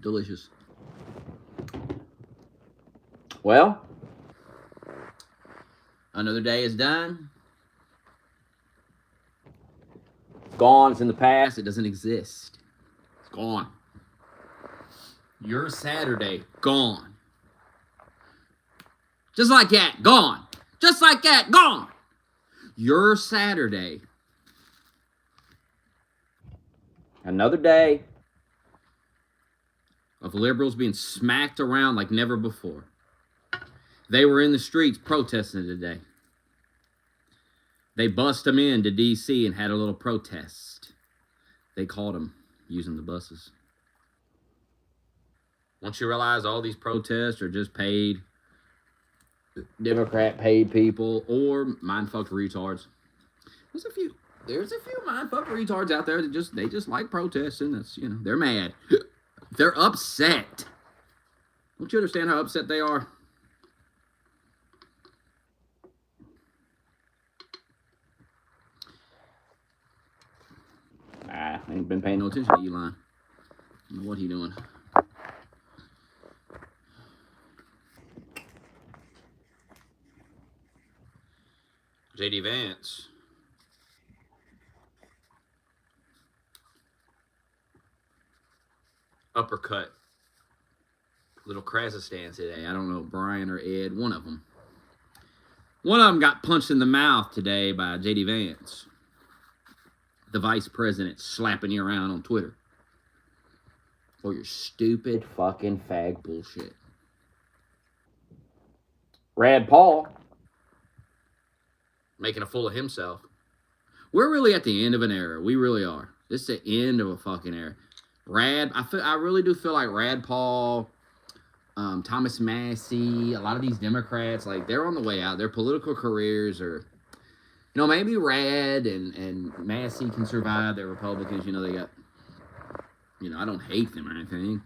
Delicious. Well, another day is done. It's gone. It's in the past. It doesn't exist. It's gone. Your Saturday, gone. Just like that, gone. Just like that, gone. Your Saturday. Another day of liberals being smacked around like never before. They were in the streets protesting today. They bust them into D.C. and had a little protest. They caught them using the buses. Once you realize all these protests are just paid, Democrat paid people or mindfucked retards. There's a few mindfucked retards out there that just like protesting. That's, they're mad. They're upset. Don't you understand how upset they are? I ain't been paying no attention to Eli. I don't know what he doing. J.D. Vance. Uppercut. Little Krasustan today. I don't know, Brian or Ed, one of them. One of them got punched in the mouth today by J.D. Vance, the vice president, slapping you around on Twitter for your stupid fucking fag bullshit. Rad Paul making a fool of himself. We're really at the end of an era. We really are. This is the end of a fucking era. I really do feel like Rad Paul, Thomas Massey, a lot of these Democrats, like, they're on the way out. Their political careers are, maybe Rad and Massey can survive. They're Republicans. They got, I don't hate them or anything.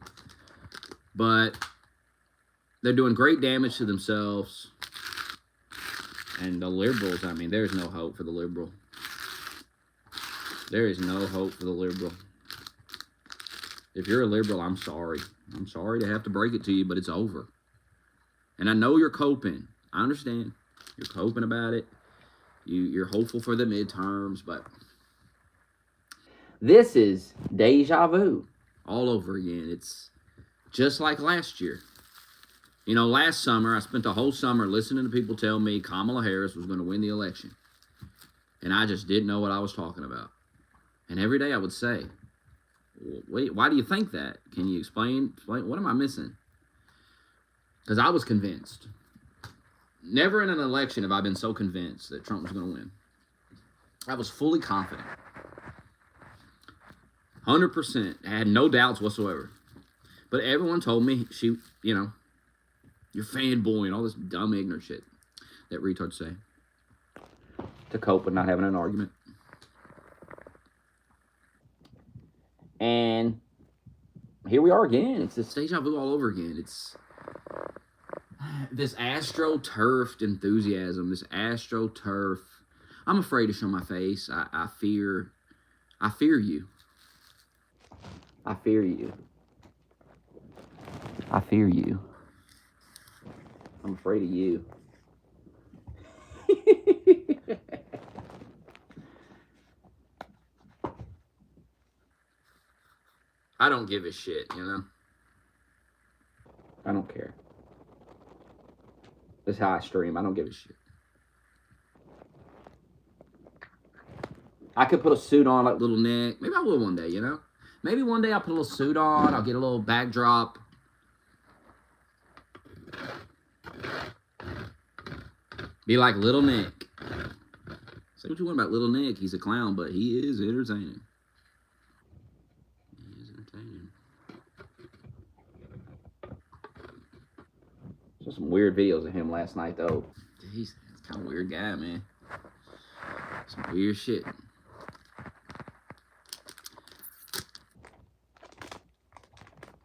But they're doing great damage to themselves. And the liberals, there's no hope for the liberal. There is no hope for the liberal. If you're a liberal, I'm sorry. I'm sorry to have to break it to you, but it's over. And I know you're coping. I understand. You're coping about it. You're hopeful for the midterms, but this is deja vu all over again. It's just like last year. Last summer, I spent the whole summer listening to people tell me Kamala Harris was going to win the election. And I just didn't know what I was talking about. And every day I would say, wait, why do you think that? Can you explain? What am I missing? Because I was convinced. Never in an election have I been so convinced that Trump was going to win. I was fully confident. 100%. I had no doubts whatsoever. But everyone told me you're fanboying, all this dumb, ignorant shit that retards say to cope with not having an argument. And here we are again. It's this deja vu all over again. It's this AstroTurf enthusiasm, this AstroTurf. I'm afraid to show my face. I fear you. I fear you. I fear you. I'm afraid of you. I don't give a shit, I don't care. That's how I stream. I don't give a shit. I could put a suit on like Little Nick. Maybe I will one day, Maybe one day I'll put a little suit on. I'll get a little backdrop. Be like Little Nick. Say what you want about Little Nick. He's a clown, but he is entertaining. He is entertaining. Saw some weird videos of him last night, though. He's kind of a weird guy, man. Some weird shit.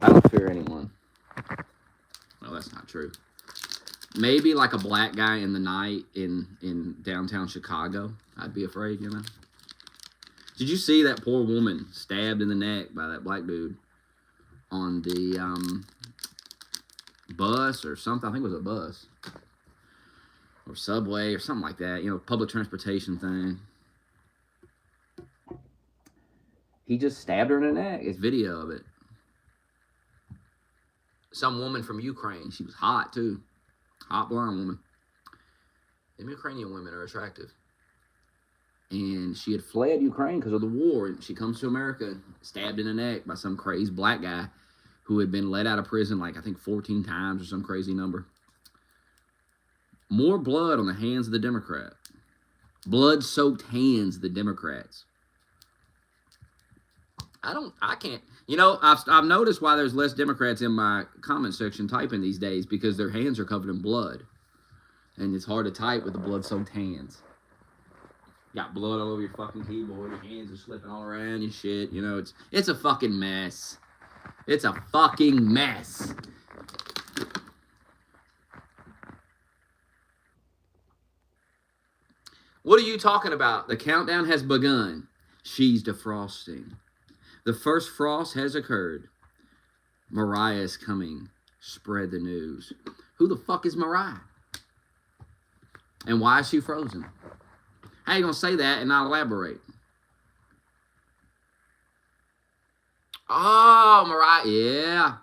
I don't fear anyone. Well, that's not true. Maybe like a black guy in the night in downtown Chicago. I'd be afraid, Did you see that poor woman stabbed in the neck by that black dude on the bus or something. I think it was a bus or subway or something like that. You know, public transportation thing. He just stabbed her in the neck. It's video of it. Some woman from Ukraine. She was hot too. Hot blonde woman. Them Ukrainian women are attractive. And she had fled Ukraine because of the war. And she comes to America, stabbed in the neck by some crazy black guy who had been let out of prison like I think 14 times or some crazy number. More blood on the hands of the Democrat. Blood-soaked hands of the Democrats. I can't. You know, I've noticed why there's less Democrats in my comment section typing these days, because their hands are covered in blood. And it's hard to type with the blood-soaked hands. Got blood all over your fucking keyboard. Your hands are slipping all around and shit. You know, it's a fucking mess. It's a fucking mess. What are you talking about? The countdown has begun. She's defrosting. The first frost has occurred. Mariah is coming. Spread the news. Who the fuck is Mariah? And why is she frozen? How you gonna say that and not elaborate? Oh, Mariah, yeah.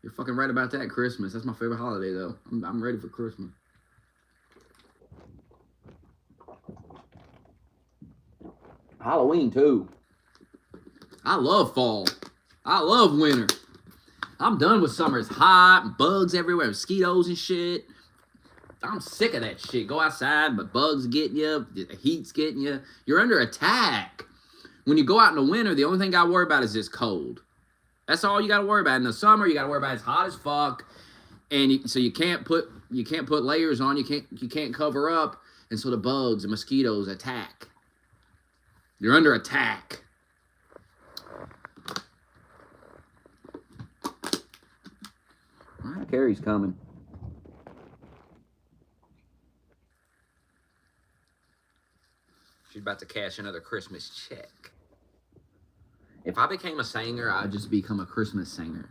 You're fucking right about that. Christmas. That's my favorite holiday, though. I'm ready for Christmas. Halloween, too. I love fall. I love winter. I'm done with summer. It's hot, bugs everywhere, mosquitoes and shit. I'm sick of that shit. Go outside, but bugs getting you, the heat's getting you. You're under attack. When you go out in the winter, the only thing you got to worry about is this cold. That's all you got to worry about. In the summer, you got to worry about it's hot as fuck, and so you can't put layers on. You can't cover up, and so the bugs and mosquitoes attack. You're under attack. All right, Carrie's coming. She's about to cash another Christmas check. If I became a singer, I'd just become a Christmas singer.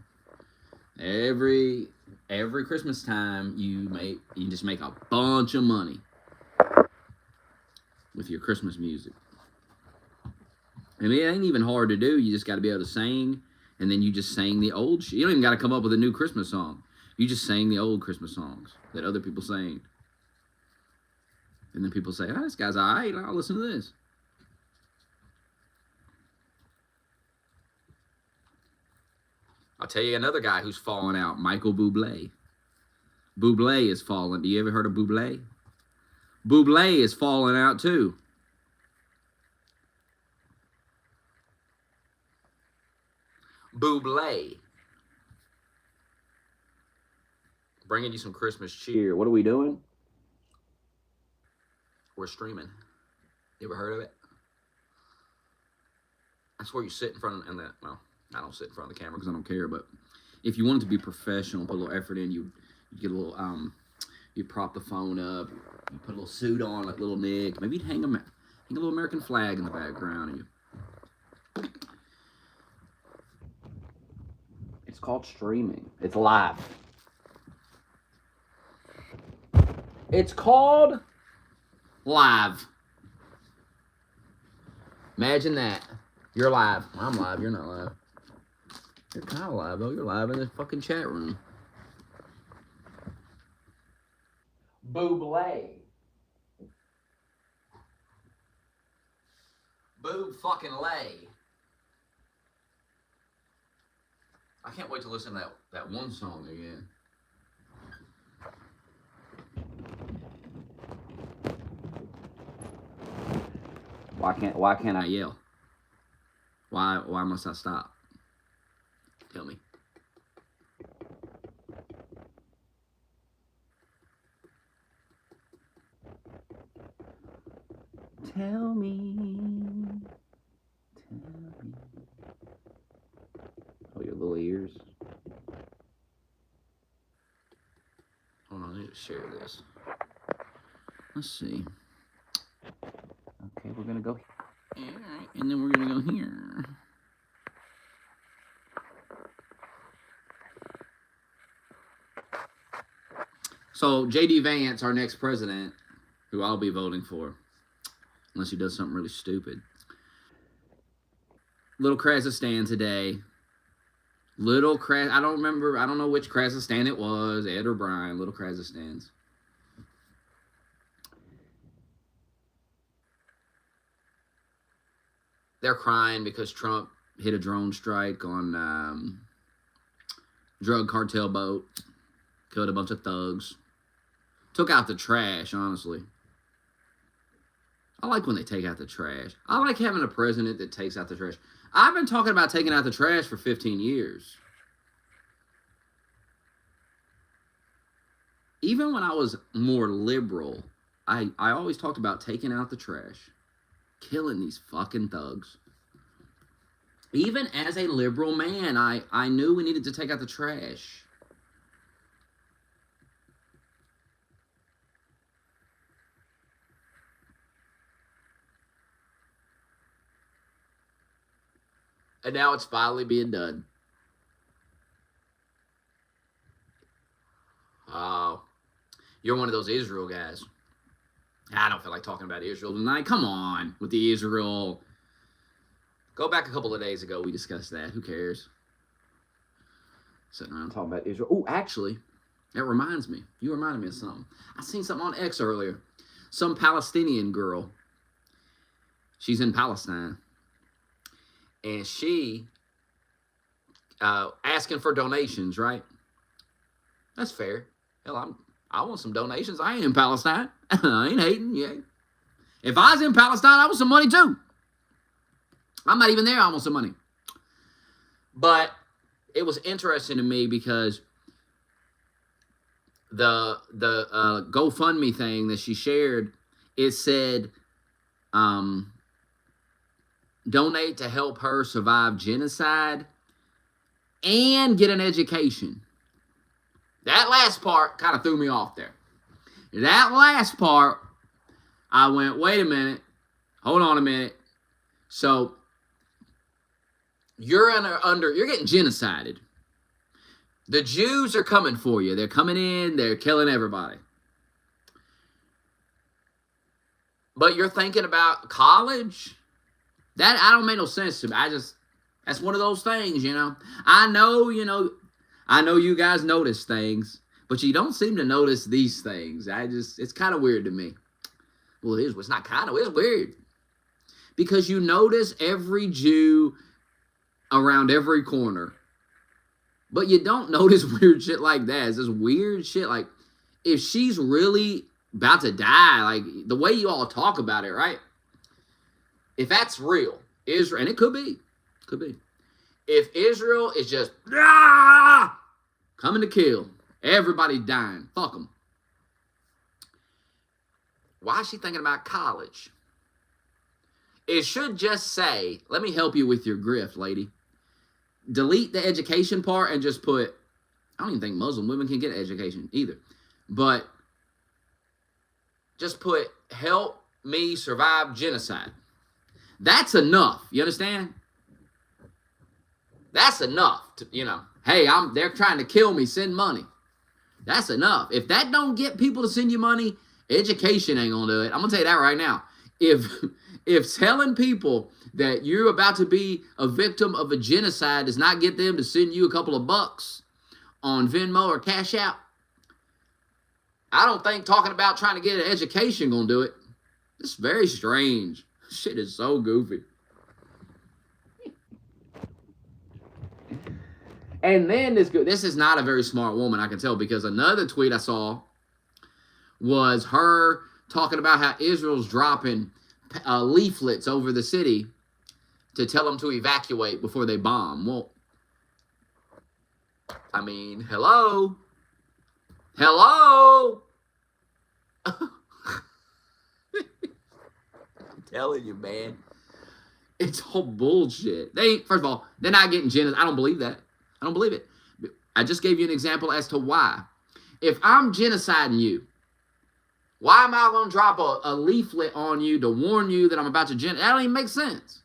Every Christmas time, you just make a bunch of money with your Christmas music. And it ain't even hard to do. You just got to be able to sing, and then you just sing the old shit. You don't even got to come up with a new Christmas song. You just sing the old Christmas songs that other people sang. And then people say, oh, this guy's all right. I'll listen to this. I'll tell you another guy who's fallen out, Michael Bublé. Bublé is falling. Do you ever heard of Bublé? Bublé is falling out too. Bublé. Bringing you some Christmas cheer. What are we doing? We're streaming. You ever heard of it? That's where you sit in front of, and that, well, I don't sit in front of the camera because I don't care, but if you want it to be professional, put a little effort in, you get a little, you prop the phone up, you put a little suit on like little Nick, maybe you'd hang a little American flag in the background. It's called streaming. It's live. It's called live. Imagine that. You're live. I'm live. You're not live. You're kind of live, though. You're live in this fucking chat room. Bublé. Boob fucking lay. I can't wait to listen to that one song again. Why can't I yell? Why must I stop? Tell me. Tell me. Oh, your little ears. Hold on, I need to share this. Let's see. Okay, we're gonna go here, and then we're gonna go here. So J.D. Vance, our next president, who I'll be voting for, unless he does something really stupid. Little Kazakhstan today. I don't remember. I don't know which Kazakhstan it was, Ed or Brian. Little Kazakhstans. They're crying because Trump hit a drone strike on drug cartel boat, killed a bunch of thugs, took out the trash. Honestly, I like when they take out the trash. I like having a president that takes out the trash. I've been talking about taking out the trash for 15 years. Even when I was more liberal, I always talked about taking out the trash, killing these fucking thugs. Even as a liberal man, I knew we needed to take out the trash. And now it's finally being done. Oh, you're one of those Israel guys. I don't feel like talking about Israel tonight. Come on with the Israel. Go back a couple of days ago. We discussed that. Who cares? Sitting around talking about Israel. Oh, actually, that reminds me. You reminded me of something. I seen something on X earlier. Some Palestinian girl. She's in Palestine. And she asking for donations, right? That's fair. Hell, I want some donations. I ain't in Palestine. I ain't hating. Yeah. If I was in Palestine, I want some money too. I'm not even there. I want some money. But it was interesting to me because the GoFundMe thing that she shared, it said, donate to help her survive genocide and get an education. That last part kind of threw me off there. That last part, I went, wait a minute. Hold on a minute. So, you're getting genocided. The Jews are coming for you. They're coming in. They're killing everybody. But you're thinking about college? That I don't make no sense to me. That's one of those things, you know. I know you guys notice things, but you don't seem to notice these things. It's kind of weird to me. Well, it is. It's not kind of. It's weird. Because you notice every Jew around every corner. But you don't notice weird shit like that. It's just weird shit. Like, if she's really about to die, like, the way you all talk about it, right? If that's real, Israel, and it could be. If Israel is just coming to kill, everybody dying, fuck them. Why is she thinking about college? It should just say, let me help you with your grift, lady. Delete the education part and just put, I don't even think Muslim women can get education either. But just put, help me survive genocide. That's enough. You understand? That's enough to, hey, they're trying to kill me, send money. That's enough. If that don't get people to send you money, education ain't gonna do it. I'm gonna tell you that right now. If telling people that you're about to be a victim of a genocide does not get them to send you a couple of bucks on Venmo or Cash App, I don't think talking about trying to get an education gonna do it. It's very strange. Shit is so goofy. And then this is not a very smart woman, I can tell, because another tweet I saw was her talking about how Israel's dropping leaflets over the city to tell them to evacuate before they bomb. Well, I mean, hello? I'm telling you, man. It's all bullshit. First of all, they're not getting genocide. I don't believe that. I don't believe it. I just gave you an example as to why. If I'm genociding you, why am I going to drop a leaflet on you to warn you that I'm about to genocide? That don't even make sense.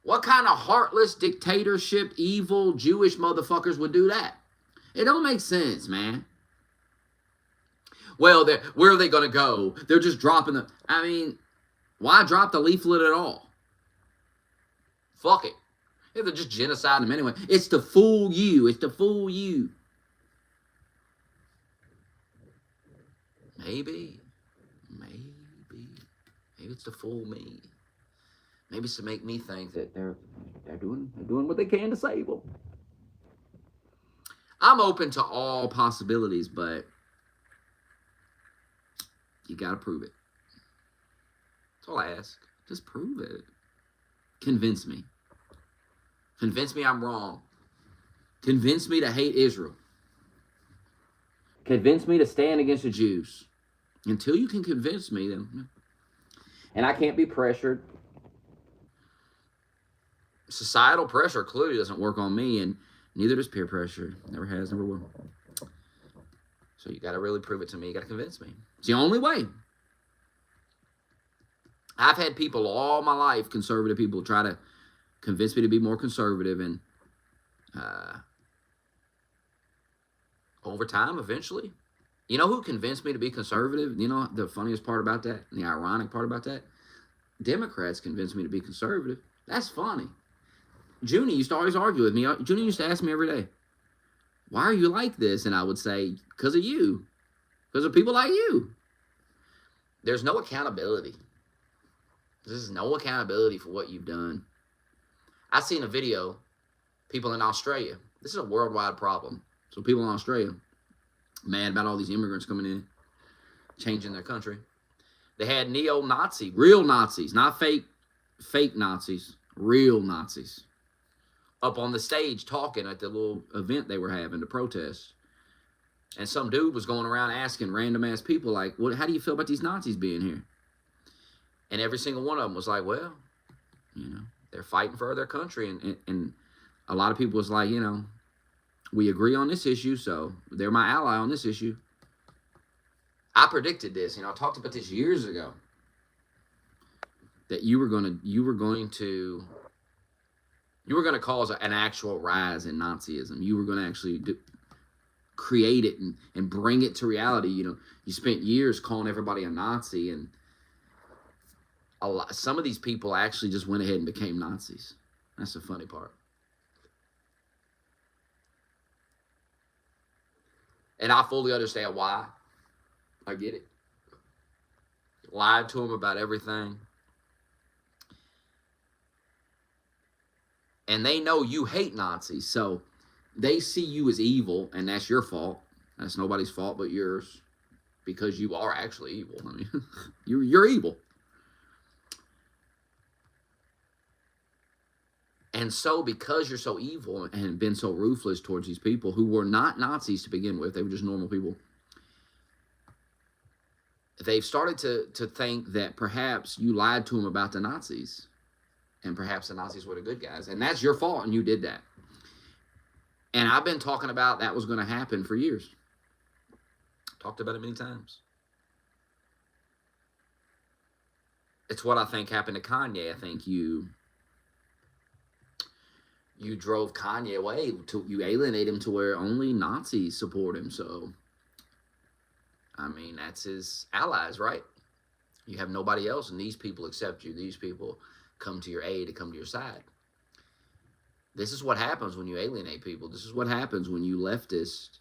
What kind of heartless dictatorship, evil, Jewish motherfuckers would do that? It don't make sense, man. Well, where are they going to go? They're just dropping the. I mean, why drop the leaflet at all? Fuck it. They're just genociding them anyway. It's to fool you. It's to fool you. Maybe it's to fool me. Maybe it's to make me think that they're doing what they can to save them. I'm open to all possibilities, but you got to prove it. That's all I ask. Just prove it. Convince me. Convince me I'm wrong. Convince me to hate Israel. Convince me to stand against the Jews. Until you can convince me, then. And I can't be pressured. Societal pressure clearly doesn't work on me, and neither does peer pressure. Never has, never will. So you got to really prove it to me. You got to convince me. It's the only way. I've had people all my life, conservative people, try to convince me to be more conservative, and over time, eventually, you know who convinced me to be conservative? You know the funniest part about that, and the ironic part about that? Democrats convinced me to be conservative. That's funny. Junie used to always argue with me. Junie used to ask me every day, why are you like this? And I would say, because of you. Because of people like you. There's no accountability. There's no accountability for what you've done. I've seen a video, people in Australia. This is a worldwide problem. So people in Australia, mad about all these immigrants coming in, changing their country. They had neo-Nazi, real Nazis, not fake Nazis, real Nazis, up on the stage talking at the little event they were having to protest. And some dude was going around asking random-ass people, like, how do you feel about these Nazis being here? And every single one of them was like, well, you know, they're fighting for their country. And a lot of people was like, you know, we agree on this issue, so they're my ally on this issue. I predicted this. You know, I talked about this years ago. That you were going to cause an actual rise in Nazism. You were going to actually create it and bring it to reality. You know, you spent years calling everybody a Nazi, and some of these people actually just went ahead and became Nazis. That's the funny part. And I fully understand why. I get it. Lied to them about everything. And they know you hate Nazis, so they see you as evil, and that's your fault. That's nobody's fault but yours, because you are actually evil. I mean, you're evil. And so because you're so evil and been so ruthless towards these people who were not Nazis to begin with, they were just normal people, they've started to think that perhaps you lied to them about the Nazis. And perhaps the Nazis were the good guys. And that's your fault, and you did that. And I've been talking about that was going to happen for years. Talked about it many times. It's what I think happened to Kanye. I think you drove Kanye away. You alienate him to where only Nazis support him. So, I mean, that's his allies, right? You have nobody else, and these people accept you. These people come to your aid, to come to your side. This is what happens when you alienate people. This is what happens when you leftists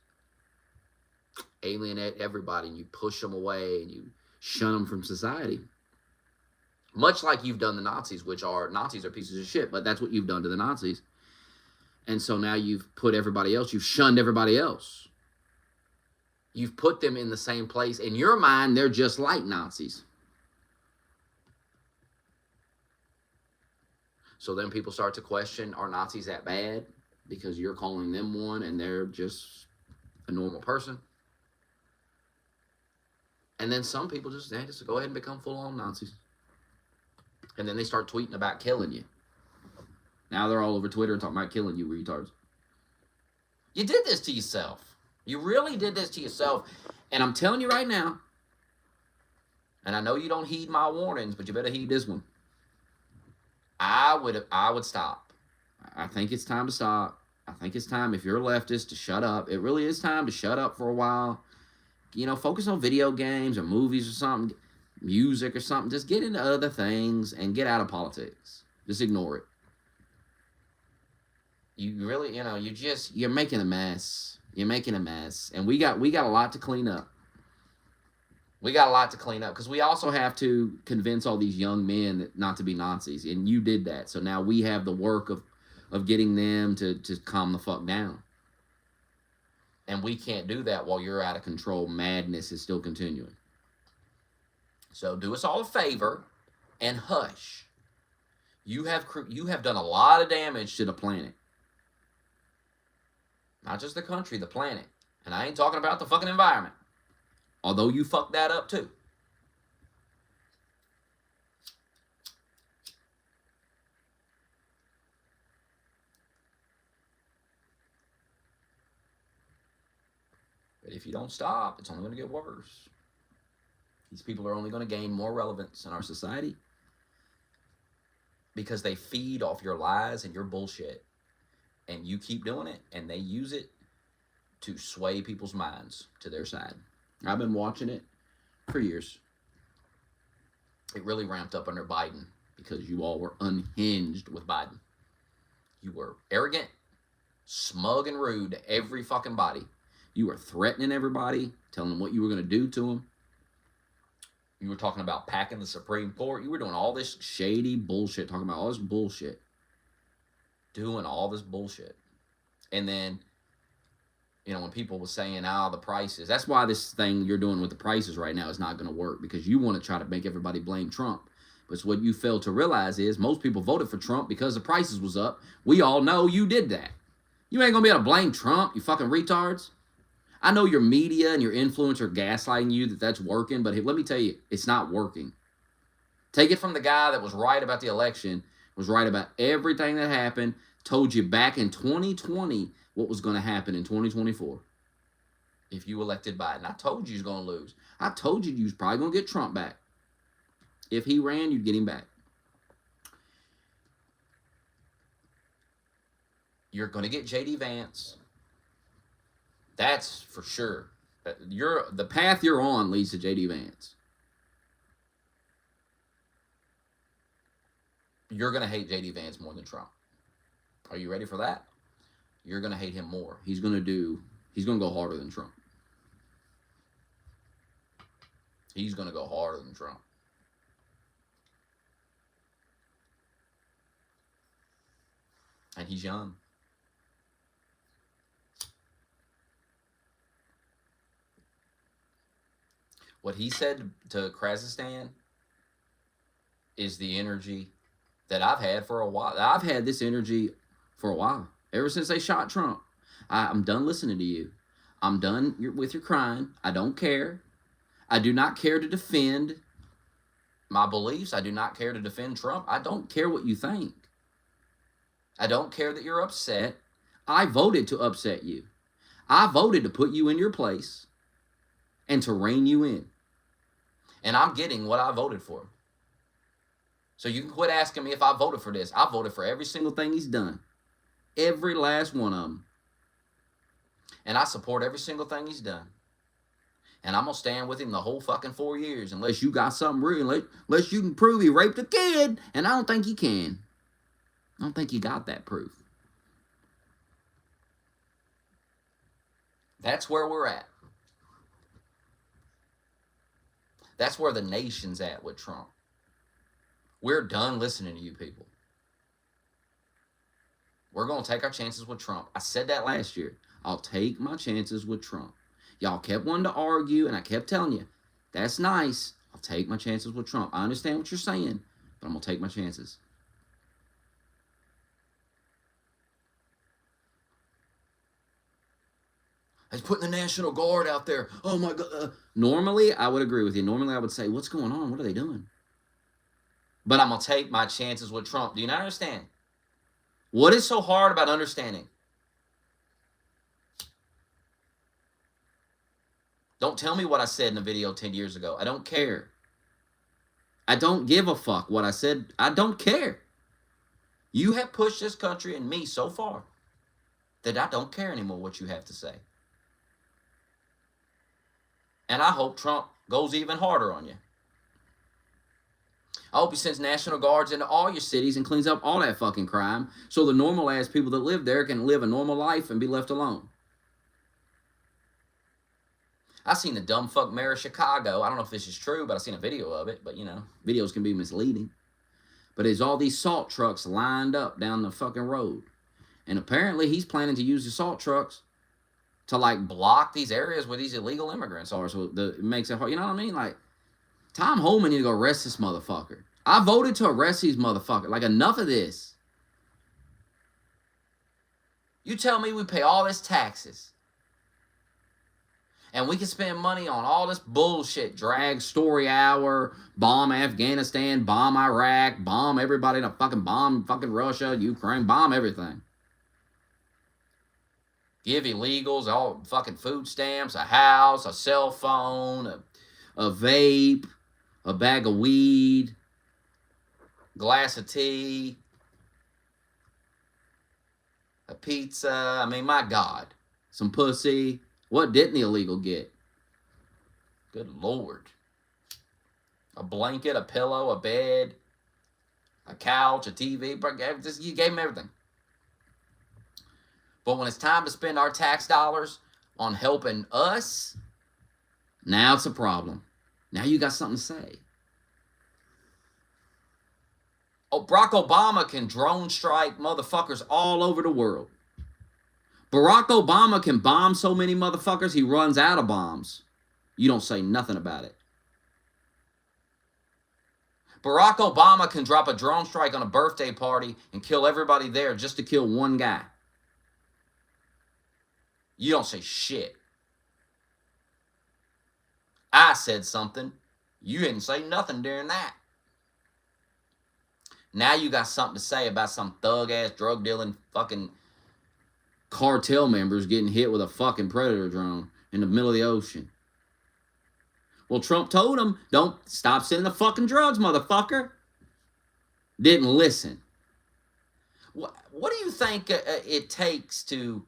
alienate everybody and you push them away and you shun them from society. Much like you've done the Nazis, Nazis are pieces of shit, but that's what you've done to the Nazis. And so now you've put everybody else, you've shunned everybody else. You've put them in the same place. In your mind, they're just like Nazis. So then people start to question, are Nazis that bad? Because you're calling them one and they're just a normal person. And then some people just go ahead and become full-on Nazis. And then they start tweeting about killing you. Now they're all over Twitter talking about killing you, retards. You did this to yourself. You really did this to yourself. And I'm telling you right now, and I know you don't heed my warnings, but you better heed this one. I would stop. I think it's time to stop. I think it's time, if you're a leftist, to shut up. It really is time to shut up for a while focus on video games or movies or something, music or something. Just get into other things and get out of politics. Just ignore it. You really, you're making a mess. You're making a mess, and we got a lot to clean up. We got a lot to clean up because we also have to convince all these young men not to be Nazis, and you did that. So now we have the work of getting them to calm the fuck down. And we can't do that while you're out of control. Madness is still continuing. So do us all a favor and hush. You have done a lot of damage to the planet. Not just the country, the planet. And I ain't talking about the fucking environment. Although you fucked that up too. But if you don't stop, it's only going to get worse. These people are only going to gain more relevance in our society because they feed off your lies and your bullshit. And you keep doing it, and they use it to sway people's minds to their side. I've been watching it for years. It really ramped up under Biden because you all were unhinged with Biden. You were arrogant, smug, and rude to every fucking body. You were threatening everybody, telling them what you were going to do to them. You were talking about packing the Supreme Court. You were doing all this shady bullshit, talking about all this bullshit. Doing all this bullshit. And then, when people were saying, the prices, that's why this thing you're doing with the prices right now is not going to work, because you want to try to make everybody blame Trump. But what you fail to realize is most people voted for Trump because the prices was up. We all know you did that. You ain't going to be able to blame Trump, you fucking retards. I know your media and your influence are gaslighting you that that's working, but let me tell you, it's not working. Take it from the guy that was right about the election, was right about everything that happened, told you back in 2020 what was going to happen in 2024 if you elected Biden. I told you he was going to lose. I told you was probably going to get Trump back. If he ran, you'd get him back. You're going to get J.D. Vance. That's for sure. The path you're on leads to J.D. Vance. You're going to hate J.D. Vance more than Trump. Are you ready for that? You're going to hate him more. He's going to go harder than Trump. He's going to go harder than Trump. And he's young. What he said to Kazakhstan is the energy that I've had for a while. I've had this energy for a while. Ever since they shot Trump. I'm done listening to you. I'm done with your crying. I don't care. I do not care to defend my beliefs. I do not care to defend Trump. I don't care what you think. I don't care that you're upset. I voted to upset you. I voted to put you in your place and to rein you in. And I'm getting what I voted for. So you can quit asking me if I voted for this. I voted for every single thing he's done. Every last one of them. And I support every single thing he's done. And I'm going to stand with him the whole fucking 4 years unless you got something real, unless you can prove he raped a kid. And I don't think you can. I don't think you got that proof. That's where we're at. That's where the nation's at with Trump. We're done listening to you people. We're going to take our chances with Trump. I said that last year. I'll take my chances with Trump. Y'all kept wanting to argue, and I kept telling you, that's nice. I'll take my chances with Trump. I understand what you're saying, but I'm going to take my chances. He's putting the National Guard out there. Oh, my God. Normally, I would agree with you. Normally, I would say, what's going on? What are they doing? But I'm going to take my chances with Trump. Do you not understand? What is so hard about understanding? Don't tell me what I said in a video 10 years ago. I don't care. I don't give a fuck what I said. I don't care. You have pushed this country and me so far that I don't care anymore what you have to say. And I hope Trump goes even harder on you. I hope he sends National Guards into all your cities and cleans up all that fucking crime so the normal ass people that live there can live a normal life and be left alone. I seen the dumb fuck mayor of Chicago. I don't know if this is true, but I seen a video of it. But, you know, videos can be misleading. But there's all these salt trucks lined up down the fucking road. And apparently he's planning to use the salt trucks to, like, block these areas where these illegal immigrants are. So it makes it hard. You know what I mean? Like, Tom Homan need to go arrest this motherfucker. I voted to arrest these motherfuckers. Like, enough of this. You tell me we pay all this taxes. And we can spend money on all this bullshit. Drag Story Hour, bomb Afghanistan, bomb Iraq, bomb everybody, bomb Russia, Ukraine, bomb everything. Give illegals all fucking food stamps, a house, a cell phone, a vape, a bag of weed, glass of tea, a pizza. I mean, my God. Some pussy. What didn't the illegal get? Good Lord. A blanket, a pillow, a bed, a couch, a TV. You gave them everything. But when it's time to spend our tax dollars on helping us, now it's a problem. Now you got something to say. Oh, Barack Obama can drone strike motherfuckers all over the world. Barack Obama can bomb so many motherfuckers, he runs out of bombs. You don't say nothing about it. Barack Obama can drop a drone strike on a birthday party and kill everybody there just to kill one guy. You don't say shit. I said something. You didn't say nothing during that. Now you got something to say about some thug-ass, drug-dealing fucking cartel members getting hit with a fucking Predator drone in the middle of the ocean. Well, Trump told him, don't stop sending the fucking drugs, motherfucker. Didn't listen. What do you think it takes to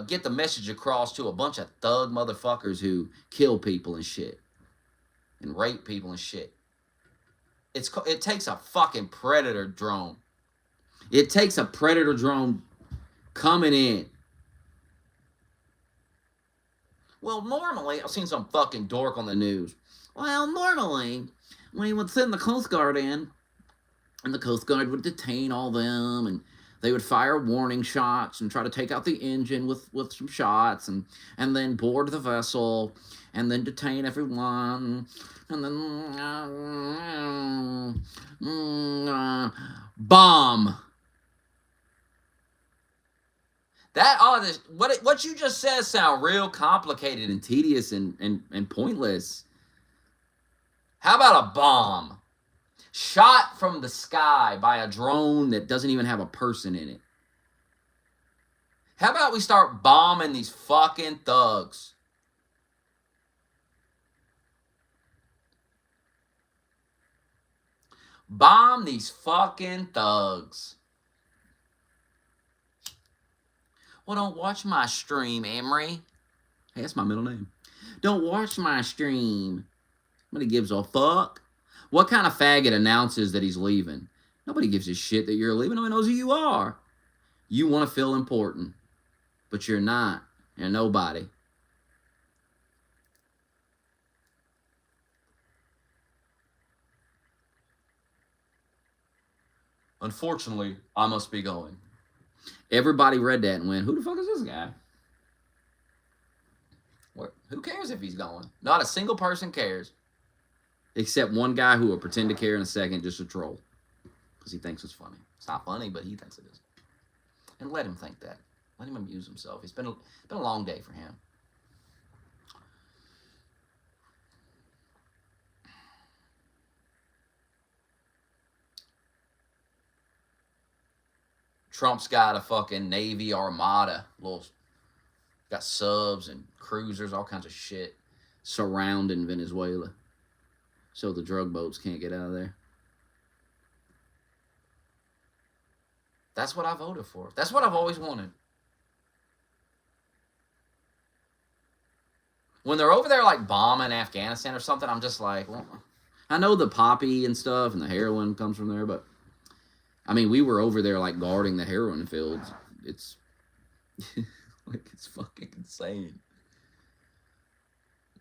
get the message across to a bunch of thug motherfuckers who kill people and shit and rape people and shit? It takes a fucking Predator drone. It takes a Predator drone coming in. Well, normally, I've seen some fucking dork on the news. Well, normally, when he would send the Coast Guard in, and the Coast Guard would detain all them, and they would fire warning shots and try to take out the engine with some shots, and then board the vessel, and then detain everyone, and then bomb. What you just said sound real complicated and tedious and pointless. How about a bomb? Shot from the sky by a drone that doesn't even have a person in it. How about we start bombing these fucking thugs? Bomb these fucking thugs. Well, don't watch my stream, Emery. Hey, that's my middle name. Don't watch my stream. Nobody gives a fuck. What kind of faggot announces that he's leaving? Nobody gives a shit that you're leaving. Nobody knows who you are. You want to feel important, but you're not. You're nobody. Unfortunately, I must be going. Everybody read that and went, who the fuck is this guy? Who cares if he's going? Not a single person cares. Except one guy who will pretend to care in a second just to troll. Because he thinks it's funny. It's not funny, but he thinks it is. And let him think that. Let him amuse himself. It's been a long day for him. Trump's got a fucking Navy armada. Got subs and cruisers, all kinds of shit surrounding Venezuela. So the drug boats can't get out of there. That's what I voted for. That's what I've always wanted. when they're over there like bombing Afghanistan or something, I'm just like, well, I know the poppy and stuff and the heroin comes from there, but I mean, we were over there like guarding the heroin fields. It's like it's fucking insane.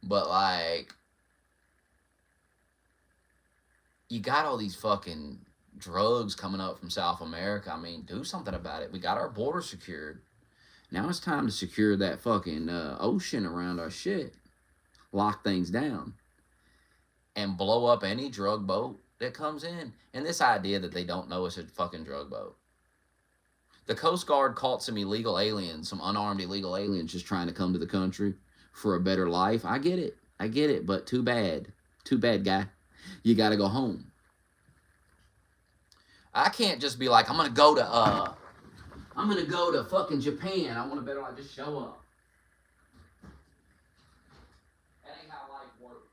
But like, you got all these fucking drugs coming up from South America. I mean, do something about it. We got our border secured. Now it's time to secure that fucking ocean around our shit. Lock things down. And blow up any drug boat that comes in. And this idea that they don't know it's a fucking drug boat. The Coast Guard caught some illegal aliens, some unarmed illegal aliens just trying to come to the country for a better life. I get it, but too bad. Too bad, guy. You got to go home. I can't just be like, I'm going to go to fucking Japan. I want to better like just show up. That ain't how life works.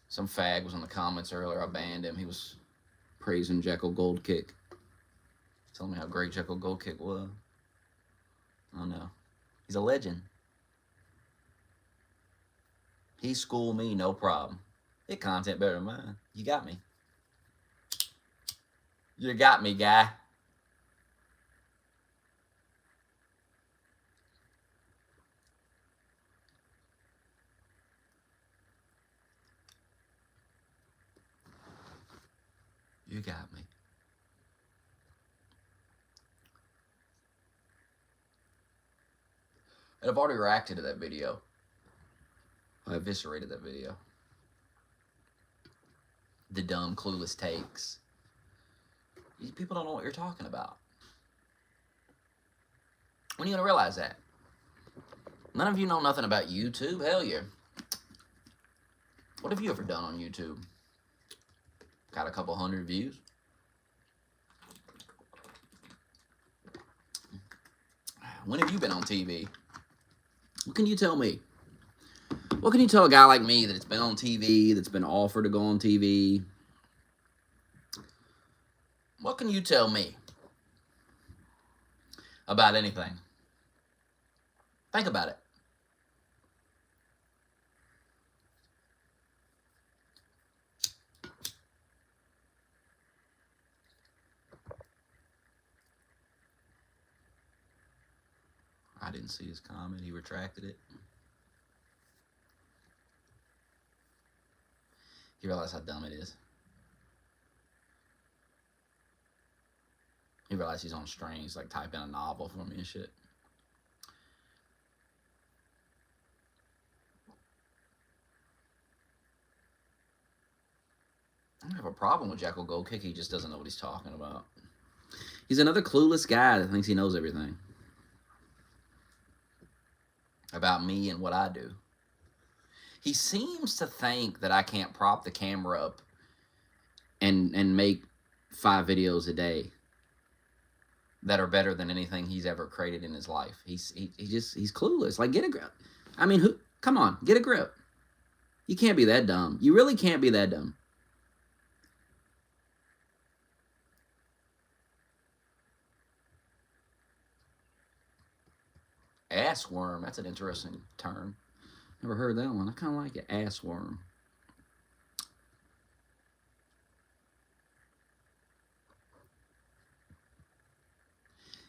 Some fag was in the comments earlier. I banned him. He was praising Jekyll Gold Kick. Telling me how great Jekyll Gold Kick was. Oh no. He's a legend. He schooled me, no problem. His content better than mine. You got me. You got me, guy. You got me. And I've already reacted to that video. I eviscerated that video. The dumb, clueless takes. These people don't know what you're talking about. When are you going to realize that? None of you know nothing about YouTube? Hell yeah. What have you ever done on YouTube? Got a couple hundred views? When have you been on TV? What can you tell me? What can you tell a guy like me that's been on TV, that's been offered to go on TV? What can you tell me about anything? Think about it. I didn't see his comment. He retracted it. He realized how dumb it is. He realized he's on strings, like typing a novel for me and shit. I don't have a problem with Jekyll Gold Kick. He just doesn't know what he's talking about. He's another clueless guy that thinks he knows everything about me and what I do. He seems to think that I can't prop the camera up and make 5 videos a day that are better than anything he's ever created in his life. He's clueless. Like, get a grip. I mean, come on, get a grip. You can't be that dumb. You really can't be that dumb. Assworm, that's an interesting term. Never heard that one. I kind of like it. Assworm.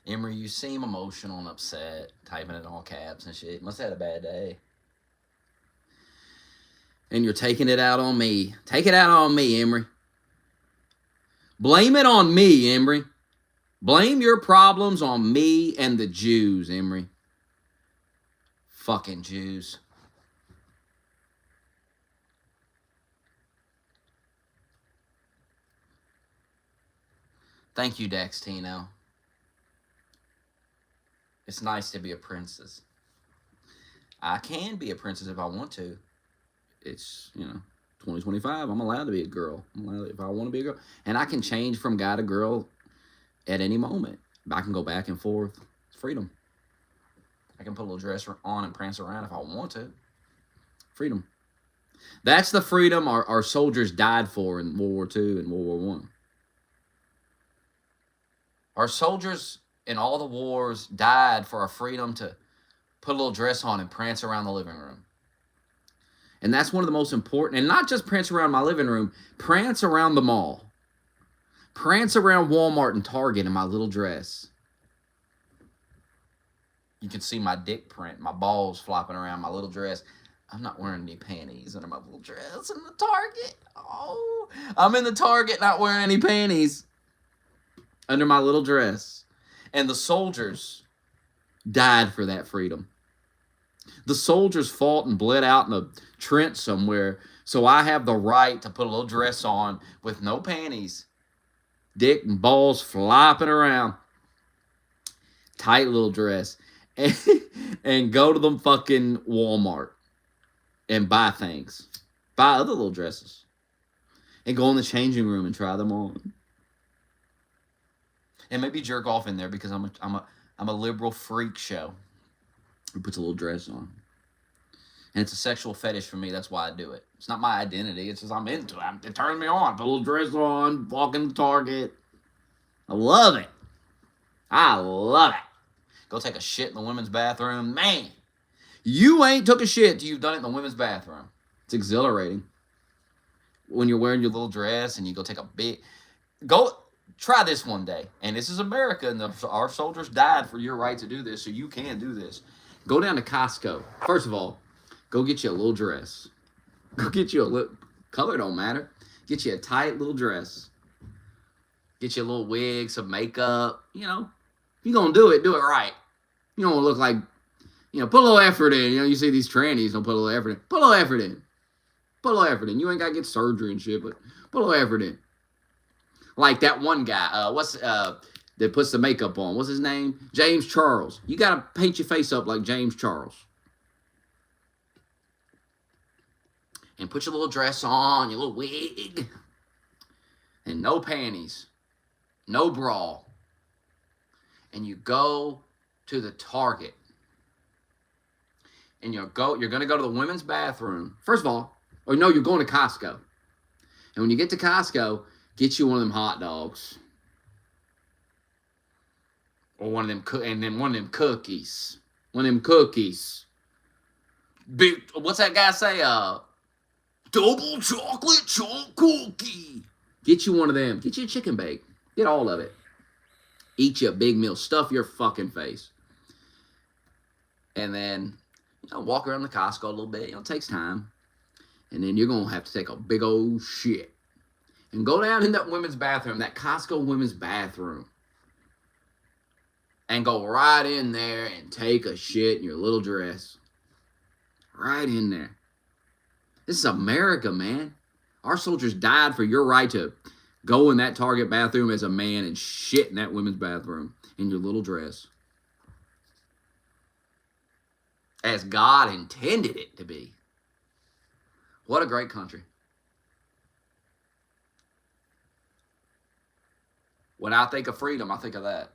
Emery, you seem emotional and upset, typing it in all caps and shit. Must have had a bad day. And you're taking it out on me. Take it out on me, Emery. Blame it on me, Emery. Blame your problems on me and the Jews, Emery. Fucking Jews. Thank you, Daxtino. It's nice to be a princess. I can be a princess if I want to. It's, 2025. I'm allowed to be a girl. If I want to be a girl. And I can change from guy to girl at any moment. I can go back and forth. It's freedom. I can put a little dress on and prance around if I want to. Freedom. That's the freedom our soldiers died for in World War II and World War One. Our soldiers in all the wars died for our freedom to put a little dress on and prance around the living room. And that's one of the most important, and not just prance around my living room, prance around the mall. Prance around Walmart and Target in my little dress. You can see my dick print, my balls flopping around my little dress. I'm not wearing any panties under my little dress in the Target. Oh, I'm in the Target not wearing any panties under my little dress. And the soldiers died for that freedom. The soldiers fought and bled out in a trench somewhere, so I have the right to put a little dress on with no panties. Dick and balls flopping around. Tight little dress. And go to the fucking Walmart and buy things. Buy other little dresses. And go in the changing room and try them on. And maybe jerk off in there because I'm a liberal freak show who puts a little dress on. And it's a sexual fetish for me. That's why I do it. It's not my identity. It's just I'm into it. It turns me on. Put a little dress on. Walk in the Target. I love it. I love it. Go take a shit in the women's bathroom. Man, you ain't took a shit till you've done it in the women's bathroom. It's exhilarating. When you're wearing your little dress and you go take a big... Go try this one day. And this is America, and our soldiers died for your right to do this, so you can do this. Go down to Costco. First of all, go get you a little dress. Go get you a little... Color don't matter. Get you a tight little dress. Get you a little wig, some makeup. If you're going to do it right. You don't want to look like... put a little effort in. You see these trannies don't put a little effort in. Put a little effort in. Put a little effort in. You ain't got to get surgery and shit, but put a little effort in. Like that one guy, that puts the makeup on. What's his name? James Charles. You got to paint your face up like James Charles. And put your little dress on, your little wig. And no panties. No bra. And you go to the Target. And you're going to go to the women's bathroom. First of all, you're going to Costco. And when you get to Costco, get you one of them hot dogs. Or one of them cookies. One of them cookies. Big, what's that guy say? Double chocolate chunk cookie. Get you one of them. Get you a chicken bake. Get all of it. Eat you a big meal. Stuff your fucking face. And then, walk around the Costco a little bit. It takes time. And then you're going to have to take a big old shit. And go down in that women's bathroom, that Costco women's bathroom. And go right in there and take a shit in your little dress. Right in there. This is America, man. Our soldiers died for your right to go in that Target bathroom as a man and shit in that women's bathroom in your little dress. As God intended it to be. What a great country. When I think of freedom, I think of that.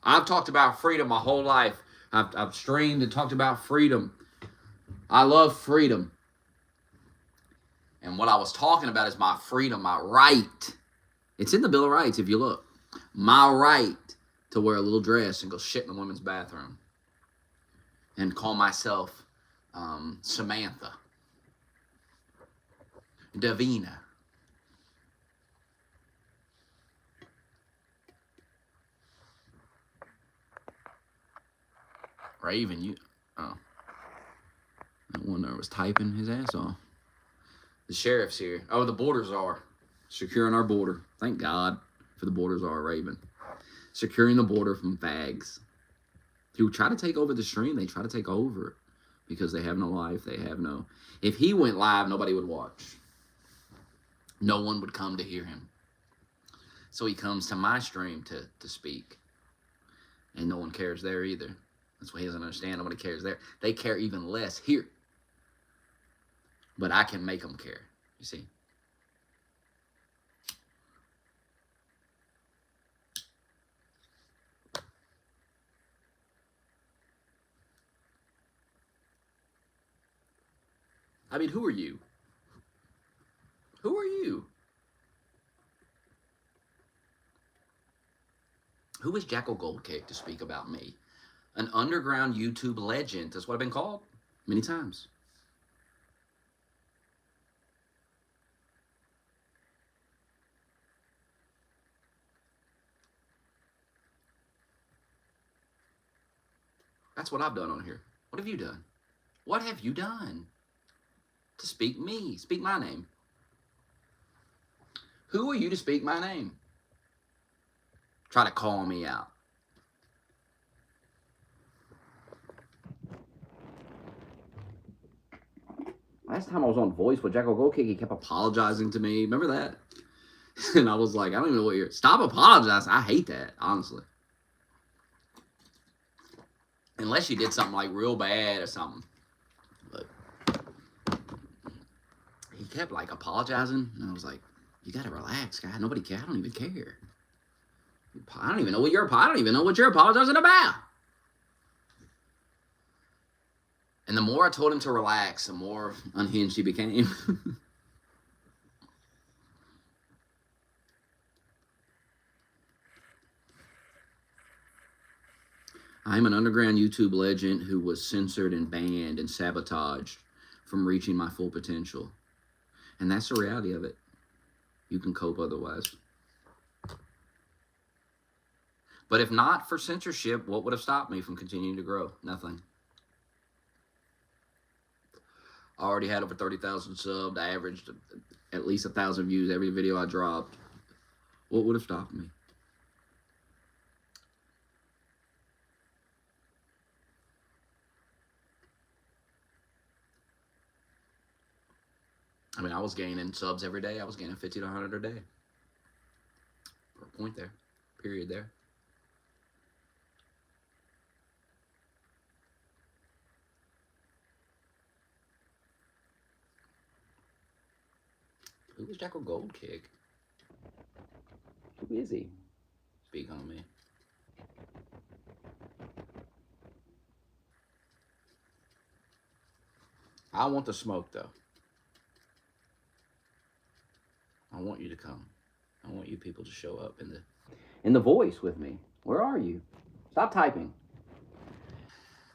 I've talked about freedom my whole life. I've streamed and talked about freedom. I love freedom. And what I was talking about is my freedom, my right. It's in the Bill of Rights if you look. My right to wear a little dress and go shit in the women's bathroom. And call myself Samantha. Davina. Raven, you... Oh. That one there was typing his ass off. The sheriff's here. Oh, the borders are securing our border. Thank God for the borders are Raven. Securing the border from fags who try to take over the stream. They try to take over because they have no life. They have no. If he went live, nobody would watch. No one would come to hear him. So he comes to my stream to speak. And no one cares there either. That's what he doesn't understand. Nobody cares there. They care even less here. But I can make them care, you see. I mean, who are you? Who are you? Who is Jackal Goldcake to speak about me? An underground YouTube legend. That's what I've been called many times. That's what I've done on here. What have you done? What have you done to speak me? Speak my name. Who are you to speak my name? Try to call me out. Last time I was on Voice with Jackal Goldcake, he kept apologizing to me. Remember that? And I was like, I don't even know what you're... Stop apologizing. I hate that, honestly. Unless you did something like real bad or something. But he kept like apologizing. And I was like, you gotta relax, guy. Nobody cares. I don't even care. I don't even know what you're apologizing about. And the more I told him to relax, the more unhinged he became. I'm an underground YouTube legend who was censored and banned and sabotaged from reaching my full potential. And that's the reality of it. You can cope otherwise. But if not for censorship, what would have stopped me from continuing to grow? Nothing. I already had over 30,000 subs. I averaged at least 1,000 views every video I dropped. What would have stopped me? I mean, I was gaining subs every day. I was gaining 50 to 100 a day. For a point there. Period there. Who is Jackal Goldcake? Who is he? Speak on me. I want the smoke, though. I want you to come. I want you people to show up in the voice with me. Where are you? Stop typing.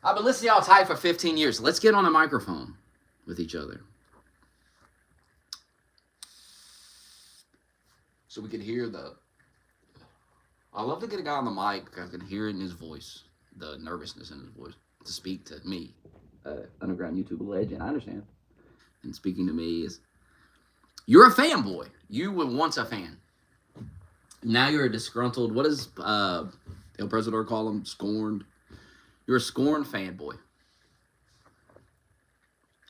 I've been listening to y'all type for 15 years. Let's get on a microphone with each other. So we can hear the... I love to get a guy on the mic. I can hear it in his voice. The nervousness in his voice. To speak to me. Underground YouTube legend. I understand. And speaking to me is... You're a fanboy. You were once a fan. Now you're a disgruntled... What does El Presidor call him? Scorned. You're a scorned fanboy.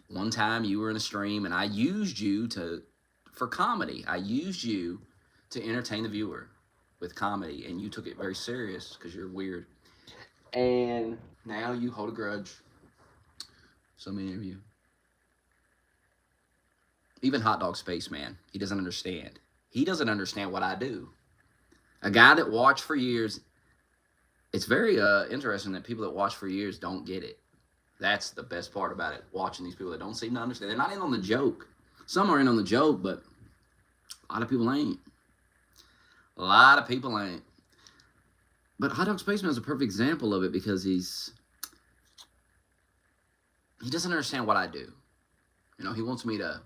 One time you were in a stream and I used you for comedy. I used you to entertain the viewer with comedy, and you took it very serious because you're weird. And now you hold a grudge. So many of you. Even Hot Dog Spaceman, he doesn't understand. He doesn't understand what I do. A guy that watched for years, it's very interesting that people that watch for years don't get it. That's the best part about it, watching these people that don't seem to understand. They're not in on the joke. Some are in on the joke, but a lot of people ain't. A lot of people ain't. But Hot Dog Spaceman is a perfect example of it because he doesn't understand what I do. You know, he wants me to...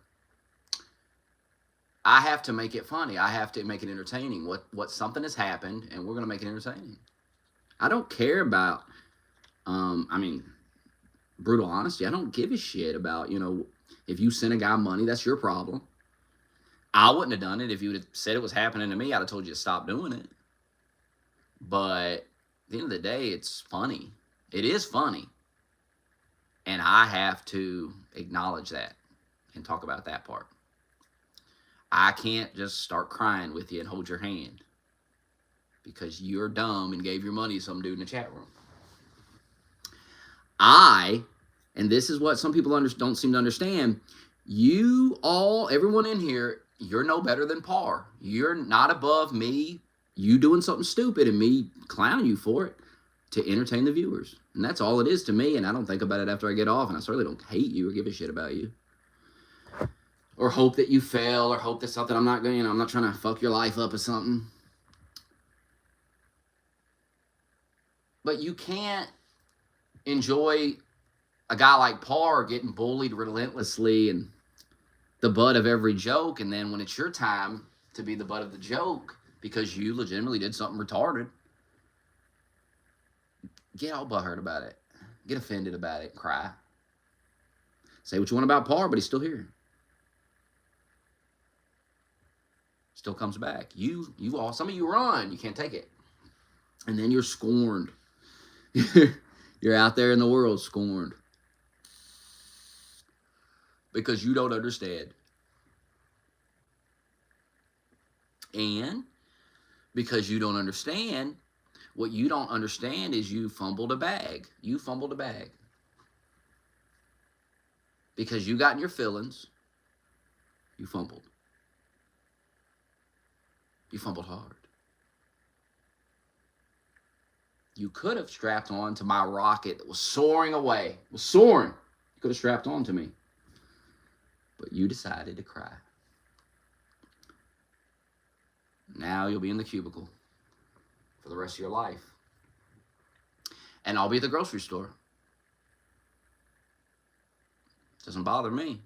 I have to make it funny. I have to make it entertaining. What something has happened, and we're going to make it entertaining. I don't care about... I mean, brutal honesty. I don't give a shit about, if you send a guy money, that's your problem. I wouldn't have done it. If you would have said it was happening to me, I'd have told you to stop doing it. But at the end of the day, it's funny. It is funny. And I have to acknowledge that and talk about that part. I can't just start crying with you and hold your hand because you're dumb and gave your money to some dude in the chat room. And this is what some people don't seem to understand, everyone in here, you're no better than par. You're not above me, you doing something stupid and me clowning you for it to entertain the viewers. And that's all it is to me, and I don't think about it after I get off, and I certainly don't hate you or give a shit about you. Or hope that you fail, or hope that something I'm not going, I'm not trying to fuck your life up or something. But you can't enjoy a guy like Parr getting bullied relentlessly and the butt of every joke, and then when it's your time to be the butt of the joke because you legitimately did something retarded, get all butthurt about it. Get offended about it. Cry. Say what you want about Parr, but he's still here. Still comes back. Some of you run. You can't take it. And then you're scorned. You're out there in the world scorned. Because you don't understand. And because you don't understand, what you don't understand is you fumbled a bag. You fumbled a bag. Because you got in your feelings, you fumbled. You fumbled hard. You could have strapped on to my rocket that was soaring away. It was soaring. You could have strapped on to me. But you decided to cry. Now you'll be in the cubicle for the rest of your life. And I'll be at the grocery store. Doesn't bother me.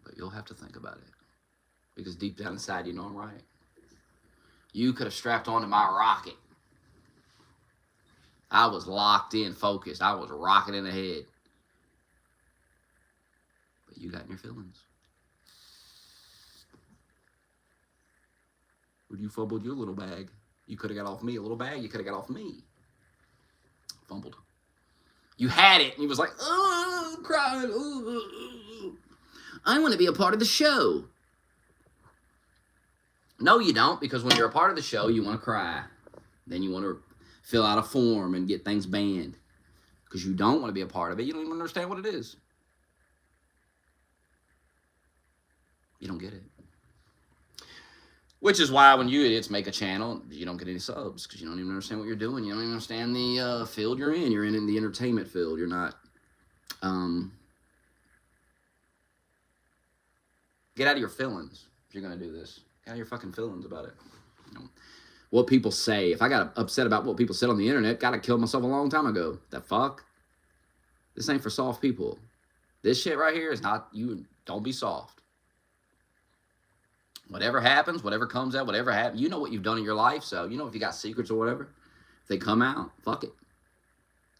But you'll have to think about it. Because deep down inside, you know I'm right. You could have strapped onto my rocket. I was locked in, focused. I was rocking in the head. But you got in your feelings. When you fumbled your little bag, you could have got off me a little bag. You could have got off me. Fumbled. You had it, and you was like, oh, I'm crying. Oh. I want to be a part of the show. No, you don't, because when you're a part of the show, you want to cry. Then you want to fill out a form and get things banned. Because you don't want to be a part of it. You don't even understand what it is. You don't get it. Which is why when you idiots make a channel, you don't get any subs. Because you don't even understand what you're doing. You don't even understand the field you're in. You're in the entertainment field. You're not... Get out of your feelings if you're going to do this. Get out of your fucking feelings about it. What people say. If I got upset about what people said on the internet, gotta kill myself a long time ago. The fuck? This ain't for soft people. This shit right here is not... You don't be soft. Whatever happens, whatever comes out, whatever happens, you know what you've done in your life, so you know if you got secrets or whatever. If they come out, fuck it.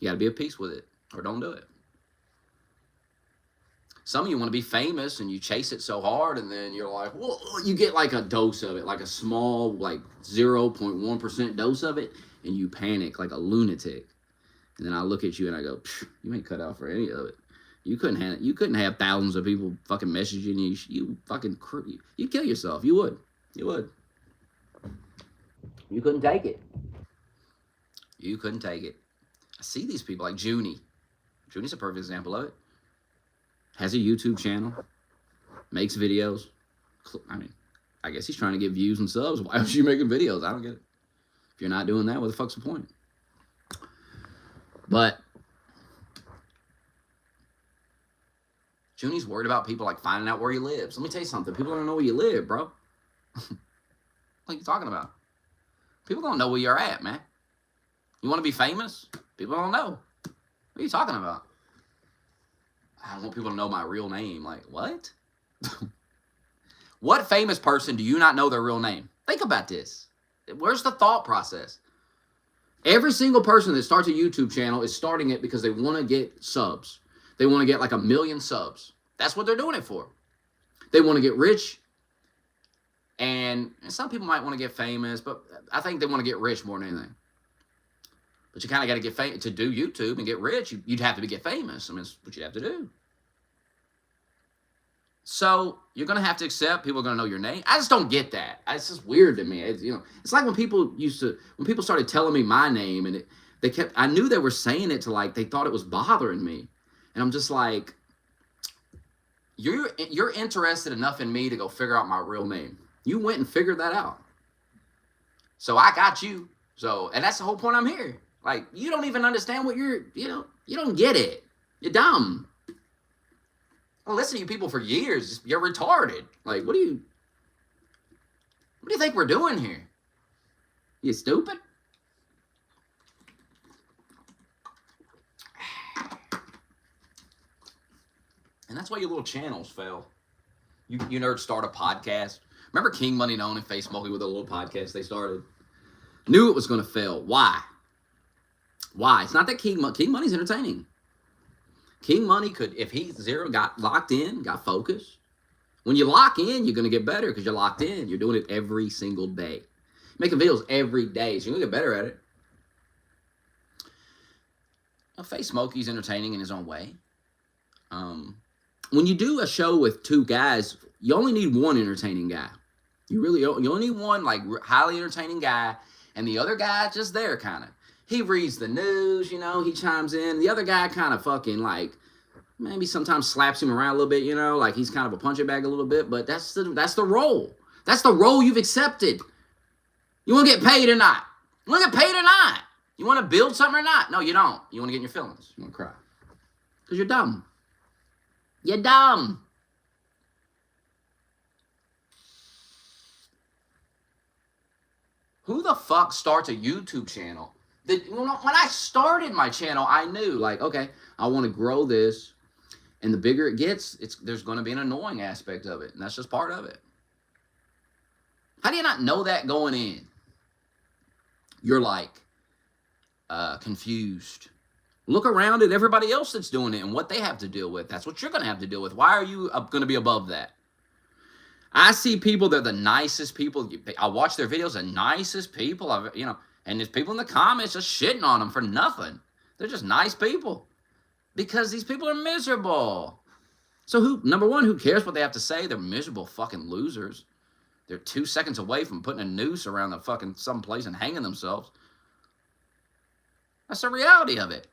You gotta be at peace with it, or don't do it. Some of you want to be famous, and you chase it so hard, and then you're like, well, you get like a dose of it, like a small, like 0.1% dose of it, and you panic like a lunatic. And then I look at you and I go, you ain't cut out for any of it. You couldn't have thousands of people fucking messaging you. You'd kill yourself. You would. You couldn't take it. You couldn't take it. I see these people like Junie. Junie's a perfect example of it. Has a YouTube channel. Makes videos. I mean, I guess he's trying to get views and subs. Why aren't you making videos? I don't get it. If you're not doing that, what the fuck's the point? But Junie's worried about people like finding out where he lives. Let me tell you something. People don't know where you live, bro. What are you talking about? People don't know where you're at, man. You want to be famous? People don't know. What are you talking about? I want people to know my real name. Like, what? What famous person do you not know their real name? Think about this. Where's the thought process? Every single person that starts a YouTube channel is starting it because they want to get subs. They want to get like 1 million subs. That's what they're doing it for. They want to get rich. And some people might want to get famous, but I think they want to get rich more than anything. But you kind of got to get famous to do YouTube and get rich. You'd have to get famous. I mean, that's what you'd have to do. So you're gonna have to accept people are gonna know your name. I just don't get that. It's just weird to me. It's like when people started telling me my name, and I knew they were saying it to like they thought it was bothering me, and I'm just like, you're interested enough in me to go figure out my real name. You went and figured that out. So I got you. So, and that's the whole point I'm here. Like, you don't even understand what you don't get it. You're dumb. I listen to you people for years. You're retarded. Like, what do you think we're doing here? You stupid? And that's why your little channels fail. You nerds start a podcast. Remember King Money Known and Face Smoking with a little podcast they started? Knew it was going to fail. Why? It's not that King Money's entertaining. King Money could, if he got locked in, got focused. When you lock in, you're going to get better because you're locked in. You're doing it every single day. Making videos every day, so you're going to get better at it. Now, Face Smokey's entertaining in his own way. When you do a show with two guys, you only need one entertaining guy. You only need one like highly entertaining guy, and the other guy just there kind of. He reads the news, he chimes in. The other guy kind of fucking like maybe sometimes slaps him around a little bit, like he's kind of a punching bag a little bit, but that's the role. That's the role you've accepted. You want to get paid or not? You want to get paid or not? You want to build something or not? No, you don't. You want to get in your feelings. You want to cry. Because you're dumb. You're dumb. Who the fuck starts a YouTube channel? When I started my channel, I knew, like, okay, I want to grow this. And the bigger it gets, there's going to be an annoying aspect of it. And that's just part of it. How do you not know that going in? You're like confused. Look around at everybody else that's doing it and what they have to deal with. That's what you're going to have to deal with. Why are you going to be above that? I see people, they're the nicest people. I watch their videos, the nicest people, and there's people in the comments just shitting on them for nothing. They're just nice people. Because these people are miserable. So number one, who cares what they have to say? They're miserable fucking losers. They're 2 seconds away from putting a noose around the fucking someplace and hanging themselves. That's the reality of it.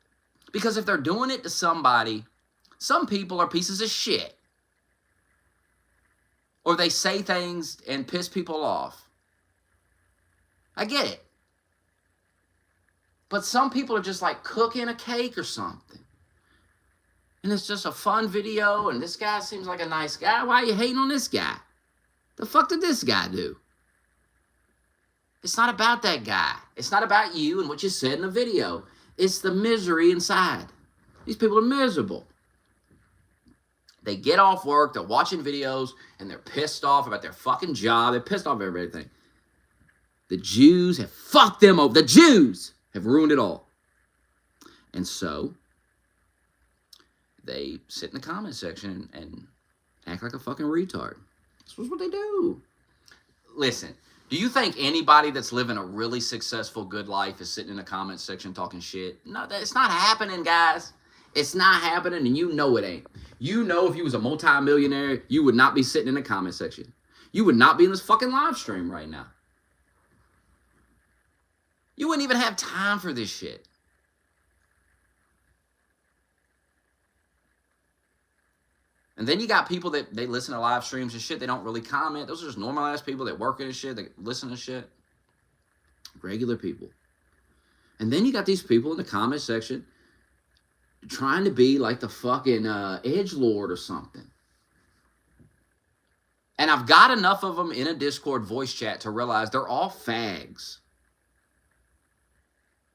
Because if they're doing it to somebody, some people are pieces of shit. Or they say things and piss people off. I get it. But some people are just like cooking a cake or something. And it's just a fun video, and this guy seems like a nice guy. Why are you hating on this guy? The fuck did this guy do? It's not about that guy. It's not about you and what you said in the video. It's the misery inside. These people are miserable. They get off work, they're watching videos, and they're pissed off about their fucking job. They're pissed off about everything. The Jews have fucked them over. The Jews have ruined it all. And so they sit in the comment section and act like a fucking retard. This is what they do. Listen, do you think anybody that's living a really successful, good life is sitting in the comment section talking shit? No, it's not happening, guys. It's not happening, and you know it ain't. You know if you was a multi-millionaire, you would not be sitting in the comment section. You would not be in this fucking live stream right now. You wouldn't even have time for this shit. And then you got people that they listen to live streams and shit. They don't really comment. Those are just normal-ass people that work in and shit. That listen to shit. Regular people. And then you got these people in the comment section trying to be like the fucking edgelord or something. And I've got enough of them in a Discord voice chat to realize they're all fags.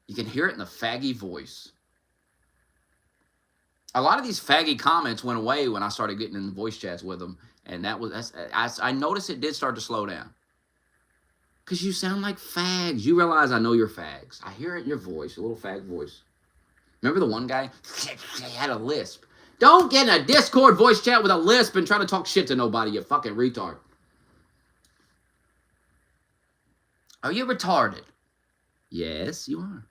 You can hear it in the faggy voice. A lot of these faggy comments went away when I started getting in the voice chats with them. And I noticed it did start to slow down. Because you sound like fags. You realize I know you're fags. I hear it in your voice, a little fag voice. Remember the one guy? He had a lisp. Don't get in a Discord voice chat with a lisp and try to talk shit to nobody, you fucking retard. Are you retarded? Yes, you are.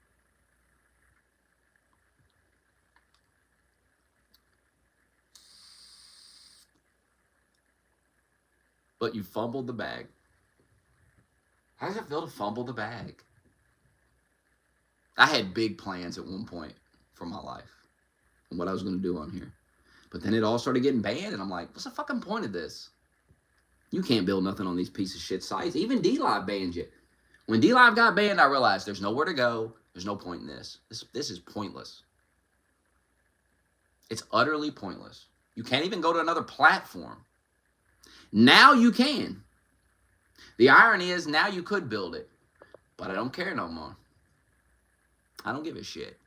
But you fumbled the bag. How does it feel to fumble the bag? I had big plans at one point for my life and what I was going to do on here. But then it all started getting banned, and I'm like, what's the fucking point of this? You can't build nothing on these piece of shit sites. Even DLive banned you. When DLive got banned, I realized there's nowhere to go. There's no point in this. This is pointless. It's utterly pointless. You can't even go to another platform. Now you can. The irony is now you could build it, but I don't care no more. I don't give a shit.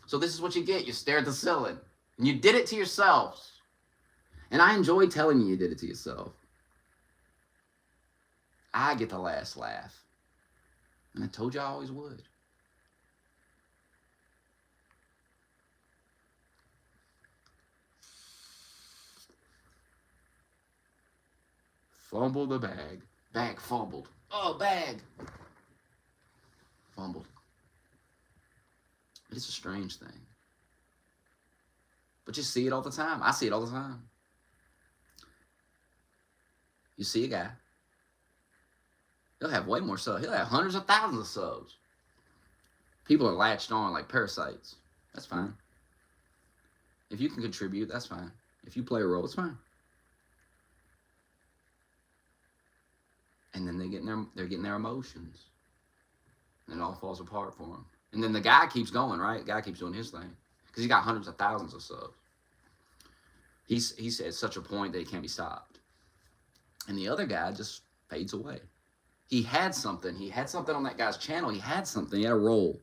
So this is what you get. You stare at the ceiling. And you did it to yourselves. And I enjoy telling you did it to yourself. I get the last laugh. And I told you I always would. Fumble the bag. Bag fumbled. Oh, bag. Fumbled. It's a strange thing. But you see it all the time. I see it all the time. You see a guy. He'll have way more subs. He'll have hundreds of thousands of subs. People are latched on like parasites. That's fine. If you can contribute, that's fine. If you play a role, it's fine. And then they're getting their emotions. And it all falls apart for them. And then the guy keeps going, right? The guy keeps doing his thing. Because he's got hundreds of thousands of subs. He's at such a point that he can't be stopped. And the other guy just fades away. He had something. He had something on that guy's channel. He had something. He had a role.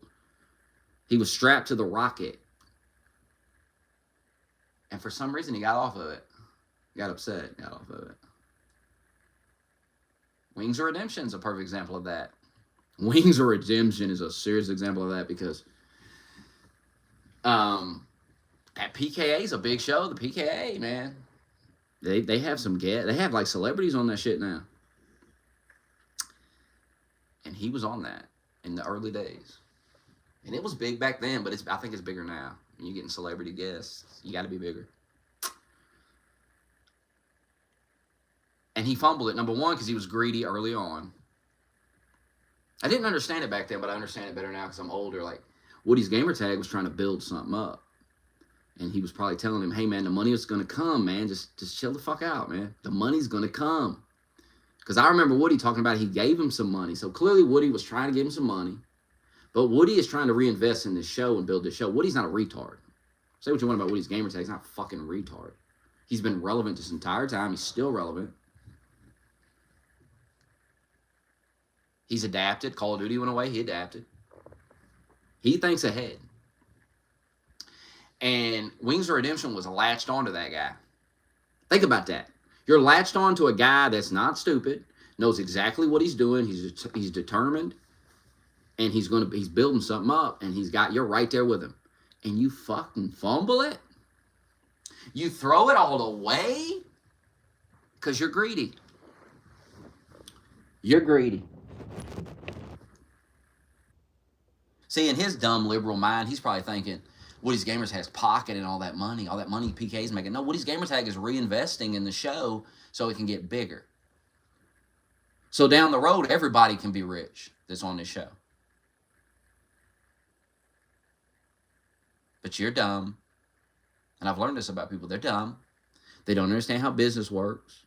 He was strapped to the rocket. And for some reason, he got off of it. Got upset. Got off of it. Wings of Redemption is a perfect example of that. Wings of Redemption is a serious example of that because that PKA is a big show. The PKA, man, they have some they have like celebrities on that shit now, and he was on that in the early days, and it was big back then. But I think it's bigger now. You're getting celebrity guests. You got to be bigger. And he fumbled it, number one, because he was greedy early on. I didn't understand it back then, but I understand it better now because I'm older. Like, Woody's gamertag was trying to build something up. And he was probably telling him, hey, man, the money is going to come, man. Just chill the fuck out, man. The money's going to come. Because I remember Woody talking about he gave him some money. So clearly Woody was trying to give him some money. But Woody is trying to reinvest in this show and build this show. Woody's not a retard. Say what you want about Woody's gamertag. He's not a fucking retard. He's been relevant this entire time. He's still relevant. He's adapted. Call of Duty went away. He adapted. He thinks ahead. And Wings of Redemption was latched onto that guy. Think about that. You're latched onto a guy that's not stupid, knows exactly what he's doing. He's determined, and he's building something up, and you're right there with him. And you fucking fumble it? You throw it all away? Because you're greedy. You're greedy. See, in his dumb liberal mind, he's probably thinking, Woody's Gamers has pocketed all that money PK's making. No, Woody's Gamertag is reinvesting in the show so it can get bigger. So down the road, everybody can be rich that's on this show. But you're dumb. And I've learned this about people. They're dumb. They don't understand how business works.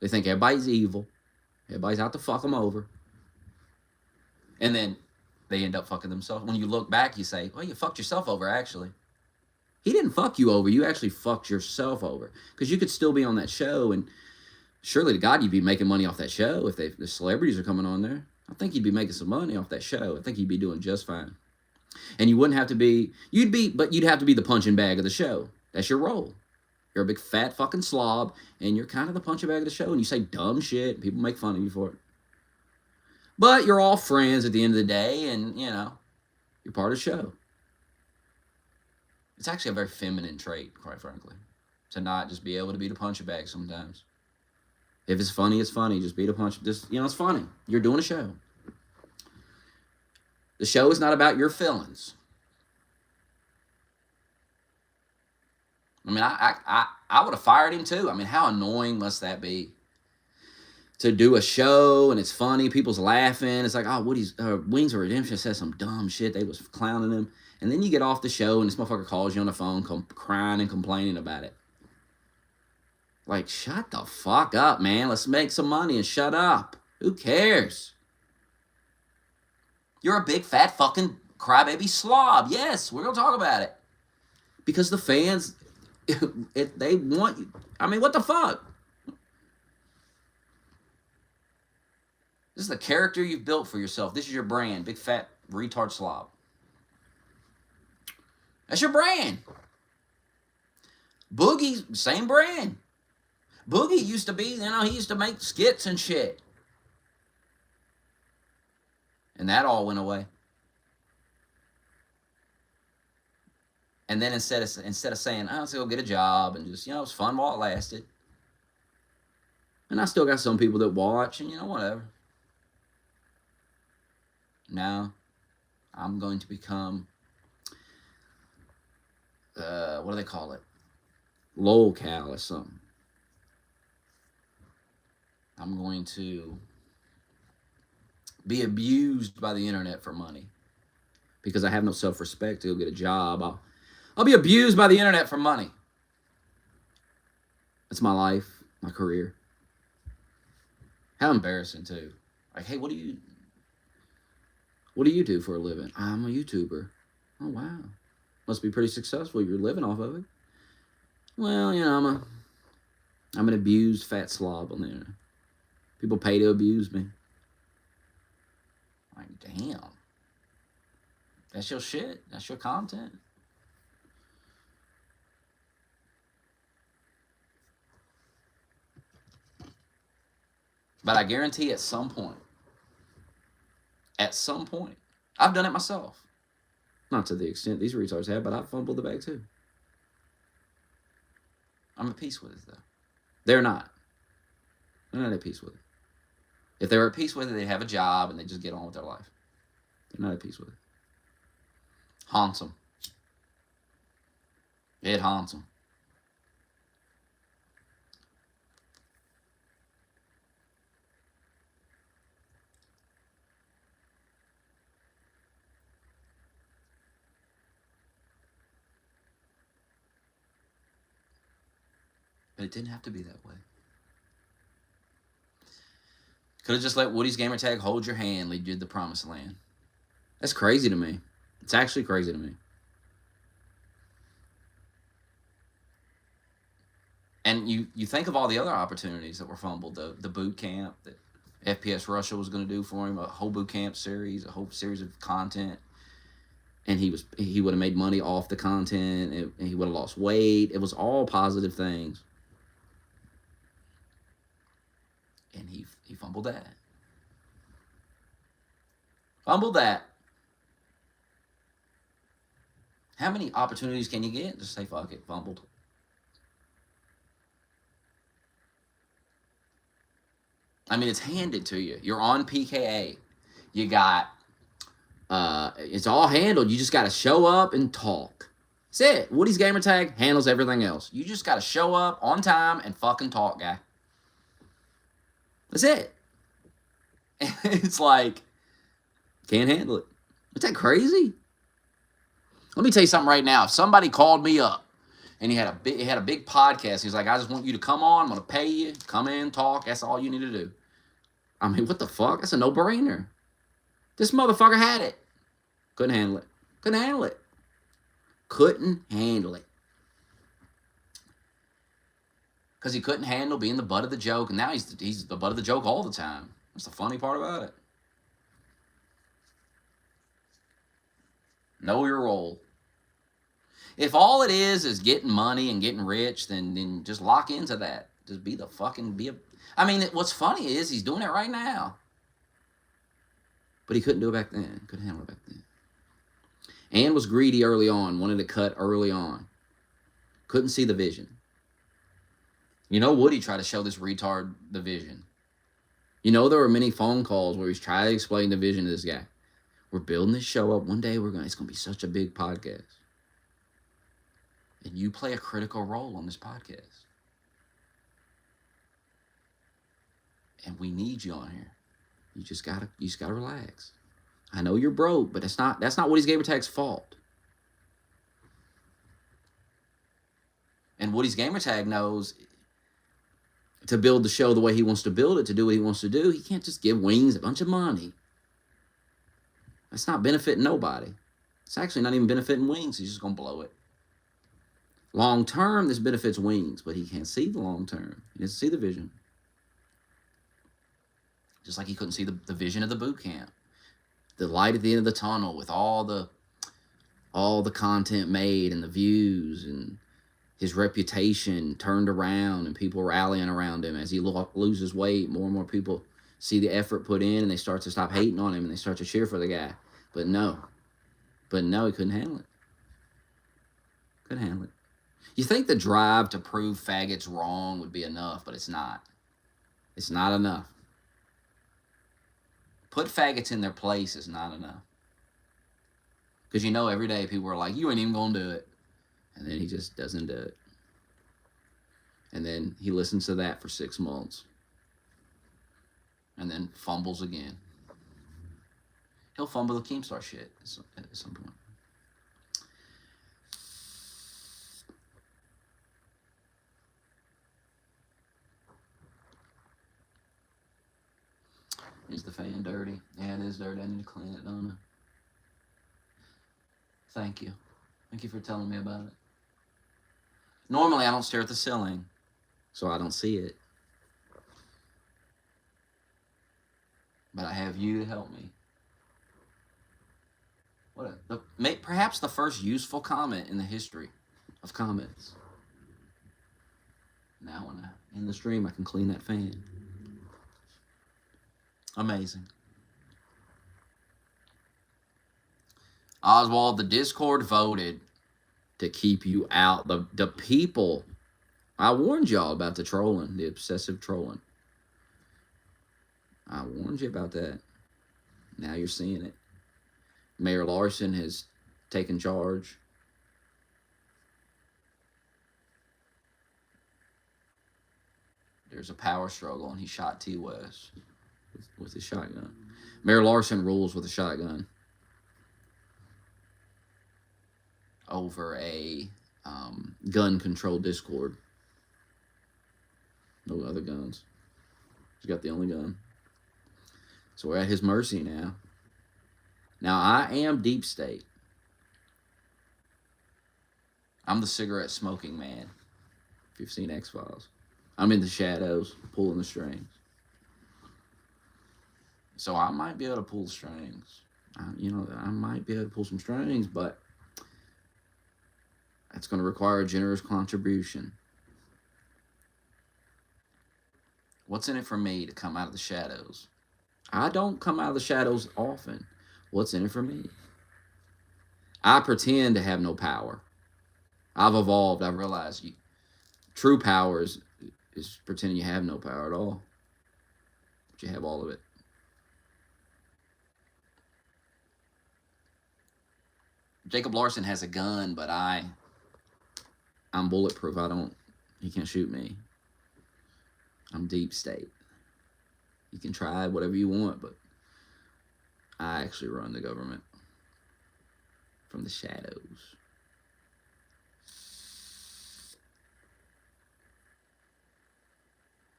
They think everybody's evil. Everybody's out to fuck them over. And then they end up fucking themselves. When you look back, you say, well, you fucked yourself over, actually. He didn't fuck you over. You actually fucked yourself over. Because you could still be on that show, and surely to God, you'd be making money off that show if the celebrities are coming on there. I think you'd be making some money off that show. I think you'd be doing just fine. And you wouldn't have to be, but you'd have to be the punching bag of the show. That's your role. You're a big fat fucking slob, and you're kind of the punching bag of the show, and you say dumb shit, and people make fun of you for it. But you're all friends at the end of the day, and, you're part of the show. It's actually a very feminine trait, quite frankly, to not just be able to be the punching bag sometimes. If it's funny, it's funny. Just be the punch. Just, it's funny. You're doing a show. The show is not about your feelings. I mean, I would have fired him too. I mean, how annoying must that be? To do a show and it's funny, people's laughing. It's like, oh, Wings of Redemption said some dumb shit. They was clowning him. And then you get off the show and this motherfucker calls you on the phone crying and complaining about it. Like, shut the fuck up, man. Let's make some money and shut up. Who cares? You're a big fat fucking crybaby slob. Yes, we're going to talk about it. Because the fans, they want you. I mean, what the fuck? This is the character you've built for yourself. This is your brand. Big fat retard slob. That's your brand. Boogie, same brand. Boogie used to be, he used to make skits and shit. And that all went away. And then instead of saying, let's go get a job and just, it was fun while it lasted. And I still got some people that watch and, whatever. Now, I'm going to become, what do they call it? Lolcal or something. I'm going to be abused by the internet for money because I have no self-respect to go get a job. I'll be abused by the internet for money. That's my life, my career. How embarrassing too. Like, hey, what do you do for a living? I'm a YouTuber. Oh, wow. Must be pretty successful. You're living off of it. Well, I'm an abused fat slob on the internet. People pay to abuse me. Like, damn. That's your shit. That's your content. But I guarantee at some point, I've done it myself. Not to the extent these retards have, but I've fumbled the bag too. I'm at peace with it, though. They're not. They're not at peace with it. If they were at peace with it, they'd have a job and they just get on with their life. They're not at peace with it. Haunts them. It haunts them. But it didn't have to be that way. Could have just let Woody's gamertag hold your hand, lead you to the promised land. That's crazy to me. It's actually crazy to me. And you think of all the other opportunities that were fumbled, the boot camp that FPS Russia was going to do for him, a whole boot camp series, a whole series of content. And he would have made money off the content, and he would have lost weight. It was all positive things. And he fumbled that. Fumbled that. How many opportunities can you get? Just say, fuck it, fumbled. I mean, it's handed to you. You're on PKA. You got, it's all handled. You just got to show up and talk. That's it. Woody's gamertag handles everything else. You just got to show up on time and fucking talk, guy. That's it. It's like, can't handle it. Is that crazy? Let me tell you something right now. If somebody called me up and he had a big podcast, he's like, I just want you to come on. I'm going to pay you. Come in, talk. That's all you need to do. I mean, what the fuck? That's a no-brainer. This motherfucker had it. Couldn't handle it. Couldn't handle it. Couldn't handle it. Because he couldn't handle being the butt of the joke. And now he's the butt of the joke all the time. That's the funny part about it. Know your role. If all it is getting money and getting rich, then just lock into that. Just be the fucking, I mean, what's funny is he's doing it right now. But he couldn't do it back then. Couldn't handle it back then. And was greedy early on. Wanted to cut early on. Couldn't see the vision. You know, Woody tried to show this retard the vision. You know, there were many phone calls where he's trying to explain the vision to this guy. We're building this show up. One day it's going to be such a big podcast. And you play a critical role on this podcast. And we need you on here. You just gotta relax. I know you're broke, but that's not Woody's Gamertag's fault. And Woody's Gamertag knows to build the show the way he wants to build it, to do what he wants to do, he can't just give Wings a bunch of money. That's not benefiting nobody. It's actually not even benefiting Wings. He's just going to blow it. Long term, this benefits Wings, but he can't see the long term. He doesn't see the vision. Just like he couldn't see the vision of the boot camp. The light at the end of the tunnel with all the content made and the views and his reputation turned around and people rallying around him as he loses weight. More and more people see the effort put in and they start to stop hating on him and they start to cheer for the guy. But no, he couldn't handle it. Couldn't handle it. You think the drive to prove faggots wrong would be enough, but it's not. It's not enough. Put faggots in their place is not enough. Because you know every day people are like, you ain't even going to do it. And then he just doesn't do it. And then he listens to that for 6 months. And then fumbles again. He'll fumble the Keemstar shit at some point. Is the fan dirty? Yeah, it is dirty. I need to clean it, don't I? Thank you. Thank you for telling me about it. Normally, I don't stare at the ceiling, so I don't see it. But I have you to help me. Perhaps the first useful comment in the history of comments. Now, when I end the stream, I can clean that fan. Amazing. Oswald, the Discord voted to keep you out. The people, I warned y'all about the trolling, the obsessive trolling. I warned you about that. Now you're seeing it. Mayor Larson has taken charge. There's a power struggle, and he shot T. West with his shotgun. Mayor Larson rules with a shotgun over a gun control Discord. No other guns. He's got the only gun. So we're at his mercy now. Now, I am deep state. I'm the cigarette smoking man. If you've seen X-Files. I'm in the shadows, pulling the strings. So I might be able to pull the strings. I might be able to pull some strings, but that's going to require a generous contribution. What's in it for me to come out of the shadows? I don't come out of the shadows often. What's in it for me? I pretend to have no power. I've evolved. I've realized true power is pretending you have no power at all. But you have all of it. Jacob Larson has a gun, but I'm bulletproof. He can't shoot me. I'm deep state. You can try whatever you want, but I actually run the government from the shadows.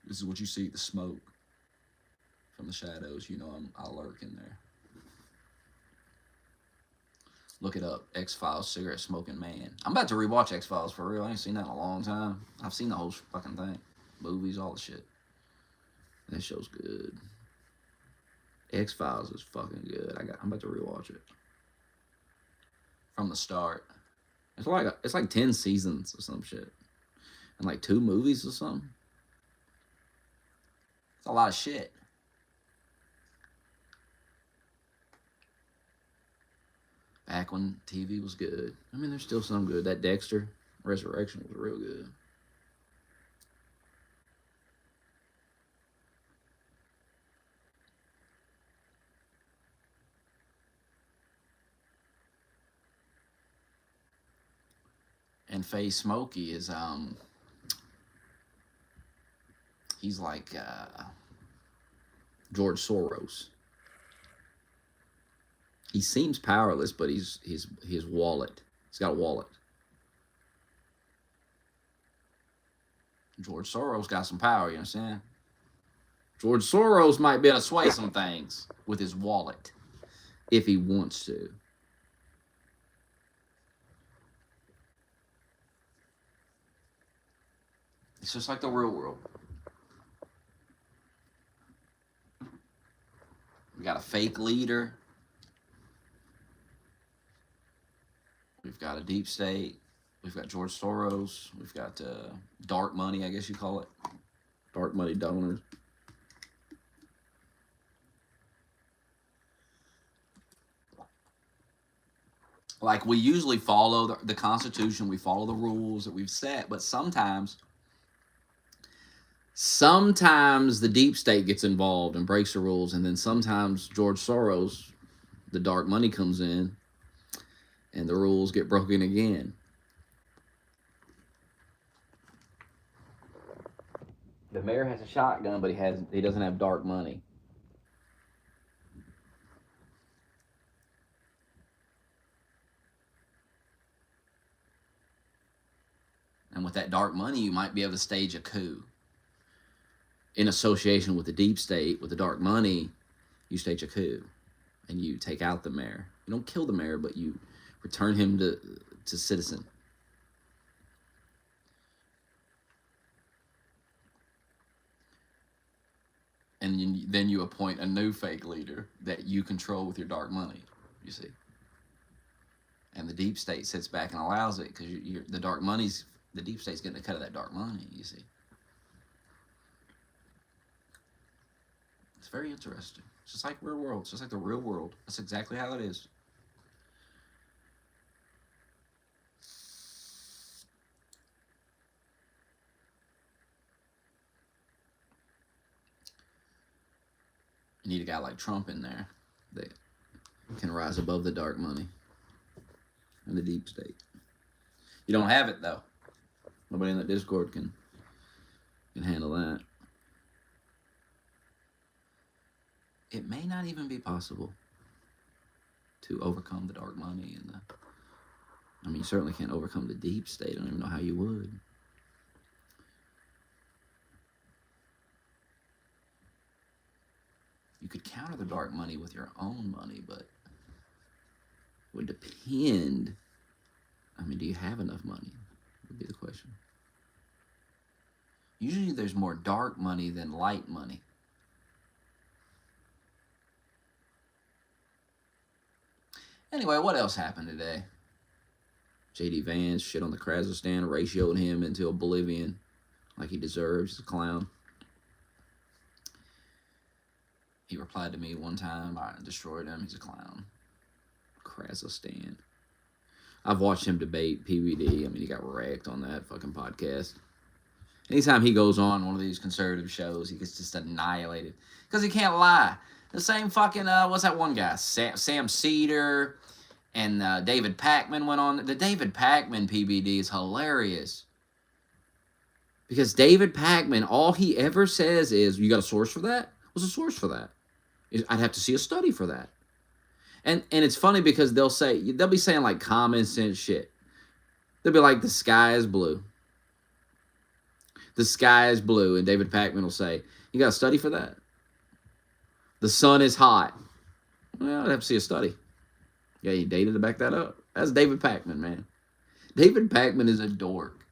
This is what you see, the smoke from the shadows. I lurk in there. Look it up. X-Files, cigarette smoking man. I'm about to rewatch X-Files for real. I ain't seen that in a long time. I've seen the whole fucking thing. Movies, all the shit. That show's good. X-Files is fucking good. I'm about to rewatch it. From the start. It's like 10 seasons or some shit. And like 2 movies or something. It's a lot of shit. Back when TV was good. I mean, there's still some good. That Dexter Resurrection was real good. And Faye Smokey is he's like George Soros. He seems powerless, but he's his wallet. He's got a wallet. George Soros got some power, you understand? George Soros might be able to sway some things with his wallet if he wants to. It's just like the real world. We got a fake leader. We've got a deep state. We've got George Soros. We've got dark money, I guess you call it. Dark money donors. Like, we usually follow the Constitution. We follow the rules that we've set. But sometimes the deep state gets involved and breaks the rules. And then sometimes George Soros, the dark money, comes in and the rules get broken again. The mayor has a shotgun, but he doesn't have dark money. And with that dark money, you might be able to stage a coup. In association with the deep state, with the dark money, you stage a coup and you take out the mayor. You don't kill the mayor, but you return him to citizen. And then you appoint a new fake leader that you control with your dark money, you see. And the deep state sits back and allows it because the deep state's getting a cut of that dark money, you see. It's very interesting. It's just like real world. It's just like the real world. That's exactly how it is. You need a guy like Trump in there that can rise above the dark money and the deep state. You don't have it, though. Nobody in that Discord can handle that. It may not even be possible to overcome the dark money and you certainly can't overcome the deep state. I don't even know how you would. You could counter the dark money with your own money, but it would depend. Do you have enough money? Would be the question. Usually there's more dark money than light money. Anyway, what else happened today? J.D. Vance shit on the Kazakhstan, ratioed him into oblivion like he deserves. He's a clown. He replied to me one time. I destroyed him. He's a clown. Kazakhstan. I've watched him debate PBD. He got wrecked on that fucking podcast. Anytime he goes on one of these conservative shows, he gets just annihilated. Because he can't lie. The same fucking, what's that one guy? Sam Cedar and David Pakman went on. The David Pakman PBD is hilarious. Because David Pakman, all he ever says is, you got a source for that? What's the source for that? I'd have to see a study for that. And it's funny because they'll be saying like common sense shit. They'll be like, the sky is blue. The sky is blue. And David Pakman will say, you got a study for that? The sun is hot. Well, I'd have to see a study. Yeah, you data to back that up. That's David Pakman, man. David Pakman is a dork.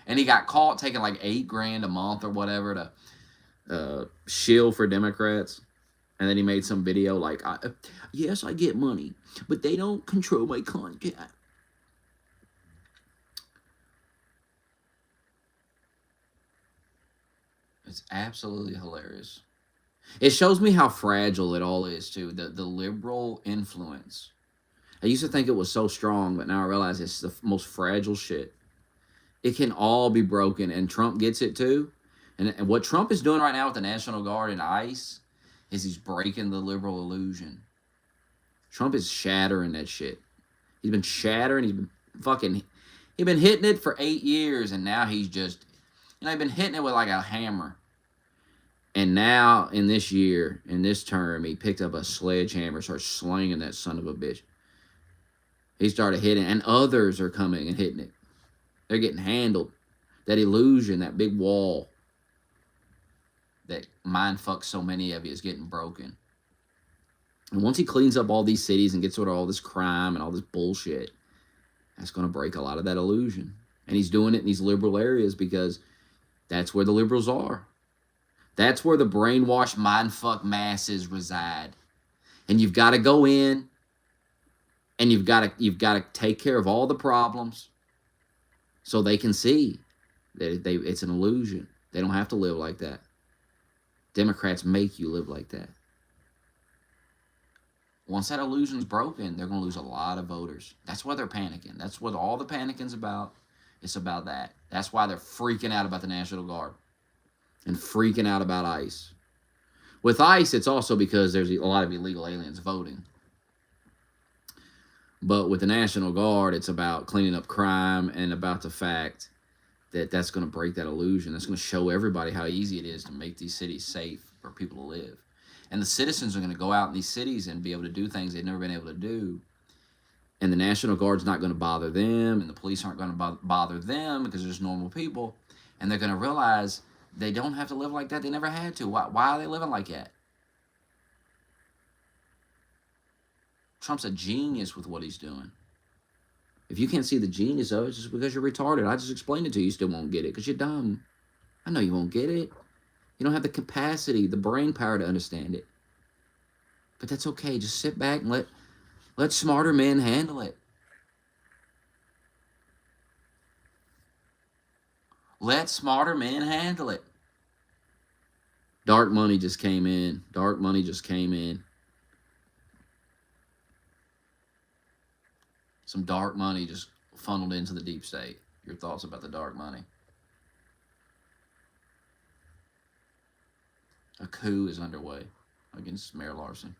And he got caught taking like $8,000 a month or whatever to shill for Democrats. And then he made some video like, yes, I get money, but they don't control my content. It's absolutely hilarious. It shows me how fragile it all is, too. The liberal influence. I used to think it was so strong, but now I realize it's the most fragile shit. It can all be broken, and Trump gets it too. And what Trump is doing right now with the National Guard and ICE is he's breaking the liberal illusion. Trump is shattering that shit. He's been shattering. He's been hitting it for 8 years, and now he's just, he's been hitting it with like a hammer. And now in this year, in this term, he picked up a sledgehammer, started slinging that son of a bitch. He started hitting, and others are coming and hitting it. They're getting handled. That illusion, that big wall that mind fucks so many of you is getting broken. And once he cleans up all these cities and gets rid of all this crime and all this bullshit, that's going to break a lot of that illusion. And he's doing it in these liberal areas because that's where the liberals are. That's where the brainwashed mindfuck masses reside. And you've got to go in and you've got to take care of all the problems so they can see that it's an illusion. They don't have to live like that. Democrats make you live like that. Once that illusion's broken, they're going to lose a lot of voters. That's why they're panicking. That's what all the panicking's about. It's about that. That's why they're freaking out about the National Guard and freaking out about ICE. With ICE, it's also because there's a lot of illegal aliens voting. But with the National Guard, it's about cleaning up crime and about the fact that that's going to break that illusion. That's going to show everybody how easy it is to make these cities safe for people to live. And the citizens are going to go out in these cities and be able to do things they've never been able to do. And the National Guard's not going to bother them, and the police aren't going to bother them because they're just normal people. And they're going to realize they don't have to live like that. They never had to. Why are they living like that? Trump's a genius with what he's doing. If you can't see the genius of it, it's just because you're retarded. I just explained it to you. You still won't get it because you're dumb. I know you won't get it. You don't have the capacity, the brain power to understand it. But that's okay. Just sit back and let smarter men handle it. Let smarter men handle it. Dark money just came in. Dark money just came in. Some dark money just funneled into the deep state. Your thoughts about the dark money? A coup is underway against Mayor Larson.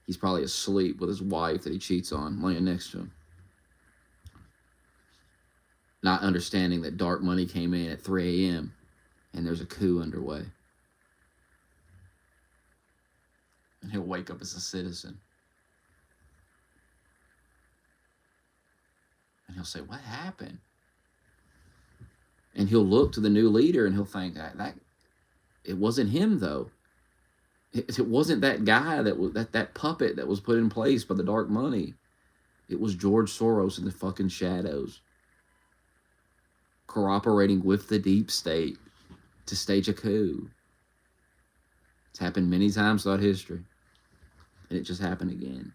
He's probably asleep with his wife that he cheats on, laying next to him. Not understanding that dark money came in at 3 a.m. and there's a coup underway. And he'll wake up as a citizen. And he'll say, what happened? And he'll look to the new leader and he'll think that it wasn't him, though. It wasn't that guy that puppet that was put in place by the dark money. It was George Soros in the fucking shadows, cooperating with the deep state to stage a coup. It's happened many times throughout history, and it just happened again.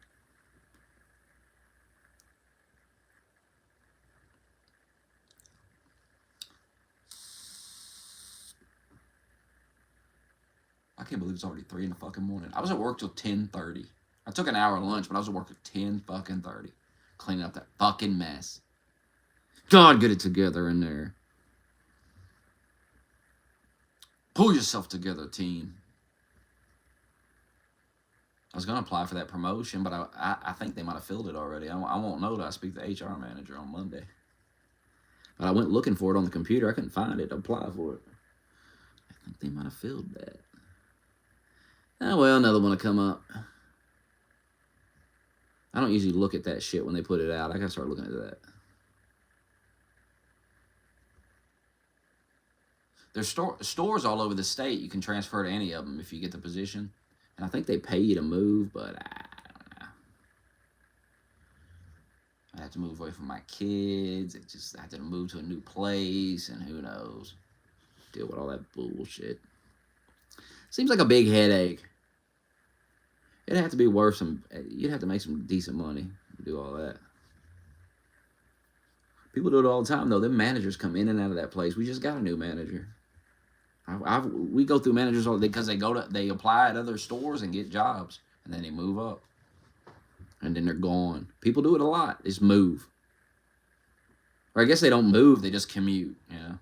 I can't believe it's already 3 in the fucking morning. I was at work till 10:30. I took an hour lunch, but I was at work at 10:30, cleaning up that fucking mess. God, get it together in there. Pull yourself together, team. I was going to apply for that promotion, but I think they might have filled it already. I won't know till I speak to the HR manager on Monday. But I went looking for it on the computer. I couldn't find it to apply for it. I think they might have filled that. Oh, well, another one will come up. I don't usually look at that shit when they put it out. I got to start looking at that. There's stores all over the state. You can transfer to any of them if you get the position. And I think they pay you to move, but I don't know. I have to move away from my kids. I have to move to a new place, and who knows. Deal with all that bullshit. Seems like a big headache. It'd have to be worth you'd have to make some decent money to do all that. People do it all the time, though. Them managers come in and out of that place. We just got a new manager. We go through managers all day because they apply at other stores and get jobs, and then they move up. and then they're gone. People do it a lot. They just move. Or I guess they don't move, they just commute. Yeah.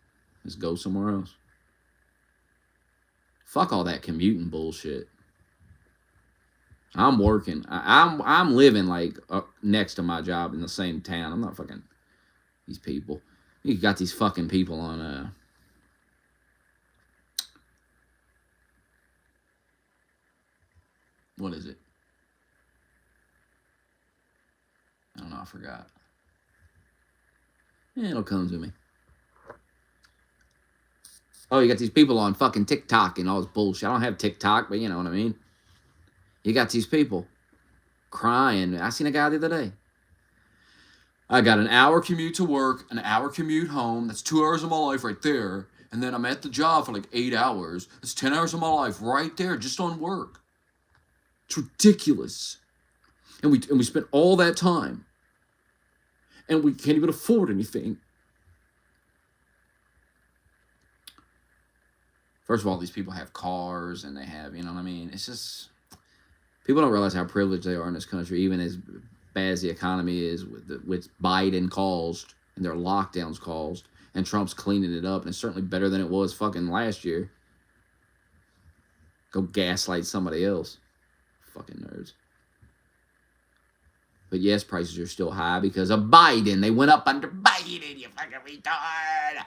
Just go somewhere else. Fuck all that commuting bullshit. I'm working. I'm living like next to my job in the same town. I'm not fucking these people. You got these fucking people on what is it? I don't know, I forgot. Yeah, it'll come to me. Oh, you got these people on fucking TikTok and all this bullshit. I don't have TikTok, but you know what I mean. You got these people crying. I seen a guy the other day. I got an hour commute to work, an hour commute home. That's 2 hours of my life right there. And then I'm at the job for like 8 hours. That's 10 hours of my life right there just on work. It's ridiculous. And we spent all that time. And we can't even afford anything. First of all, these people have cars and they have, you know what I mean? It's just, people don't realize how privileged they are in this country, even as bad as the economy is, with Biden caused and their lockdowns caused, and Trump's cleaning it up, and it's certainly better than it was fucking last year. Go gaslight somebody else. Fucking nerds. But yes, prices are still high because of Biden. They went up under Biden, you fucking retard.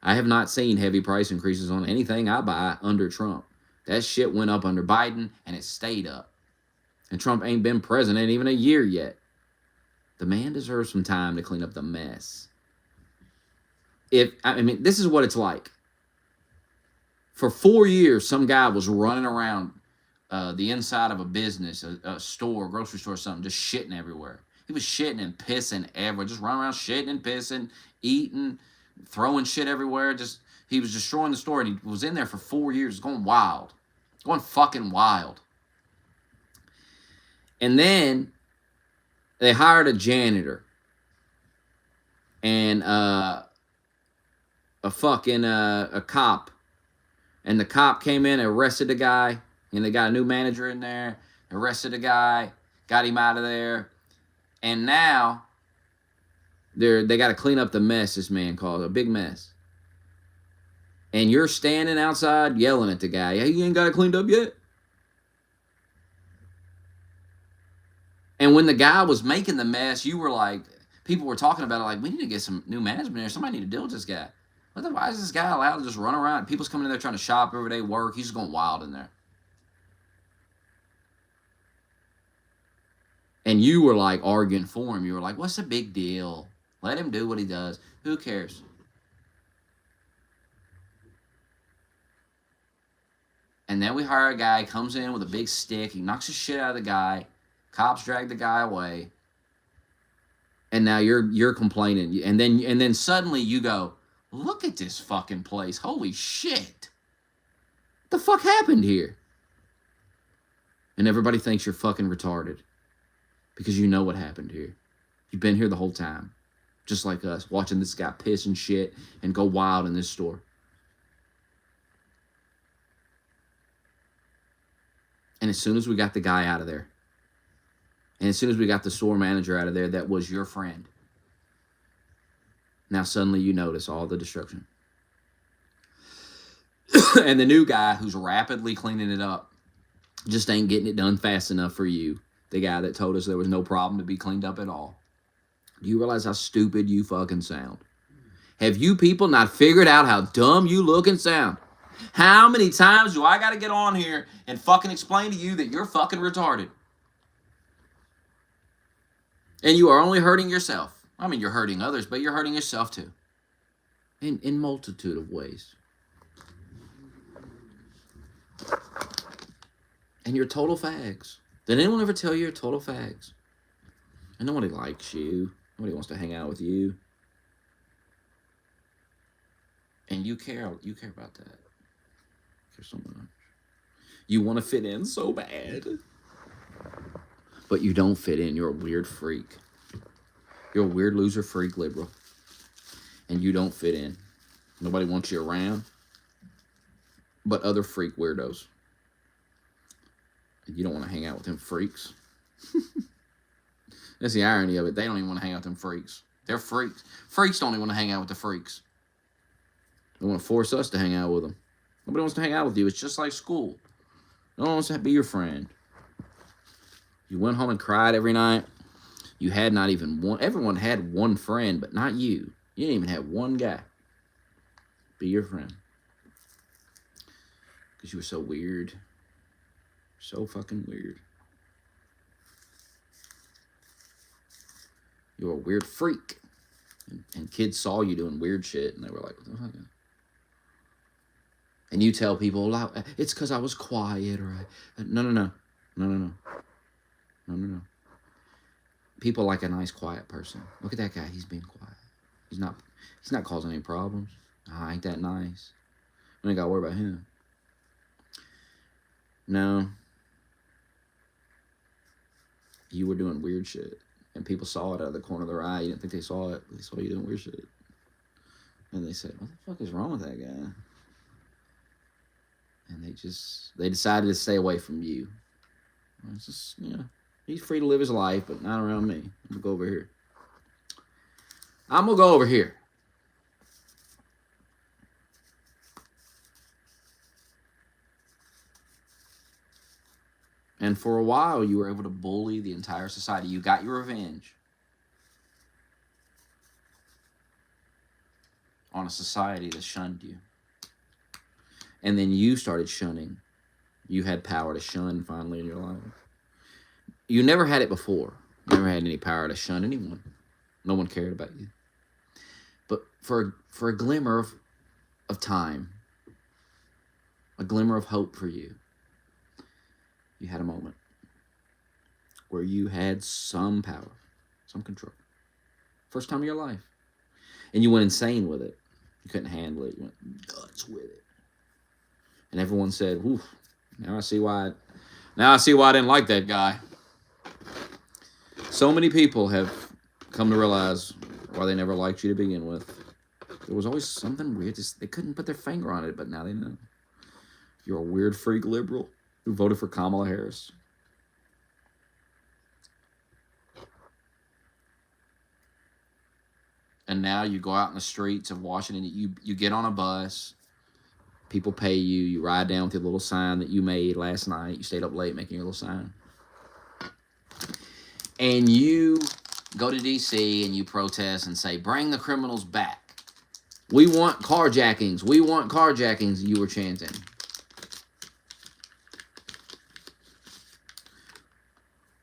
I have not seen heavy price increases on anything I buy under Trump. That shit went up under Biden, and it stayed up. And Trump ain't been president even a year yet. The man deserves some time to clean up the mess. I mean, this is what it's like. For 4 years, some guy was running around the inside of a business, a store, grocery store or something, just shitting everywhere. He was shitting and pissing everywhere. Just running around shitting and pissing, eating, throwing shit everywhere. He was destroying the store, and he was in there for 4 years, going wild. Going fucking wild. And then they hired a janitor and a cop. And the cop came in and arrested the guy. And they got a new manager in there, arrested the guy, got him out of there. And now they got to clean up the mess this man caused, a big mess. And you're standing outside yelling at the guy, hey, you ain't got it cleaned up yet? And when the guy was making the mess, you were like, people were talking about it like, we need to get some new management here. Somebody need to deal with this guy. Why is this guy allowed to just run around? People's coming in there trying to shop every day, work. He's just going wild in there. And you were like arguing for him. You were like, what's the big deal? Let him do what he does. Who cares? And then we hire a guy, comes in with a big stick. He knocks the shit out of the guy. Cops drag the guy away. And now you're complaining. And then suddenly you go, look at this fucking place. Holy shit. What the fuck happened here? And everybody thinks you're fucking retarded. Because you know what happened here. You've been here the whole time. Just like us, watching this guy piss and shit and go wild in this store. And as soon as we got the guy out of there, and as soon as we got the store manager out of there that was your friend, now suddenly you notice all the destruction. And the new guy who's rapidly cleaning it up just ain't getting it done fast enough for you. The guy that told us there was no problem to be cleaned up at all. Do you realize how stupid you fucking sound? Have you people not figured out how dumb you look and sound? How many times do I got to get on here and fucking explain to you that you're fucking retarded? And you are only hurting yourself. I mean, you're hurting others, but you're hurting yourself too. In multitude of ways. And you're total fags. Did anyone ever tell you you're total fags? And nobody likes you. Nobody wants to hang out with you. And you care about that. You care so much. You want to fit in so bad. But you don't fit in. You're a weird freak. You're a weird loser freak liberal. And you don't fit in. Nobody wants you around. But other freak weirdos. You don't want to hang out with them freaks. That's the irony of it. They don't even want to hang out with them freaks. They're freaks. Freaks don't even want to hang out with the freaks. They want to force us to hang out with them. Nobody wants to hang out with you. It's just like school. No one wants to be your friend. You went home and cried every night. You had not even one. Everyone had one friend, but not you. You didn't even have one guy be your friend. Because you were so weird. So fucking weird. You were a weird freak. And kids saw you doing weird shit, and they were like, what the fuck? And you tell people, it's because I was quiet, or no. People like a nice, quiet person. Look at that guy. He's being quiet. He's not causing any problems. Oh, ain't that nice? I ain't got to worry about him. No. You were doing weird shit. And people saw it out of the corner of their eye. You didn't think they saw it. They saw you doing weird shit. And they said, what the fuck is wrong with that guy? And they decided to stay away from you. It's just, he's free to live his life, but not around me. I'm going to go over here. I'm going to go over here. And for a while, you were able to bully the entire society. You got your revenge on a society that shunned you. And then you started shunning. You had power to shun finally in your life. You never had it before. You never had any power to shun anyone. No one cared about you. But for a glimmer of time, a glimmer of hope for you, you had a moment where you had some power, some control. First time in your life. And you went insane with it. You couldn't handle it. You went nuts with it. And everyone said, "Oof, now I see why I didn't like that guy." So many people have come to realize why they never liked you to begin with. There was always something weird. They couldn't put their finger on it, but now they know. You're a weird freak liberal who voted for Kamala Harris. And now you go out in the streets of Washington, you get on a bus, people pay you, you ride down with your little sign that you made last night, you stayed up late making your little sign. And you go to D.C. and you protest and say, bring the criminals back. We want carjackings. We want carjackings, you were chanting.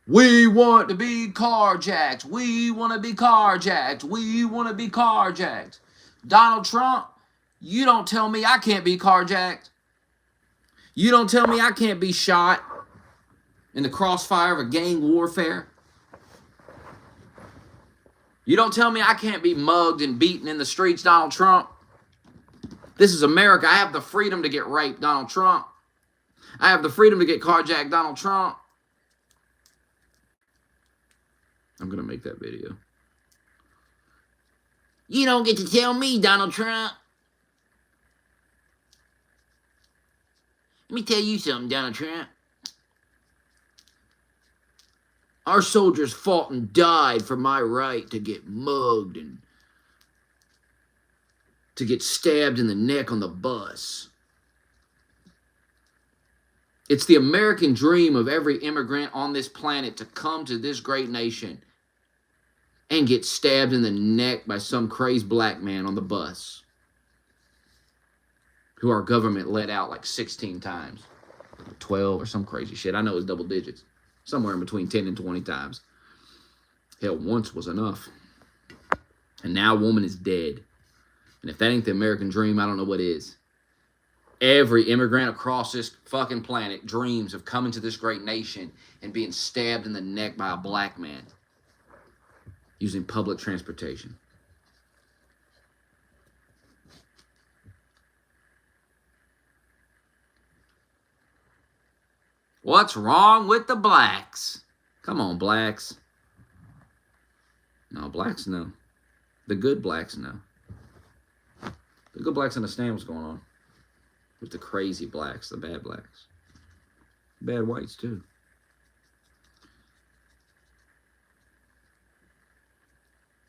We want to be carjacked. We want to be carjacked. We want to be carjacked. Donald Trump, you don't tell me I can't be carjacked. You don't tell me I can't be shot in the crossfire of a gang warfare. You don't tell me I can't be mugged and beaten in the streets, Donald Trump. This is America. I have the freedom to get raped, Donald Trump. I have the freedom to get carjacked, Donald Trump. I'm going to make that video. You don't get to tell me, Donald Trump. Let me tell you something, Donald Trump. Our soldiers fought and died for my right to get mugged and to get stabbed in the neck on the bus. It's the American dream of every immigrant on this planet to come to this great nation and get stabbed in the neck by some crazed black man on the bus who our government let out like 16 times, 12 or some crazy shit. I know it's double digits, somewhere in between 10 and 20 times. Hell, once was enough. And now a woman is dead. And if that ain't the American dream, I don't know what is. Every immigrant across this fucking planet dreams of coming to this great nation and being stabbed in the neck by a black man using public transportation. What's wrong with the blacks? Come on, blacks. No, blacks know. The good blacks know. The good blacks understand what's going on. With the crazy blacks, the bad blacks. Bad whites, too.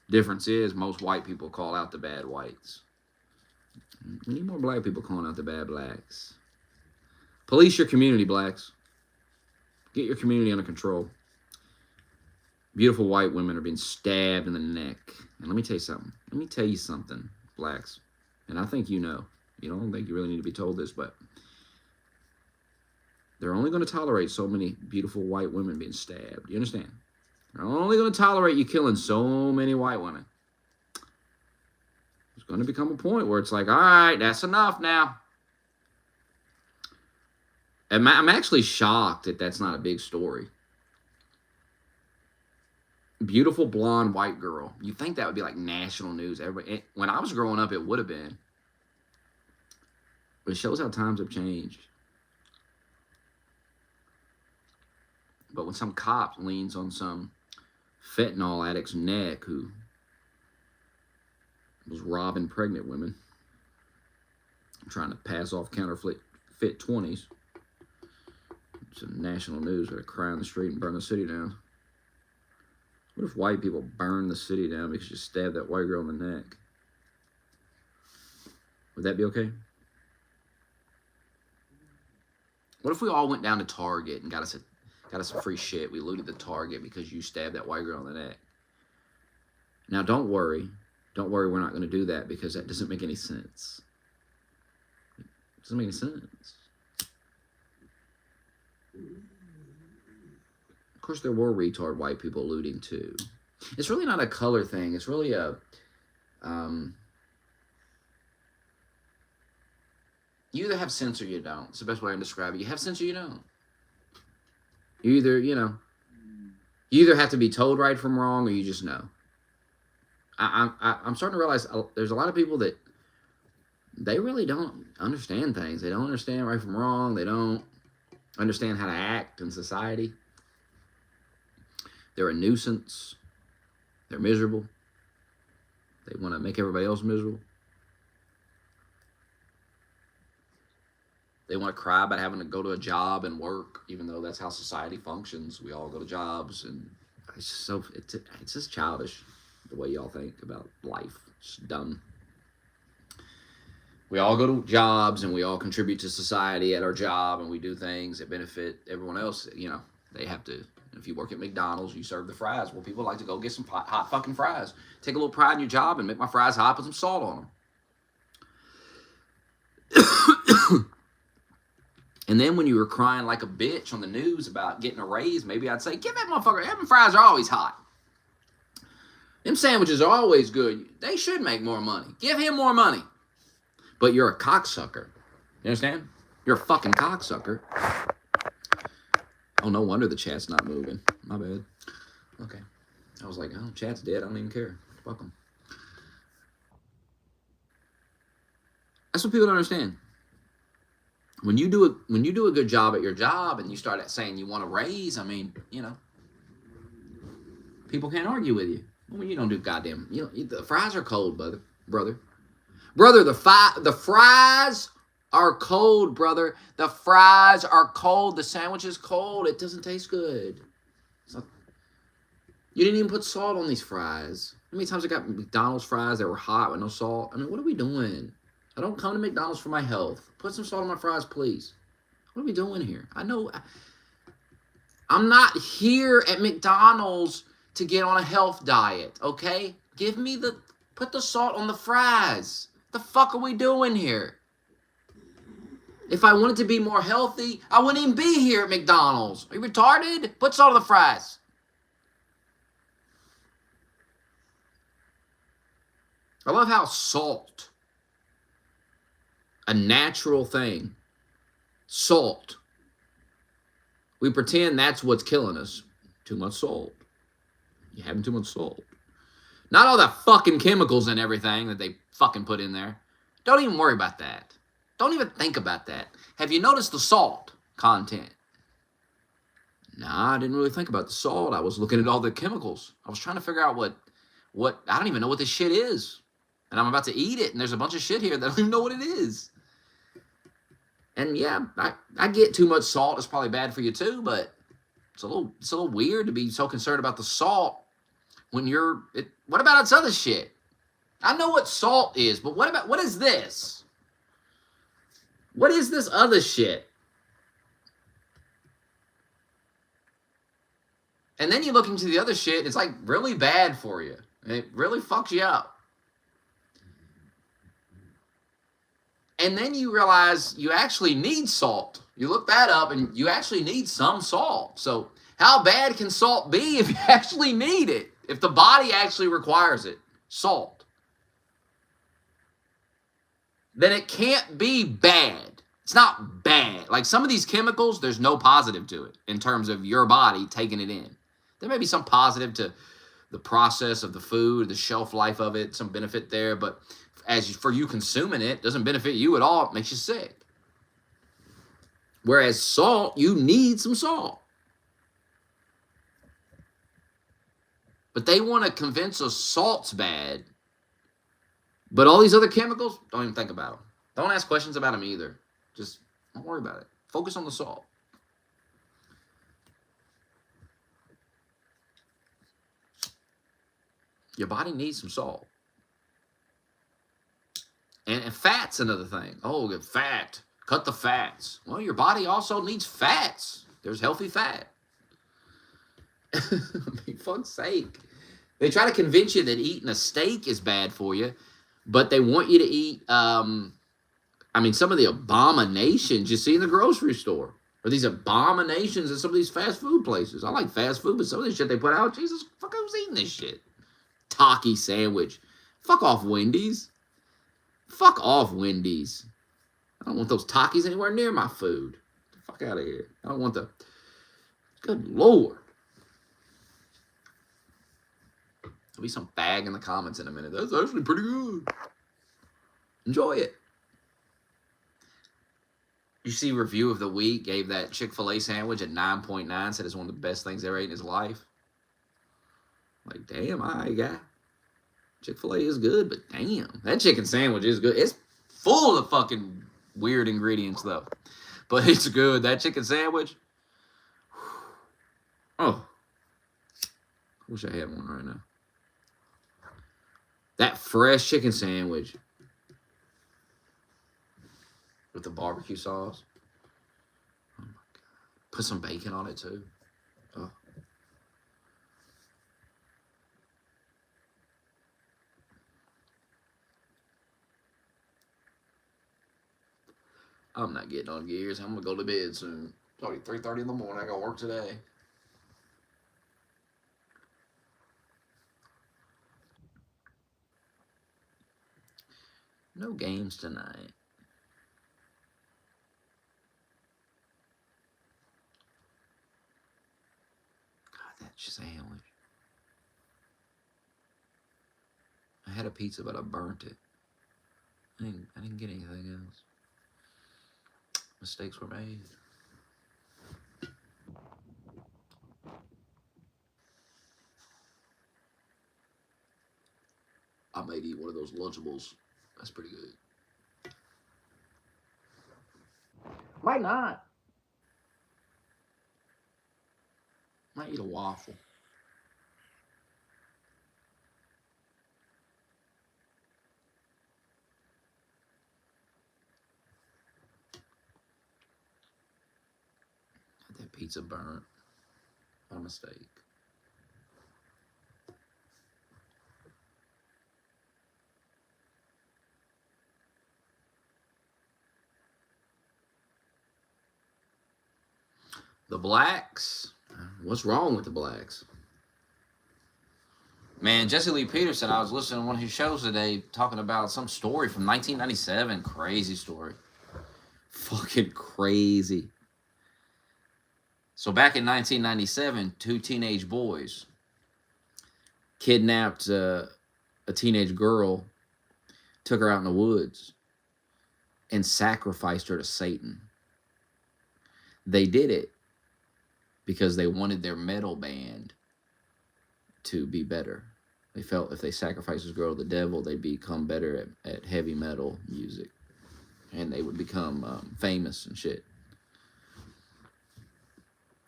Difference is most white people call out the bad whites. We need more black people calling out the bad blacks. Police your community, blacks. Get your community under control. Beautiful white women are being stabbed in the neck. And let me tell you something. Let me tell you something, blacks. And I think you know. You don't think you really need to be told this, but they're only going to tolerate so many beautiful white women being stabbed. You understand? They're only going to tolerate you killing so many white women. There's going to become a point where it's like, all right, that's enough now. And I'm actually shocked that that's not a big story. Beautiful blonde white girl. You think that would be like national news? Everybody, when I was growing up, it would have been. But it shows how times have changed. But when some cop leans on some fentanyl addict's neck who was robbing pregnant women, trying to pass off counterfeit 20s, it's a national news. They're crying in the street and burn the city down. What if white people burn the city down because you stabbed that white girl in the neck? Would that be okay? What if we all went down to Target and got us some free shit? We looted the Target because you stabbed that white girl in the neck. Now, don't worry. Don't worry, we're not going to do that because that doesn't make any sense. It doesn't make any sense. Of course, there were retard white people looting too. It's really not a color thing. It's really a... you either have sense or you don't. It's the best way I can describe it. You have sense or you don't. You either, you either have to be told right from wrong or you just know. I'm starting to realize there's a lot of people that they really don't understand things. They don't understand right from wrong. They don't understand how to act in society. They're a nuisance. They're miserable. They want to make everybody else miserable. They want to cry about having to go to a job and work, even though that's how society functions. We all go to jobs, and it's just childish the way y'all think about life. It's dumb. We all go to jobs, and we all contribute to society at our job, and we do things that benefit everyone else. They have to. If you work at McDonald's, you serve the fries. Well, people like to go get some hot fucking fries. Take a little pride in your job and make my fries hot, put some salt on them. And then when you were crying like a bitch on the news about getting a raise, maybe I'd say, give that motherfucker, them fries are always hot. Them sandwiches are always good. They should make more money. Give him more money. But you're a cocksucker. You understand? You're a fucking cocksucker. Oh, no wonder the chat's not moving. My bad. Okay. I was like, oh, chat's dead. I don't even care. Fuck them. That's what people don't understand. When you do a good job at your job and you start saying you want a raise, people can't argue with you. Well, you don't do goddamn. The fries are cold, brother. Brother, the fries are cold, brother. The fries are cold. The sandwich is cold. It doesn't taste good. You didn't even put salt on these fries. How many times I got McDonald's fries that were hot with no salt? What are we doing? I don't come to McDonald's for my health. Put some salt on my fries, please. What are we doing here? I know I'm not here at McDonald's to get on a health diet, okay? Put the salt on the fries. The fuck are we doing here? If I wanted to be more healthy, I wouldn't even be here at McDonald's. Are you retarded? Put salt on the fries. I love how salt, a natural thing, salt, we pretend that's what's killing us. Too much salt. You're having too much salt. Not all the fucking chemicals and everything that they fucking put in there. Don't even worry about that. Don't even think about that. Have you noticed the salt content? Nah, I didn't really think about the salt. I was looking at all the chemicals. I was trying to figure out what I don't even know what this shit is. And I'm about to eat it, and there's a bunch of shit here that I don't even know what it is. And yeah, I get too much salt. It's probably bad for you too, but it's a little weird to be so concerned about the salt when you're, what about its other shit? I know what salt is, but what is this? What is this other shit? And then you look into the other shit, it's like really bad for you. It really fucks you up. And then you realize you actually need salt. You look that up and you actually need some salt. So how bad can salt be if you actually need it? If the body actually requires it, salt. Then it can't be bad. It's not bad. Like some of these chemicals, there's no positive to it in terms of your body taking it in. There may be some positive to the process of the food, the shelf life of it, some benefit there, but for you consuming it, doesn't benefit you at all. It makes you sick. Whereas salt, you need some salt. But they want to convince us salt's bad. But all these other chemicals, don't even think about them. Don't ask questions about them either. Just don't worry about it. Focus on the salt. Your body needs some salt. And fat's another thing. Oh, get fat. Cut the fats. Well, your body also needs fats. There's healthy fat. I mean, fuck's sake. They try to convince you that eating a steak is bad for you, but they want you to eat, some of the abominations you see in the grocery store. Or these abominations in some of these fast food places. I like fast food, but some of this shit they put out, Jesus, fuck, who's eating this shit? Taki sandwich. Fuck off, Wendy's. Fuck off, Wendy's. I don't want those Takis anywhere near my food. Get the fuck out of here. I don't want the... Good Lord. There'll be some bag in the comments in a minute. That's actually pretty good. Enjoy it. You see review of the week, gave that Chick-fil-A sandwich at 9.9, said it's one of the best things ever ate in his life. Like, damn, all right, guy. Chick-fil-A is good, but damn, that chicken sandwich is good. It's full of fucking weird ingredients, though. But it's good. That chicken sandwich. Oh. I wish I had one right now. That fresh chicken sandwich with the barbecue sauce. Oh, my God. Put some bacon on it, too. Oh. I'm not getting on gears. I'm going to go to bed soon. It's already 3:30 in the morning. I got to work today. No games tonight. God, that sandwich. I had a pizza, but I burnt it. I didn't get anything else. Mistakes were made. I might eat one of those Lunchables. That's pretty good. Might not. Might eat a waffle. Had that pizza burnt by mistake. The blacks. What's wrong with the blacks? Man, Jesse Lee Peterson, I was listening to one of his shows today talking about some story from 1997. Crazy story. Fucking crazy. So back in 1997, two teenage boys kidnapped a teenage girl, took her out in the woods, and sacrificed her to Satan. They did it because they wanted their metal band to be better. They felt if they sacrificed this girl to the devil, they'd become better at heavy metal music. And they would become famous and shit.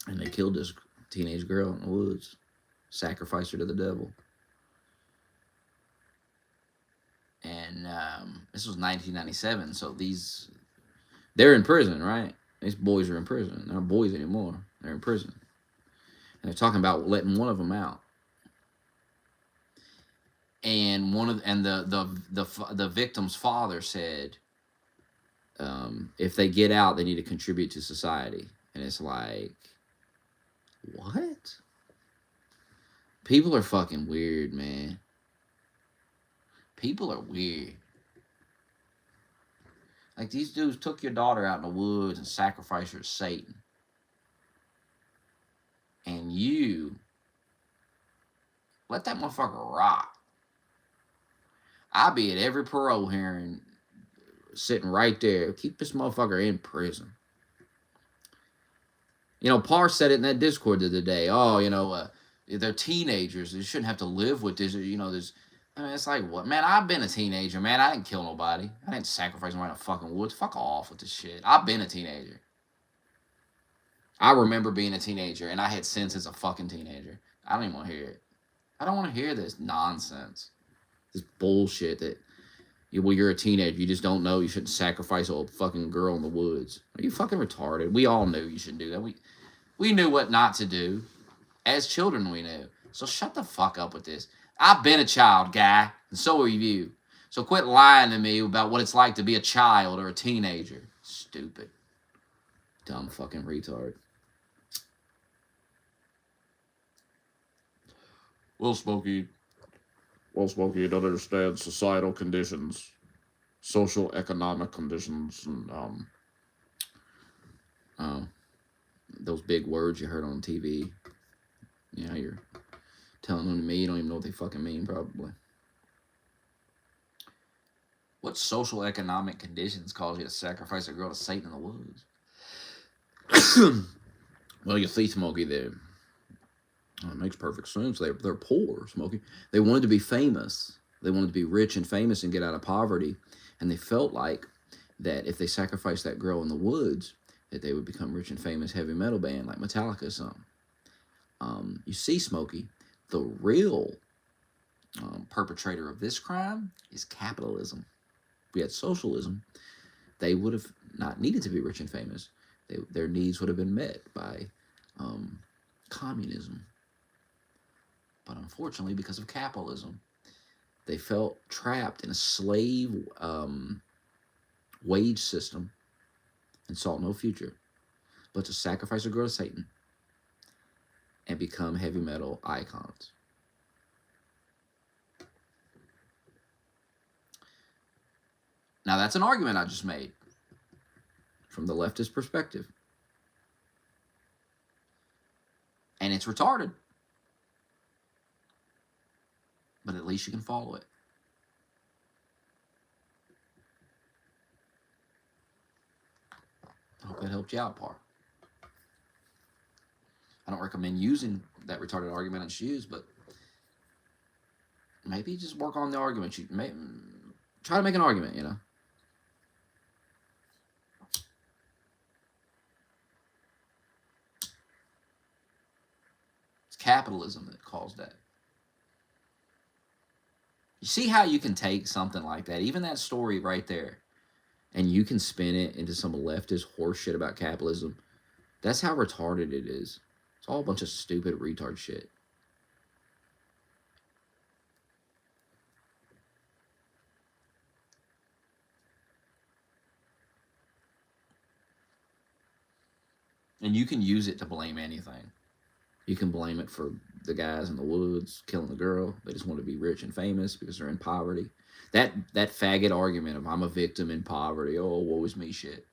And they killed this teenage girl in the woods. Sacrificed her to the devil. And this was 1997, so they're in prison, right? These boys are in prison. They're not boys anymore. They're in prison. And they're talking about letting one of them out. And the victim's father said, if they get out, they need to contribute to society. And it's like, what? People are fucking weird, man. People are weird. Like, these dudes took your daughter out in the woods and sacrificed her to Satan. And you let that motherfucker rock. I'll be at every parole hearing, sitting right there. Keep this motherfucker in prison. You know, Parr said it in that Discord the other day. Oh, you know, they're teenagers. They shouldn't have to live with this. You know, I mean, it's like, what? Man, I've been a teenager, man. I didn't kill nobody. I didn't sacrifice nobody in the fucking woods. Fuck off with this shit. I've been a teenager. I remember being a teenager, and I had sense as a fucking teenager. I don't even want to hear it. I don't want to hear this nonsense. This bullshit that, you're a teenager. You just don't know you shouldn't sacrifice a fucking girl in the woods. Are you fucking retarded? We all knew you shouldn't do that. We knew what not to do. As children, we knew. So shut the fuck up with this. I've been a child, guy, and so have you. So quit lying to me about what it's like to be a child or a teenager. Stupid. Dumb fucking retard. Well, Smokey, you don't understand societal conditions, social economic conditions, and those big words you heard on TV. Yeah, you're telling them to me. You don't even know what they fucking mean, probably. What social economic conditions cause you to sacrifice a girl to Satan in the woods? Well, you see, Smokey, it makes perfect sense. They're poor, Smokey. They wanted to be famous. They wanted to be rich and famous and get out of poverty. And they felt like that if they sacrificed that girl in the woods, that they would become rich and famous heavy metal band like Metallica or something. You see, Smokey, the real perpetrator of this crime is capitalism. If we had socialism, they would have not needed to be rich and famous. Their needs would have been met by communism. But unfortunately, because of capitalism, they felt trapped in a slave wage system and saw no future but to sacrifice a girl to Satan and become heavy metal icons. Now, that's an argument I just made from the leftist perspective. And it's retarded. But at least you can follow it. I hope that helped you out, Parr. I don't recommend using that retarded argument on shoes, but maybe just work on the argument. Try to make an argument, you know. It's capitalism that caused that. You see how you can take something like that, even that story right there, and you can spin it into some leftist horseshit about capitalism. That's how retarded it is. It's all a bunch of stupid retard shit. And you can use it to blame anything. You can blame it for the guys in the woods killing the girl. They just want to be rich and famous because they're in poverty. That faggot argument of I'm a victim in poverty, oh, woe is me shit.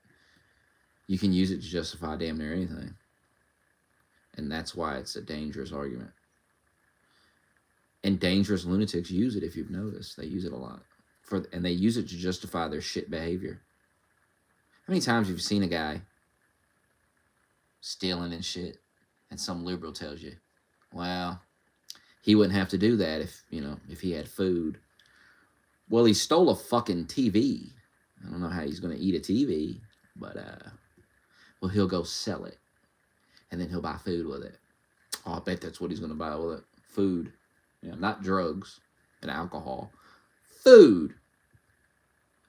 You can use it to justify damn near anything. And that's why it's a dangerous argument. And dangerous lunatics use it, if you've noticed. They use it a lot. And they use it to justify their shit behavior. How many times have you seen a guy stealing and shit, and some liberal tells you, well, he wouldn't have to do that if he had food. Well, he stole a fucking TV. I don't know how he's going to eat a TV, but well, he'll go sell it, and then he'll buy food with it. Oh, I bet that's what he's going to buy with it. Food. Not drugs and alcohol. Food.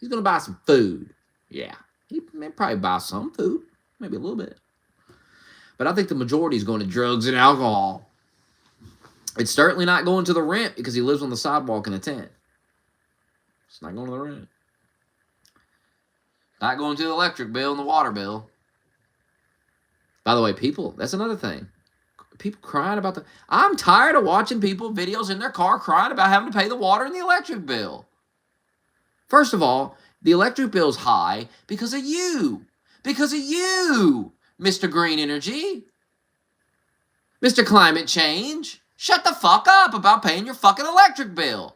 He's going to buy some food. Yeah. He may probably buy some food. Maybe a little bit. But I think the majority is going to drugs and alcohol. It's certainly not going to the rent because he lives on the sidewalk in a tent. It's not going to the rent. Not going to the electric bill and the water bill. By the way, people, that's another thing. People crying about the... I'm tired of watching people, videos in their car crying about having to pay the water and the electric bill. First of all, the electric bill's high because of you. Because of you, Mr. Green Energy. Mr. Climate Change. Shut the fuck up about paying your fucking electric bill.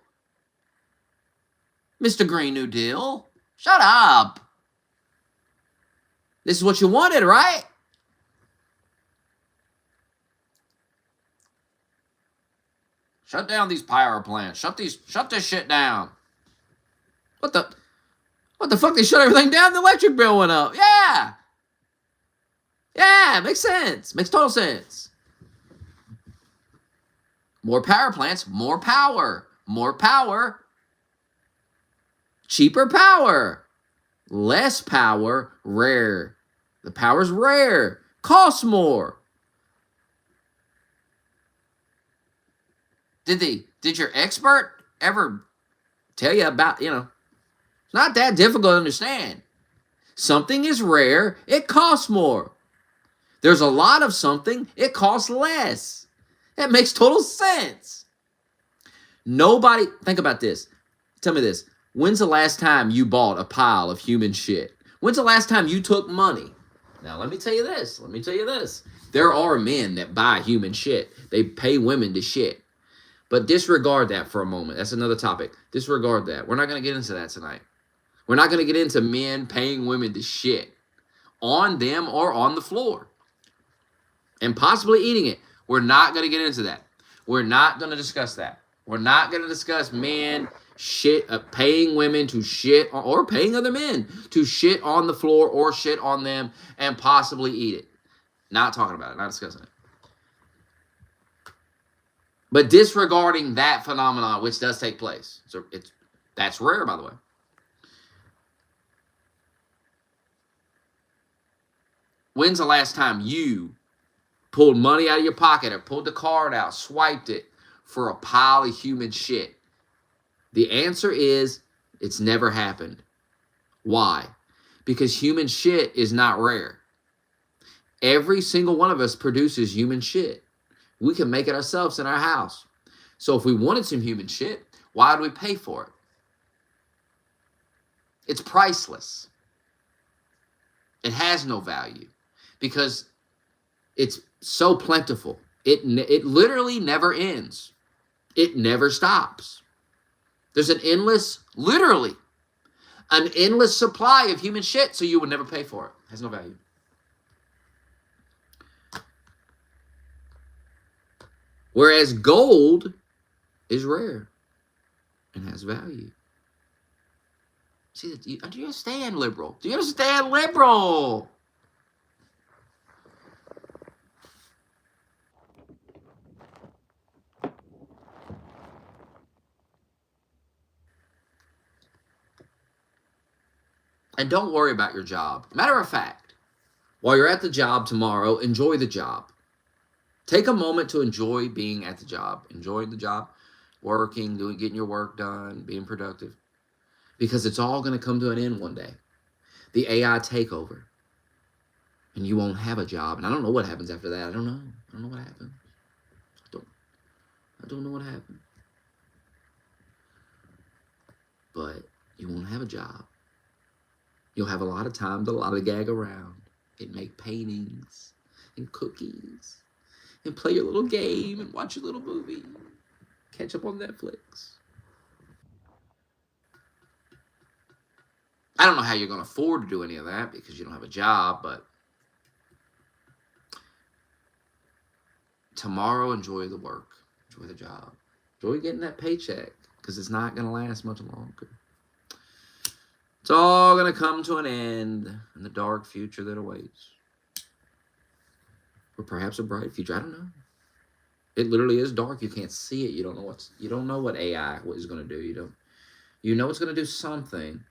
Mr. Green New Deal. Shut up. This is what you wanted, right? Shut down these power plants. Shut this shit down. What the fuck? They shut everything down. The electric bill went up. Yeah. Yeah, makes sense. Makes total sense. More power plants, more power. More power. Cheaper power. Less power, rare. The power's rare. Costs more. Did your expert ever tell you about, it's not that difficult to understand. Something is rare, it costs more. There's a lot of something, it costs less. That makes total sense. Nobody, think about this. Tell me this. When's the last time you bought a pile of human shit? When's the last time you took money? Now, let me tell you this. There are men that buy human shit. They pay women to shit. But disregard that for a moment. That's another topic. Disregard that. We're not going to get into that tonight. We're not going to get into men paying women to shit on them or on the floor and possibly eating it. We're not going to get into that. We're not going to discuss that. We're not going to discuss men paying women to shit or paying other men to shit on the floor or shit on them and possibly eat it. Not talking about it. Not discussing it. But disregarding that phenomenon, which does take place. So that's rare, by the way. When's the last time you pulled money out of your pocket or pulled the card out, swiped it for a pile of human shit? The answer is it's never happened. Why? Because human shit is not rare. Every single one of us produces human shit. We can make it ourselves in our house. So if we wanted some human shit, why would we pay for it? It's priceless. It has no value because it's so plentiful. It literally never ends. It never stops. There's an endless supply of human shit, so you would never pay for it. It has no value. Whereas gold is rare and has value. See, do you understand, liberal? Do you understand, liberal? And don't worry about your job. Matter of fact, while you're at the job tomorrow, enjoy the job. Take a moment to enjoy being at the job. Enjoying the job, working, getting your work done, being productive. Because it's all going to come to an end one day. The AI takeover. And you won't have a job. And I don't know what happens after that. I don't know. I don't know what happens. I don't know what happens. But you won't have a job. You'll have a lot of time to gag around and make paintings and cookies and play your little game and watch your little movie. Catch up on Netflix. I don't know how you're going to afford to do any of that because you don't have a job, but tomorrow, enjoy the work. Enjoy the job. Enjoy getting that paycheck because it's not going to last much longer. It's all going to come to an end in the dark future that awaits. Or perhaps a bright future. I don't know. It literally is dark. You can't see it. You don't know what AI is going to do. You know it's going to do something,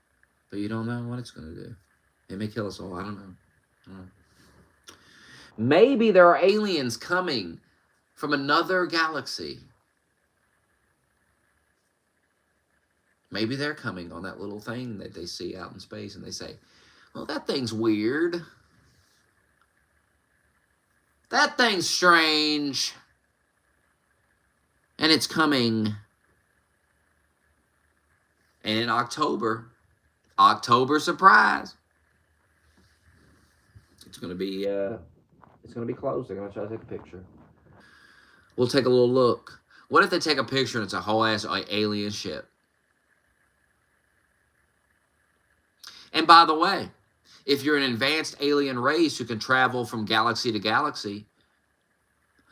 But you don't know what it's going to do. It may kill us all. I don't know. Maybe there are aliens coming from another galaxy. Maybe they're coming on that little thing that they see out in space and they say, well, that thing's weird. That thing's strange. And it's coming. And in October surprise, it's gonna be close. They're gonna try to take a picture. We'll take a little look. What if they take a picture and it's a whole ass alien ship? And by the way, if you're an advanced alien race who can travel from galaxy to galaxy,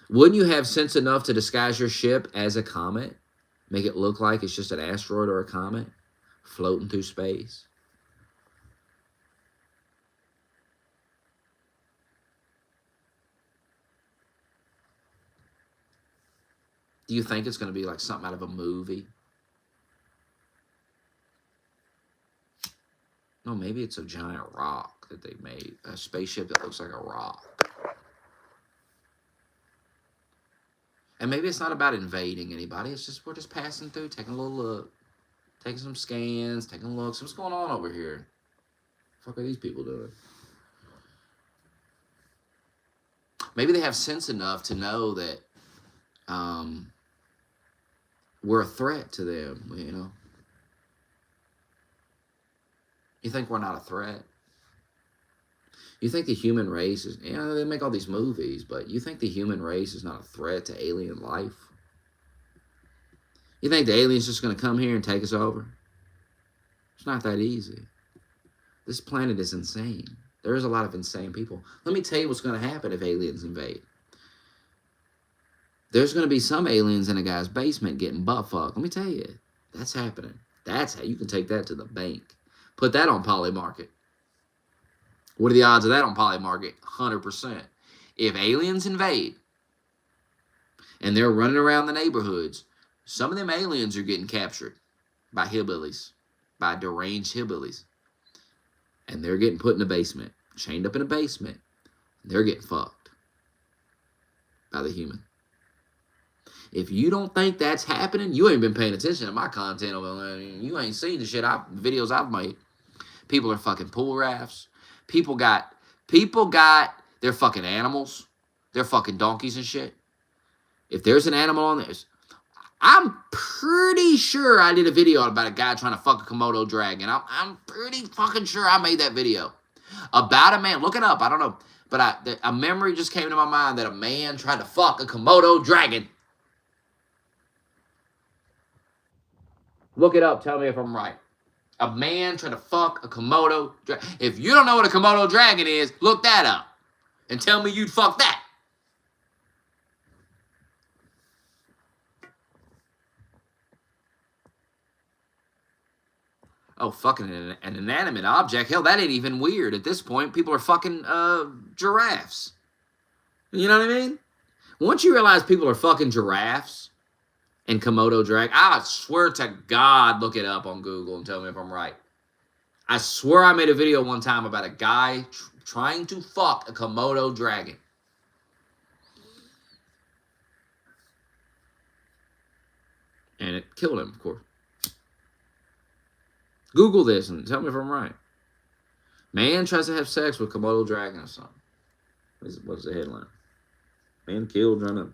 wouldn't you have sense enough to disguise your ship as a comet? Make it look like it's just an asteroid or a comet floating through space? Do you think it's going to be like something out of a movie? No, maybe it's a giant rock that they made. A spaceship that looks like a rock. And maybe it's not about invading anybody. It's just we're just passing through, taking a little look. Taking some scans, taking looks. What's going on over here? What the fuck are these people doing? Maybe they have sense enough to know that we're a threat to them, you know? You think we're not a threat? You think the human race is, you know, they make all these movies, but you think the human race is not a threat to alien life? You think the aliens just going to come here and take us over? It's not that easy. This planet is insane. There's a lot of insane people. Let me tell you what's going to happen if aliens invade. There's going to be some aliens in a guy's basement getting butt fucked. Let me tell you. That's happening. That's how you can take that to the bank. Put that on Polymarket. What are the odds of that on Polymarket? 100%. If aliens invade and they're running around the neighborhoods, some of them aliens are getting captured by hillbillies, by deranged hillbillies. And they're getting put in a basement, chained up in a basement. They're getting fucked by the human. If you don't think that's happening, you ain't been paying attention to my content. You ain't seen the videos I've made. People are fucking pool rafts. People got their fucking animals. Their fucking donkeys and shit. If there's an animal on this, I'm pretty sure I did a video about a guy trying to fuck a Komodo dragon. I'm pretty fucking sure I made that video. About a man. Look it up. I don't know. But a memory just came to my mind that a man tried to fuck a Komodo dragon. Look it up. Tell me if I'm right. A man trying to fuck a Komodo dragon. If you don't know what a Komodo dragon is, look that up. And tell me you'd fuck that. Oh, fucking an inanimate object. Hell, that ain't even weird. At this point, people are fucking giraffes. You know what I mean? Once you realize people are fucking giraffes and Komodo dragon, I swear to God, look it up on Google and tell me if I'm right. I swear I made a video one time about a guy trying to fuck a Komodo dragon. And it killed him, of course. Google this and tell me if I'm right. Man tries to have sex with Komodo dragon or something. What's the headline? Man killed trying to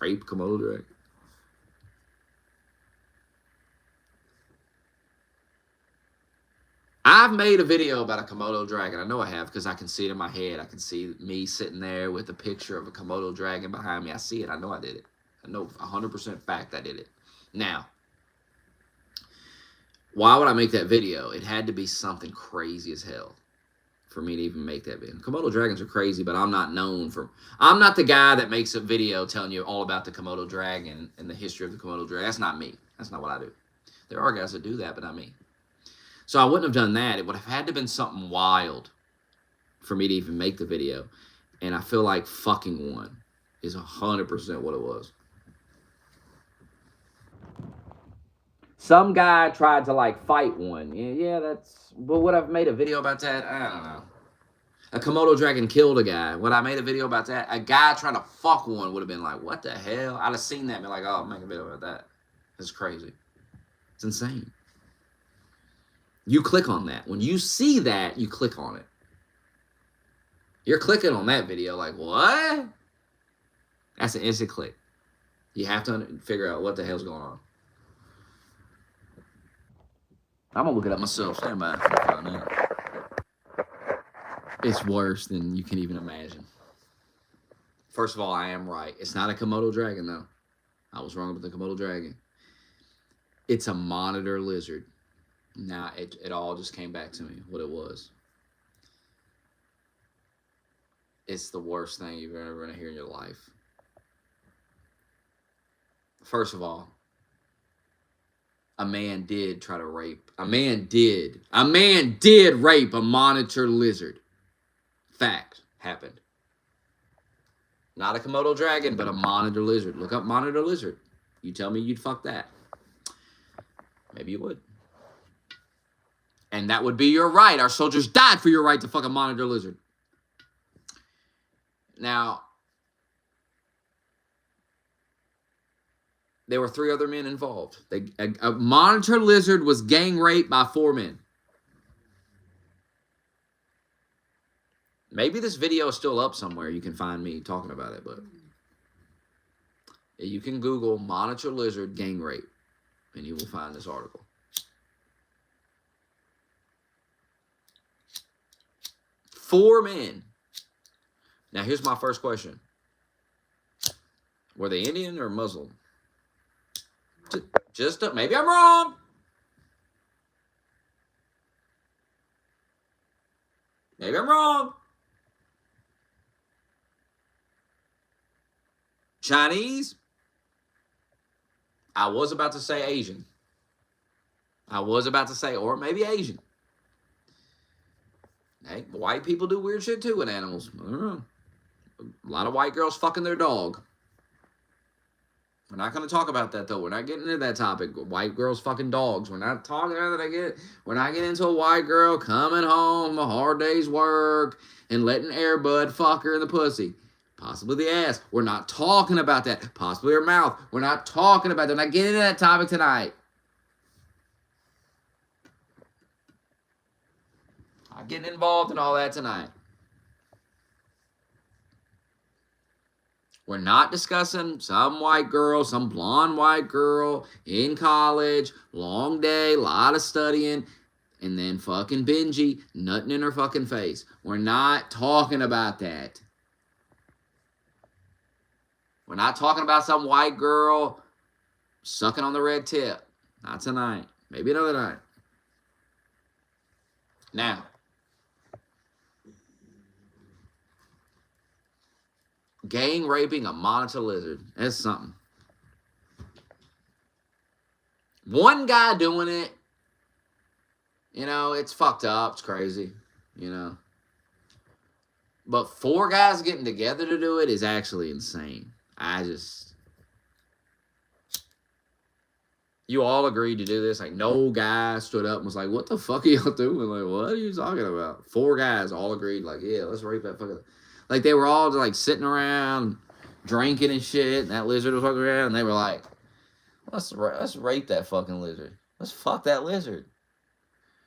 rape Komodo dragon. I've made a video about a Komodo dragon. I know I have because I can see it in my head. I can see me sitting there with a picture of a Komodo dragon behind me. I see it. I know I did it. I know 100% fact I did it. Now, why would I make that video? It had to be something crazy as hell for me to even make that video. Komodo dragons are crazy, but I'm not known for... I'm not the guy that makes a video telling you all about the Komodo dragon and the history of the Komodo dragon. That's not me. That's not what I do. There are guys that do that, but not me. So I wouldn't have done that. It would have had to have been something wild for me to even make the video. And I feel like fucking one is 100% what it was. Some guy tried to like fight one. Yeah, that's. But would I've made a video about that? I don't know. A Komodo dragon killed a guy. Would I made a video about that? A guy trying to fuck one would have been like, what the hell? I'd have seen that and been like, oh, I'll make a video about that. It's crazy. It's insane. You click on that. When you see that, you click on it. You're clicking on that video like, what? That's an instant click. You have to figure out what the hell's going on. I'm going to look it up myself. Stand by. It's worse than you can even imagine. First of all, I am right. It's not a Komodo dragon, though. I was wrong about the Komodo dragon. It's a monitor lizard. Now, it all just came back to me, what it was. It's the worst thing you've ever going to hear in your life. First of all, a man did try to rape. A man did rape a monitor lizard. Fact. Happened. Not a Komodo dragon, but a monitor lizard. Look up monitor lizard. You tell me you'd fuck that. Maybe you would. And that would be your right. Our soldiers died for your right to fuck a monitor lizard. Now, there were 3 other men involved. A monitor lizard was gang raped by 4 men. Maybe this video is still up somewhere. You can find me talking about it, but you can Google monitor lizard gang rape, and you will find this article. Four men. Now, here's my first question. Were they Indian or Muslim? Maybe I'm wrong. Maybe I'm wrong. Chinese? I was about to say Asian. Or maybe Asian. Hey, white people do weird shit too with animals. I don't know. A lot of white girls fucking their dog. We're not going to talk about that, though. We're not getting into that topic. White girls fucking dogs. We're not talking about that. We're not getting into a white girl coming home from a hard day's work and letting Air Bud fuck her in the pussy. Possibly the ass. We're not talking about that. Possibly her mouth. We're not talking about that. We're not getting into that topic tonight. Not getting involved in all that tonight. We're not discussing some white girl, some blonde white girl in college, long day, lot of studying, and then fucking Benji, nutting in her fucking face. We're not talking about that. We're not talking about some white girl sucking on the red tip. Not tonight. Maybe another night. Now, gang raping a monitor lizard. That's something. One guy doing it, it's fucked up. It's crazy, But 4 guys getting together to do it is actually insane. You all agreed to do this. Like, no guy stood up and was like, what the fuck are y'all doing? Like, what are you talking about? 4 guys all agreed, like, yeah, let's rape that fucking... Like, they were all like sitting around drinking and shit, and that lizard was walking around, and they were like, let's rape that fucking lizard. Let's fuck that lizard.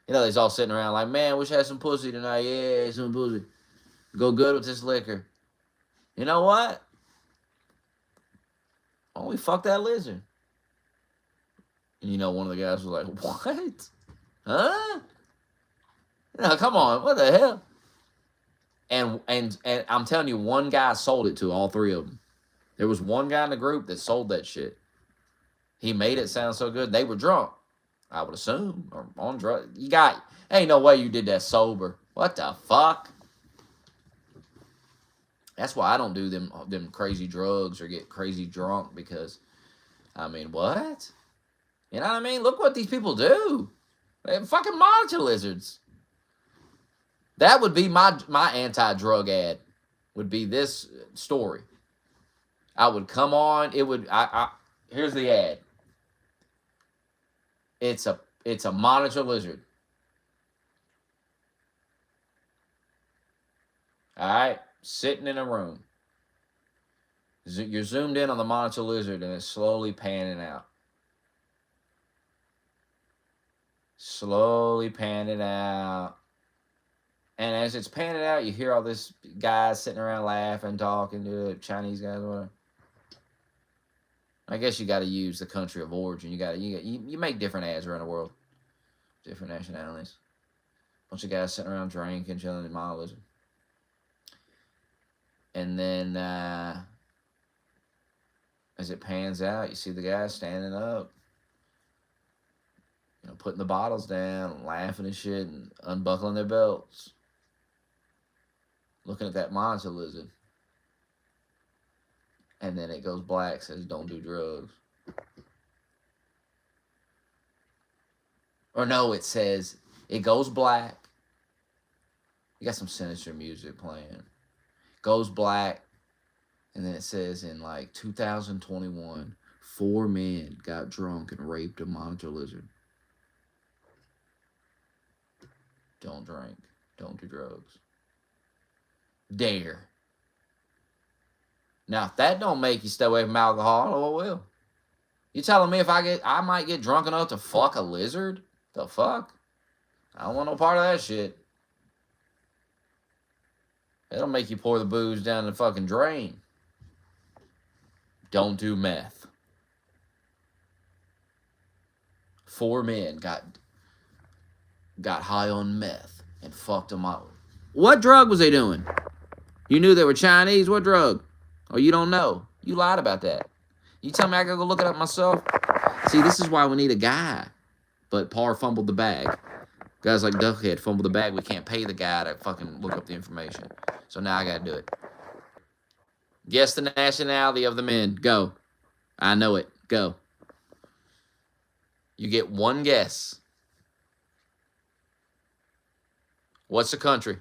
They's all sitting around like, man, wish I had some pussy tonight. Yeah, some pussy. Go good with this liquor. You know what? Why don't we fuck that lizard? And one of the guys was like, what? Huh? Come on, what the hell? And I'm telling you, one guy sold it to all 3 of them. There was one guy in the group that sold that shit. He made it sound so good. They were drunk, I would assume, or on drugs. Ain't no way you did that sober. What the fuck? That's why I don't do them crazy drugs or get crazy drunk, because, what? You know what I mean? Look what these people do. They're fucking monitor lizards. That would be my anti-drug ad, would be this story. I would come on, here's the ad. It's a monitor lizard. All right, sitting in a room. You're zoomed in on the monitor lizard, and it's slowly panning out. Slowly panning out. And as it's panning out, you hear all this guys sitting around laughing, talking to the Chinese guys, whatever. I guess you got to use the country of origin. You make different ads around the world, different nationalities. Bunch of guys sitting around drinking, chilling in monitor lizard. And then as it pans out, you see the guys standing up, putting the bottles down, laughing and shit, and unbuckling their belts, looking at that monitor lizard. And then it goes black, says don't do drugs. Or no, it says, it goes black. You got some sinister music playing. Goes black. And then it says in like 2021, 4 men got drunk and raped a monitor lizard. Don't drink. Don't do drugs. Dare. Now, if that don't make you stay away from alcohol, what will? You telling me if I might get drunk enough to fuck a lizard? The fuck? I don't want no part of that shit. It'll make you pour the booze down the fucking drain. Don't do meth. 4 men got high on meth and fucked them out. What drug was they doing? You knew they were Chinese? What drug? Oh, you don't know. You lied about that. You tell me I gotta go look it up myself? See, this is why we need a guy. But Parr fumbled the bag. Guys like Duckhead fumbled the bag. We can't pay the guy to fucking look up the information. So now I gotta do it. Guess the nationality of the men. Go. I know it. Go. You get one guess. What's the country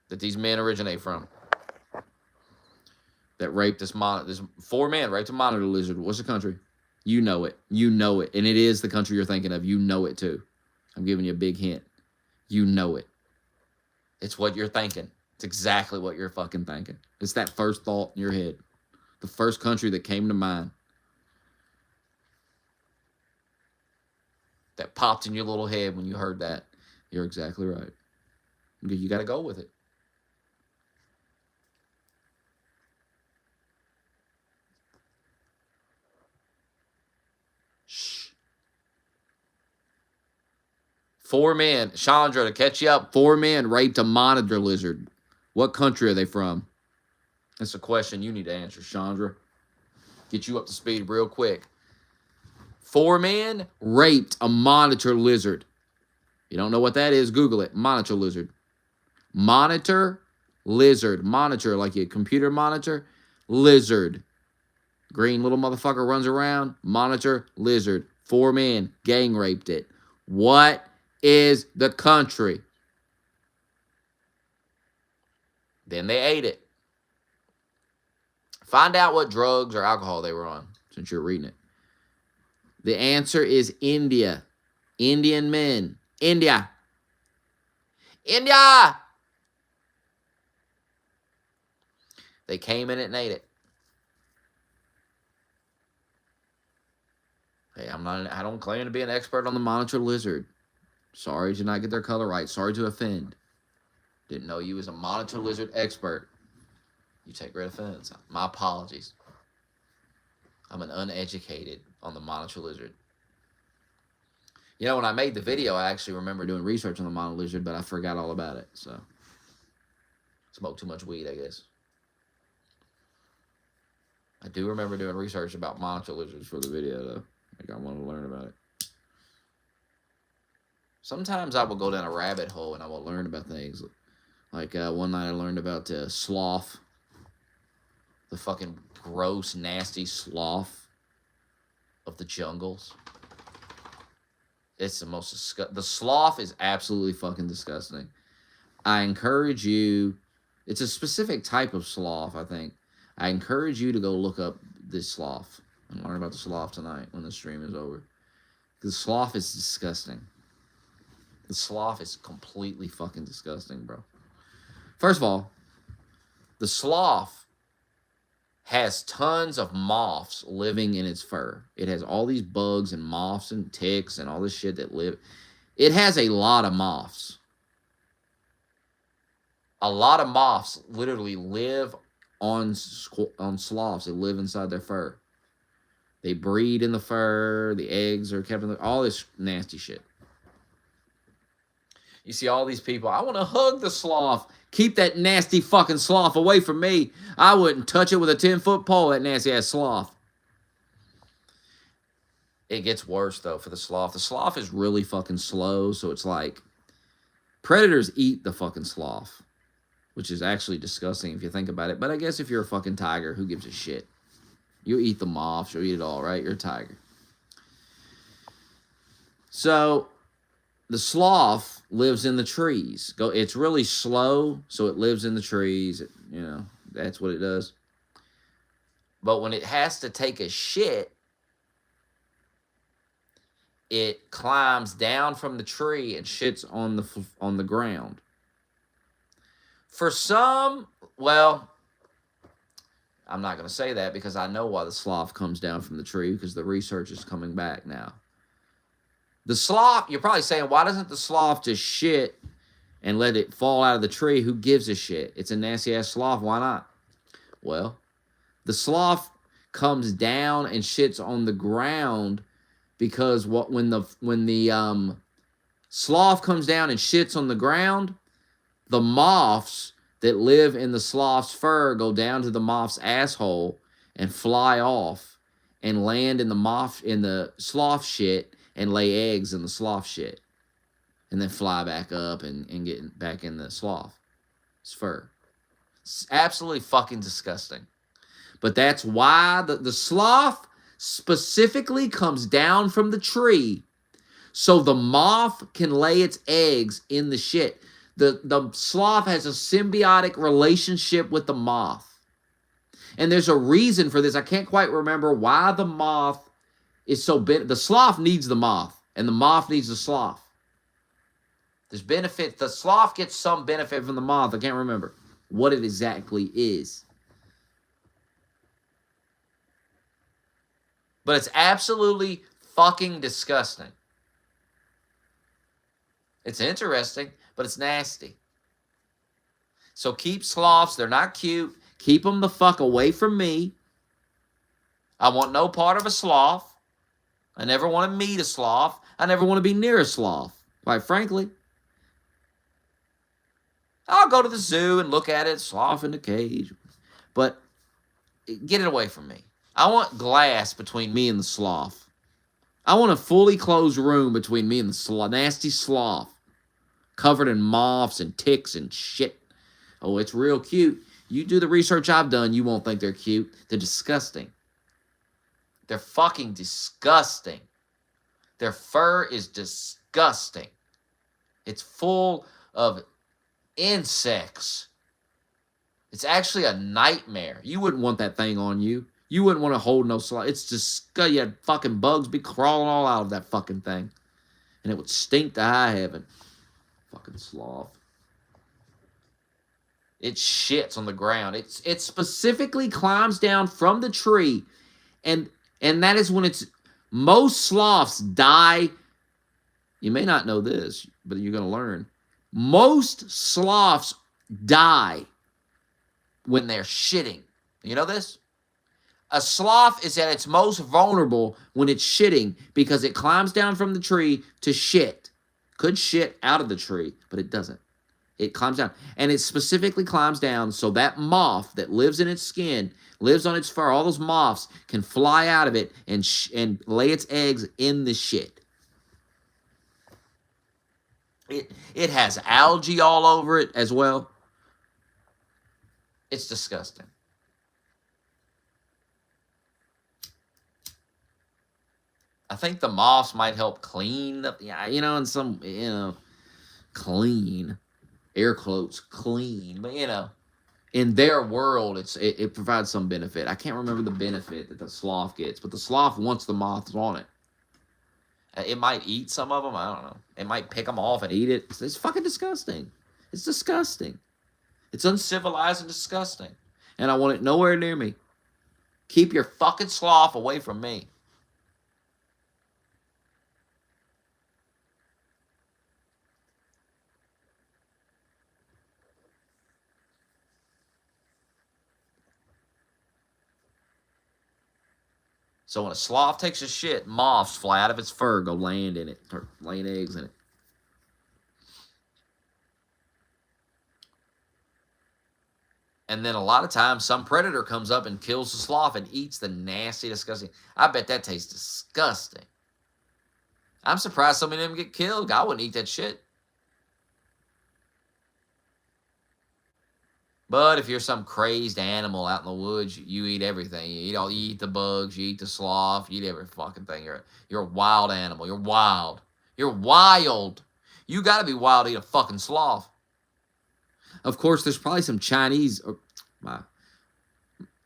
that these men originate from? That raped this 4 men raped a monitor lizard. What's the country? You know it. You know it. And it is the country you're thinking of. You know it too. I'm giving you a big hint. You know it. It's what you're thinking. It's exactly what you're fucking thinking. It's that first thought in your head. The first country that came to mind. That popped in your little head when you heard that. You're exactly right. You got to go with it. Shh. 4 men. Chandra, to catch you up, 4 men raped a monitor lizard. What country are they from? That's a question you need to answer, Chandra. Get you up to speed real quick. 4 men raped a monitor lizard. You don't know what that is? Google it. Monitor lizard. Monitor lizard. Monitor, like a computer monitor. Lizard. Green little motherfucker runs around. Monitor lizard. 4 men gang raped it. What is the country? Then they ate it. Find out what drugs or alcohol they were on, since you're reading it. The answer is India. Indian men. India. India! They came in it and ate it. Hey, I don't claim to be an expert on the monitor lizard. Sorry to not get their color right. Sorry to offend. Didn't know you was a monitor lizard expert. You take great offense. My apologies. I'm an uneducated on the monitor lizard. You know, when I made the video, I actually remember doing research on the monitor lizard, but I forgot all about it. So, smoked too much weed, I guess. I do remember doing research about monitor lizards for the video, though. Like, I wanted to learn about it. Sometimes I will go down a rabbit hole and I will learn about things. Like, one night I learned about sloth. The fucking gross, nasty sloth of the jungles. It's the most disgusting. The sloth is absolutely fucking disgusting. I encourage you. It's a specific type of sloth, I think. I encourage you to go look up this sloth and learn about the sloth tonight when the stream is over. The sloth is disgusting. The sloth is completely fucking disgusting, bro. First of all, the sloth has tons of moths living in its fur. It has all these bugs and moths and ticks and all this shit that live. It has a lot of moths. A lot of moths literally live on sloths. They live inside their fur. They breed in the fur. The eggs are kept in all this nasty shit. You see all these people, I want to hug the sloth. Keep that nasty fucking sloth away from me. I wouldn't touch it with a 10-foot pole, that nasty ass sloth. It gets worse, though, for the sloth. The sloth is really fucking slow, so it's like predators eat the fucking sloth, which is actually disgusting if you think about it. But I guess if you're a fucking tiger, who gives a shit? You'll eat the moths, you'll eat it all, right? You're a tiger. So the sloth lives in the trees. It's really slow, so it lives in the trees. That's what it does. But when it has to take a shit, it climbs down from the tree and shits on the ground. For some, well, I'm not going to say that because I know why the sloth comes down from the tree, because the research is coming back now. The sloth, you're probably saying, why doesn't the sloth just shit and let it fall out of the tree? Who gives a shit? It's a nasty-ass sloth. Why not? Well, the sloth comes down and shits on the ground because when the sloth comes down and shits on the ground, the moths that live in the sloth's fur go down to the moth's asshole and fly off and land in the sloth shit and lay eggs in the sloth shit, and then fly back up and get back in the sloth's fur. It's absolutely fucking disgusting. But that's why the sloth specifically comes down from the tree so the moth can lay its eggs in the shit. The sloth has a symbiotic relationship with the moth. And there's a reason for this. I can't quite remember why the moth is so big. The sloth needs the moth, and the moth needs the sloth. There's benefit. The sloth gets some benefit from the moth. I can't remember what it exactly is. But it's absolutely fucking disgusting. It's interesting, but it's nasty. So keep sloths. They're not cute. Keep them the fuck away from me. I want no part of a sloth. I never want to meet a sloth. I never want to be near a sloth, quite frankly. I'll go to the zoo and look at it, sloth in the cage. But get it away from me. I want glass between me and the sloth. I want a fully closed room between me and the nasty sloth, covered in moths and ticks and shit. Oh, it's real cute. You do the research I've done, you won't think they're cute. They're disgusting. They're fucking disgusting. Their fur is disgusting. It's full of insects. It's actually a nightmare. You wouldn't want that thing on you. You wouldn't want to hold no sloth. It's disgusting. You had fucking bugs be crawling all out of that fucking thing. And it would stink to high heaven. Fucking sloth. It shits on the ground. It specifically climbs down from the tree. And that is when most sloths die. You may not know this, but you're going to learn. Most sloths die when they're shitting. You know this? A sloth is at its most vulnerable when it's shitting because it climbs down from the tree to shit. Could shit out of the tree, but it doesn't. It climbs down. And it specifically climbs down so that moth that lives in its skin, lives on its fur, all those moths can fly out of it and lay its eggs in the shit. It has algae all over it as well. It's disgusting. I think the moths might help clean up, clean, air quotes, clean, but in their world, it provides some benefit. I can't remember the benefit that the sloth gets, but the sloth wants the moths on it. It might eat some of them. I don't know. It might pick them off and eat it. It's fucking disgusting. It's disgusting. It's uncivilized and disgusting. And I want it nowhere near me. Keep your fucking sloth away from me. So when a sloth takes a shit, moths fly out of its fur, go land in it, or laying eggs in it. And then a lot of times, some predator comes up and kills the sloth and eats the nasty, disgusting. I bet that tastes disgusting. I'm surprised so many of them get killed. I wouldn't eat that shit. But if you're some crazed animal out in the woods, you eat everything. You eat the bugs, you eat the sloth, you eat every fucking thing. You're a wild animal. You're wild. You're wild. You got to be wild to eat a fucking sloth. Of course, there's probably some Chinese. My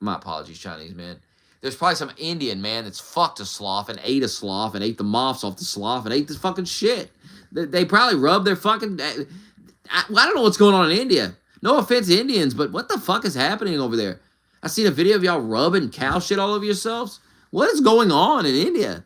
apologies, Chinese man. There's probably some Indian man that's fucked a sloth and ate the moths off the sloth and ate this fucking shit. They probably rubbed their fucking. I don't know what's going on in India. No offense, Indians, but what the fuck is happening over there? I seen a video of y'all rubbing cow shit all over yourselves. What is going on in India?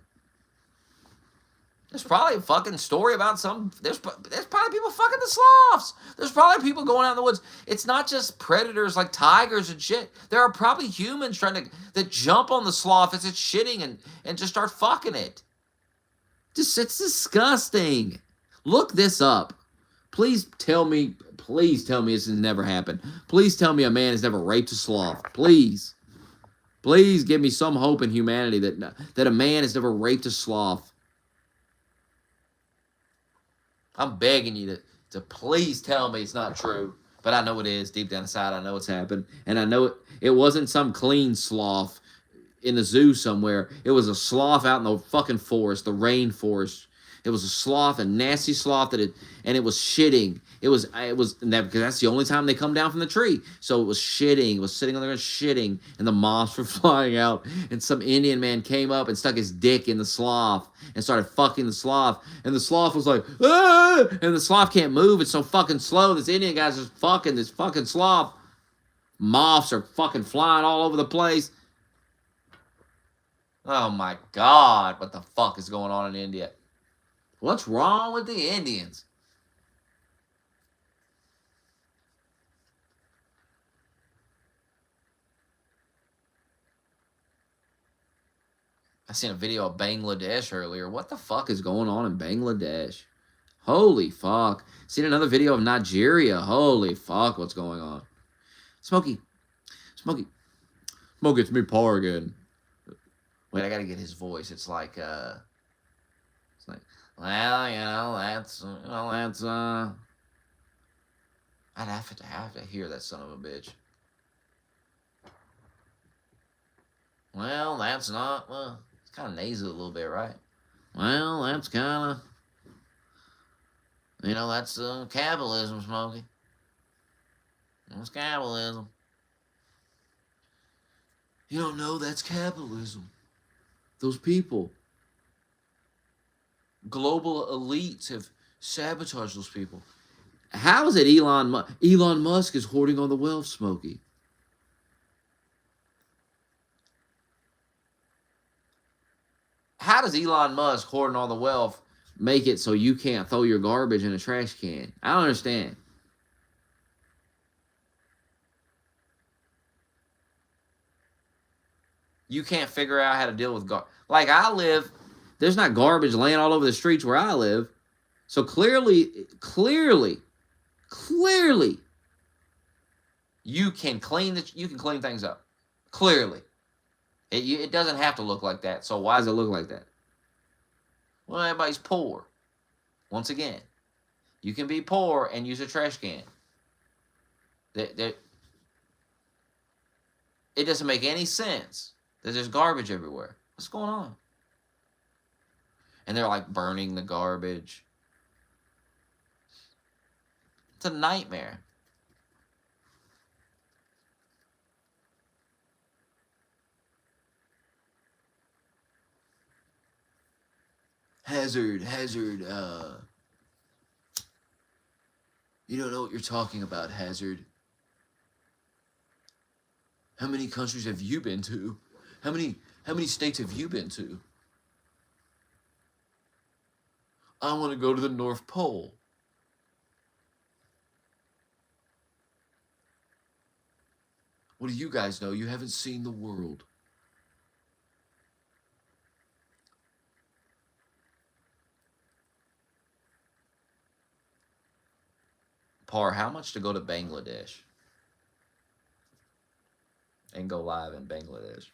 There's probably a fucking story about there's probably people fucking the sloths. There's probably people going out in the woods. It's not just predators like tigers and shit. There are probably humans that jump on the sloth as it's shitting and just start fucking it. It's disgusting. Look this up. Please tell me this has never happened. Please tell me a man has never raped a sloth. Please. Please give me some hope in humanity that a man has never raped a sloth. I'm begging you to please tell me it's not true. But I know it is. Deep down inside, I know it's happened. And I know it wasn't some clean sloth in the zoo somewhere. It was a sloth out in the fucking forest, the rainforest. It was a sloth, a nasty sloth and it was shitting. It was because that's the only time they come down from the tree. So it was shitting. It was sitting on there shitting, and the moths were flying out. And some Indian man came up and stuck his dick in the sloth and started fucking the sloth. And the sloth was like, ah! And the sloth can't move. It's so fucking slow. This Indian guy's just fucking this fucking sloth. Moths are fucking flying all over the place. Oh my God, what the fuck is going on in India? What's wrong with the Indians? I seen a video of Bangladesh earlier. What the fuck is going on in Bangladesh? Holy fuck. Seen another video of Nigeria. Holy fuck, what's going on? Smokey, it's me, Par again. Wait, I gotta get his voice. It's like, well, I'd have to hear that son of a bitch. Well, that's not, it's kind of nasal a little bit, right? Well, that's kind of, that's capitalism, Smokey. That's capitalism. You don't know that's capitalism. Those people. Global elites have sabotaged those people. How is it Elon Musk is hoarding all the wealth, Smokey? How does Elon Musk hoarding all the wealth make it so you can't throw your garbage in a trash can? I don't understand. You can't figure out how to deal with garbage. Like I live, there's not garbage laying all over the streets where I live. So clearly, you can clean things up. Clearly. It doesn't have to look like that. So why does it look like that? Well, everybody's poor. Once again, you can be poor and use a trash can. It doesn't make any sense that there's garbage everywhere. What's going on? And they're like burning the garbage. It's a nightmare. Hazard. You don't know what you're talking about, Hazard. How many countries have you been to? How many states have you been to? I want to go to the North Pole. What do you guys know? You haven't seen the world. Par, how much to go to Bangladesh? And go live in Bangladesh?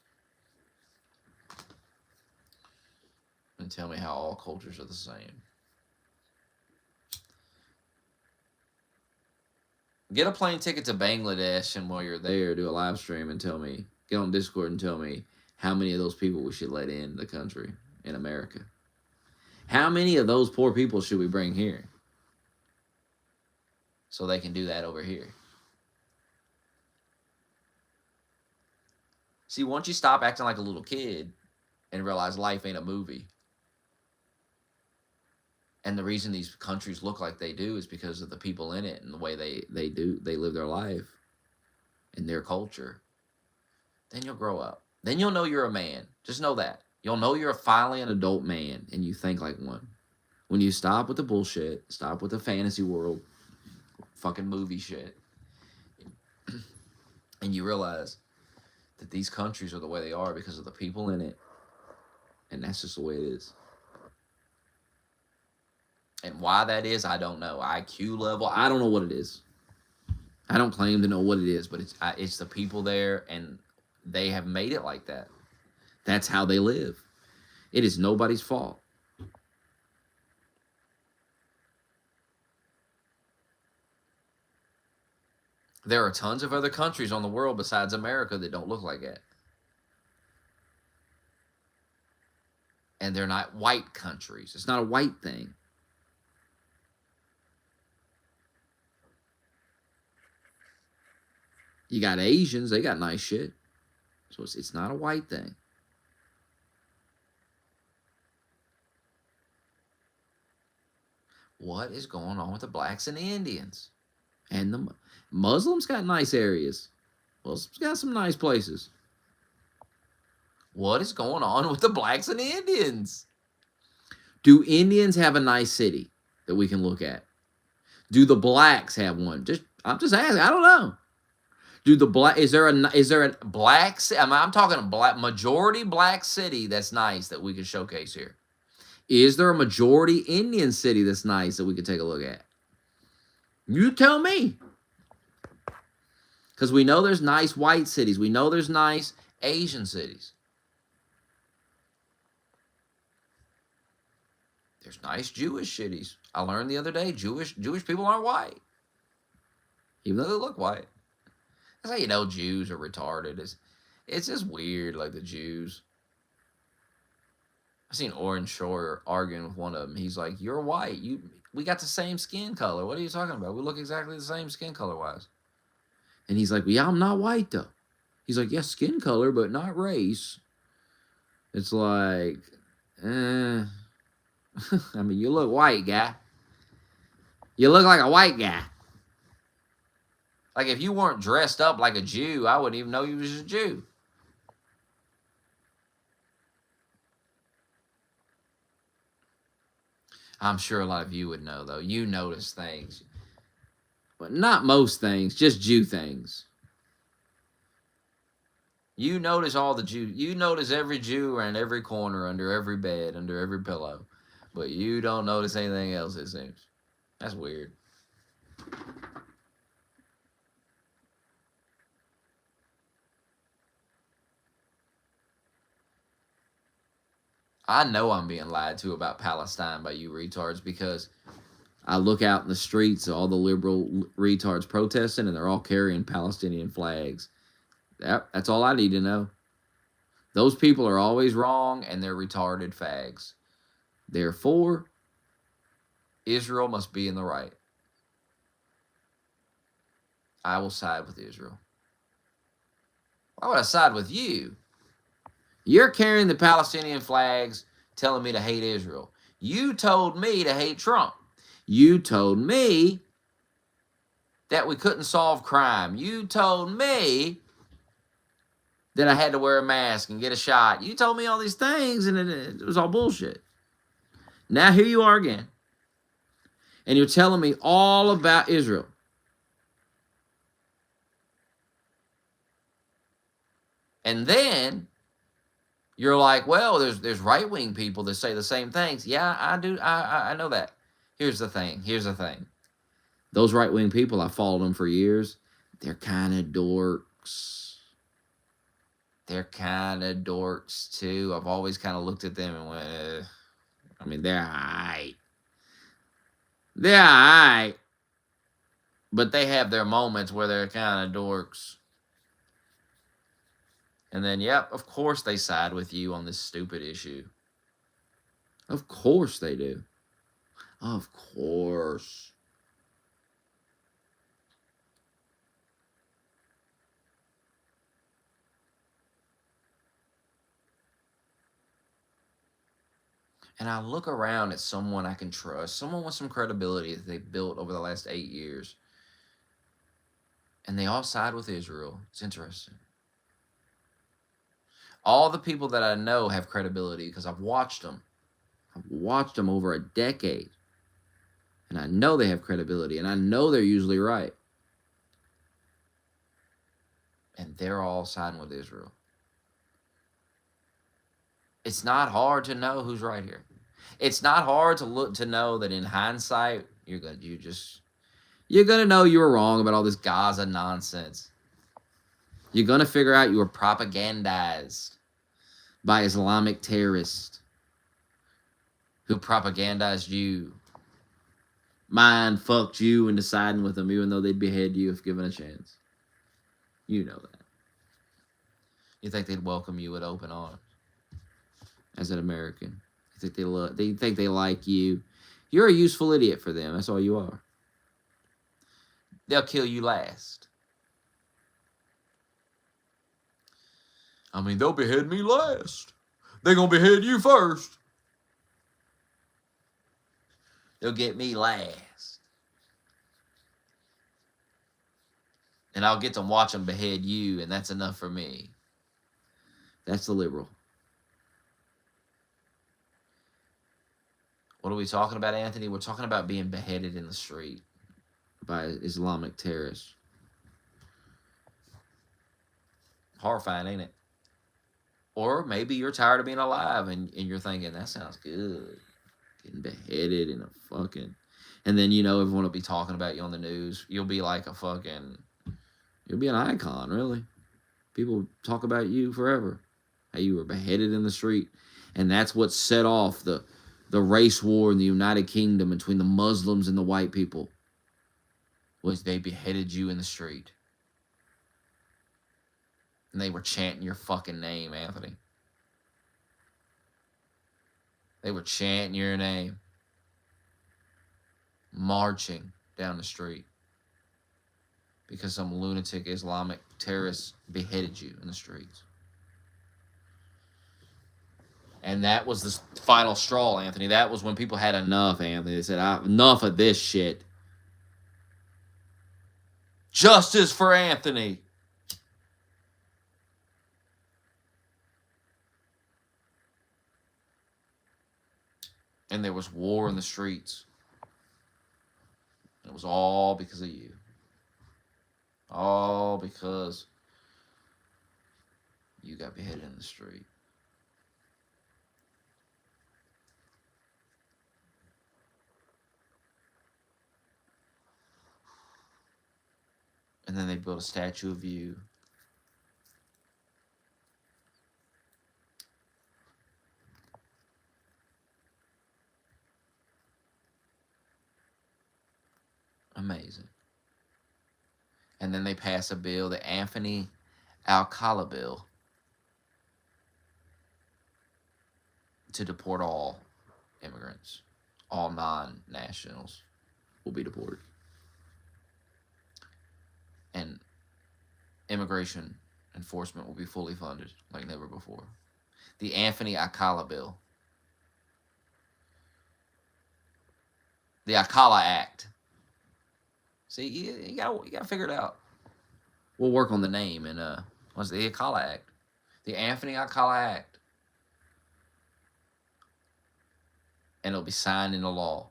And tell me how all cultures are the same. Get a plane ticket to Bangladesh, and while you're there, do a live stream and tell me, get on Discord and tell me how many of those people we should let in the country in America. How many of those poor people should we bring here so they can do that over here? See, once you stop acting like a little kid and realize life ain't a movie, and the reason these countries look like they do is because of the people in it and the way they live their life and their culture, then you'll grow up. Then you'll know you're a man. Just know that. You'll know you're finally an adult man and you think like one. When you stop with the bullshit, stop with the fantasy world, fucking movie shit, and you realize that these countries are the way they are because of the people in it, and that's just the way it is. And why that is, I don't know. IQ level, I don't know what it is. I don't claim to know what it is, but it's the people there, and they have made it like that. That's how they live. It is nobody's fault. There are tons of other countries on the world besides America that don't look like that. And they're not white countries. It's not a white thing. You got Asians, they got nice shit. So it's not a white thing. What is going on with the blacks and the Indians? And the Muslims got nice areas. Muslims got some nice places. What is going on with the blacks and the Indians? Do Indians have a nice city that we can look at? Do the blacks have one? I'm just asking. I don't know. Do the black is there a black? I'm talking a black majority black city that's nice that we can showcase here. Is there a majority Indian city that's nice that we could take a look at? You tell me. Because we know there's nice white cities. We know there's nice Asian cities. There's nice Jewish cities. I learned the other day Jewish people aren't white, even though they look white. That's how you know Jews are retarded. It's just weird, like the Jews. I seen Orange Shore arguing with one of them. He's like, "You're white. We got the same skin color. What are you talking about? We look exactly the same skin color wise." And he's like, "Well, yeah, I'm not white though." He's like, "Yes, skin color, but not race." It's like, I mean, you look white, guy. You look like a white guy. Like, if you weren't dressed up like a Jew, I wouldn't even know you was a Jew. I'm sure a lot of you would know, though. You notice things. But not most things, just Jew things. You notice all the Jews. You notice every Jew around every corner, under every bed, under every pillow. But you don't notice anything else, it seems. That's weird. I know I'm being lied to about Palestine by you retards because I look out in the streets, all the liberal retards protesting, and they're all carrying Palestinian flags. That's all I need to know. Those people are always wrong, and they're retarded fags. Therefore, Israel must be in the right. I will side with Israel. Why would I side with you? You're carrying the Palestinian flags, telling me to hate Israel. You told me to hate Trump. You told me that we couldn't solve crime. You told me that I had to wear a mask and get a shot. You told me all these things, and it was all bullshit. Now here you are again. And you're telling me all about Israel. And then you're like, well, there's right-wing people that say the same things. Yeah, I do. I know that. Here's the thing. Those right-wing people, I followed them for years. They're kind of dorks. They're kind of dorks, too. I've always kind of looked at them and went, I mean, they're all right. They're all right. But they have their moments where they're kind of dorks. And then, yep, of course they side with you on this stupid issue. Of course they do. Of course. And I look around at someone I can trust, someone with some credibility that they've built over the last 8 years, and they all side with Israel. It's interesting. All the people that I know have credibility because I've watched them. I've watched them over a decade. And I know they have credibility, and I know they're usually right. And they're all siding with Israel. It's not hard to know who's right here. It's not hard to know that in hindsight, you're gonna know you were wrong about all this Gaza nonsense. You're gonna figure out you were propagandized by Islamic terrorists who propagandized you, mind fucked you into siding with them, even though they'd behead you if given a chance. You know that. You think they'd welcome you with open arms as an American? You think they think they like you? You're a useful idiot for them. That's all you are. They'll kill you last. I mean, they'll behead me last. They're gonna behead you first. They'll get me last. And I'll get to watch them behead you, and that's enough for me. That's the liberal. What are we talking about, Anthony? We're talking about being beheaded in the street by Islamic terrorists. Horrifying, ain't it? Or maybe you're tired of being alive and you're thinking, that sounds good. Getting beheaded in a fucking... And then, everyone will be talking about you on the news. You'll be like you'll be an icon, really. People talk about you forever. How you were beheaded in the street. And that's what set off the race war in the United Kingdom between the Muslims and the white people. Was they beheaded you in the street. And they were chanting your fucking name, Anthony. They were chanting your name. Marching down the street. Because some lunatic Islamic terrorist beheaded you in the streets. And that was the final straw, Anthony. That was when people had enough, Anthony. They said, enough of this shit. Justice for Anthony. And there was war in the streets. It was all because of you. All because you got beheaded in the street. And then they built a statue of you. Amazing. And then they pass a bill, the Anthony Alcala bill, to deport all immigrants. All non-nationals will be deported. And immigration enforcement will be fully funded like never before. The Anthony Alcala bill. The Alcala Act. See, you gotta figure it out. We'll work on the name and what's the Alcala Act? The Anthony Alcala Act, and it'll be signed into law.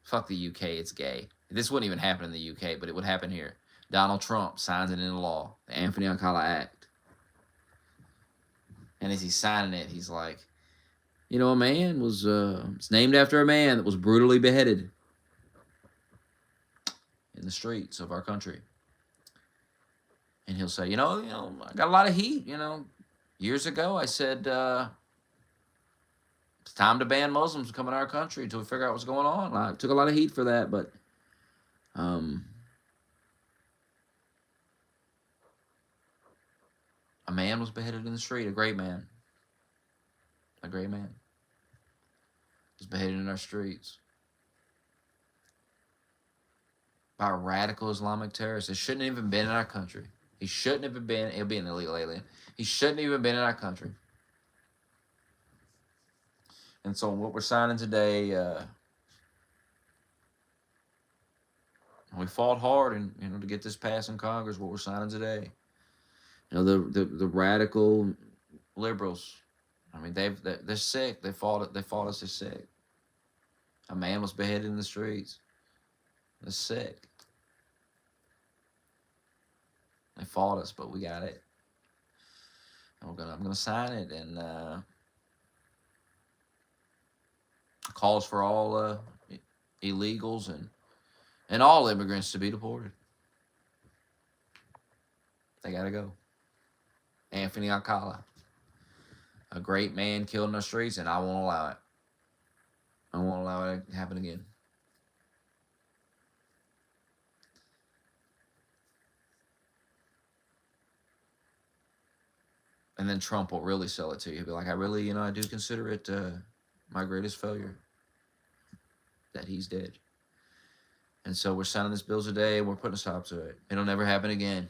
Fuck the UK, it's gay. This wouldn't even happen in the UK, but it would happen here. Donald Trump signs it into law, the Anthony Alcala Act. And as he's signing it, he's like, a man was it's named after a man that was brutally beheaded in the streets of our country. And he'll say, I got a lot of heat, Years ago, I said, it's time to ban Muslims from coming to our country until we figure out what's going on. I took a lot of heat for that, but a man was beheaded in the street, a great man. A great man was beheaded in our streets by a radical Islamic terrorist that shouldn't have even been in our country. He shouldn't have been, he'll be an illegal alien. He shouldn't have even been in our country. And so what we're signing today, we fought hard and to get this passed in Congress. What we're signing today, the radical liberals. I mean, they're sick. They fought us. They're sick. A man was beheaded in the streets. They're sick. They fought us, but we got it. And I'm gonna sign it and. Calls for all illegals and all immigrants to be deported. They gotta go. Anthony Alcala, a great man killed in the streets, and I won't allow it. I won't allow it to happen again. And then Trump will really sell it to you. He'll be like, I do consider it my greatest failure, that he's dead. And so we're signing this bill today, and we're putting a stop to it. It'll never happen again.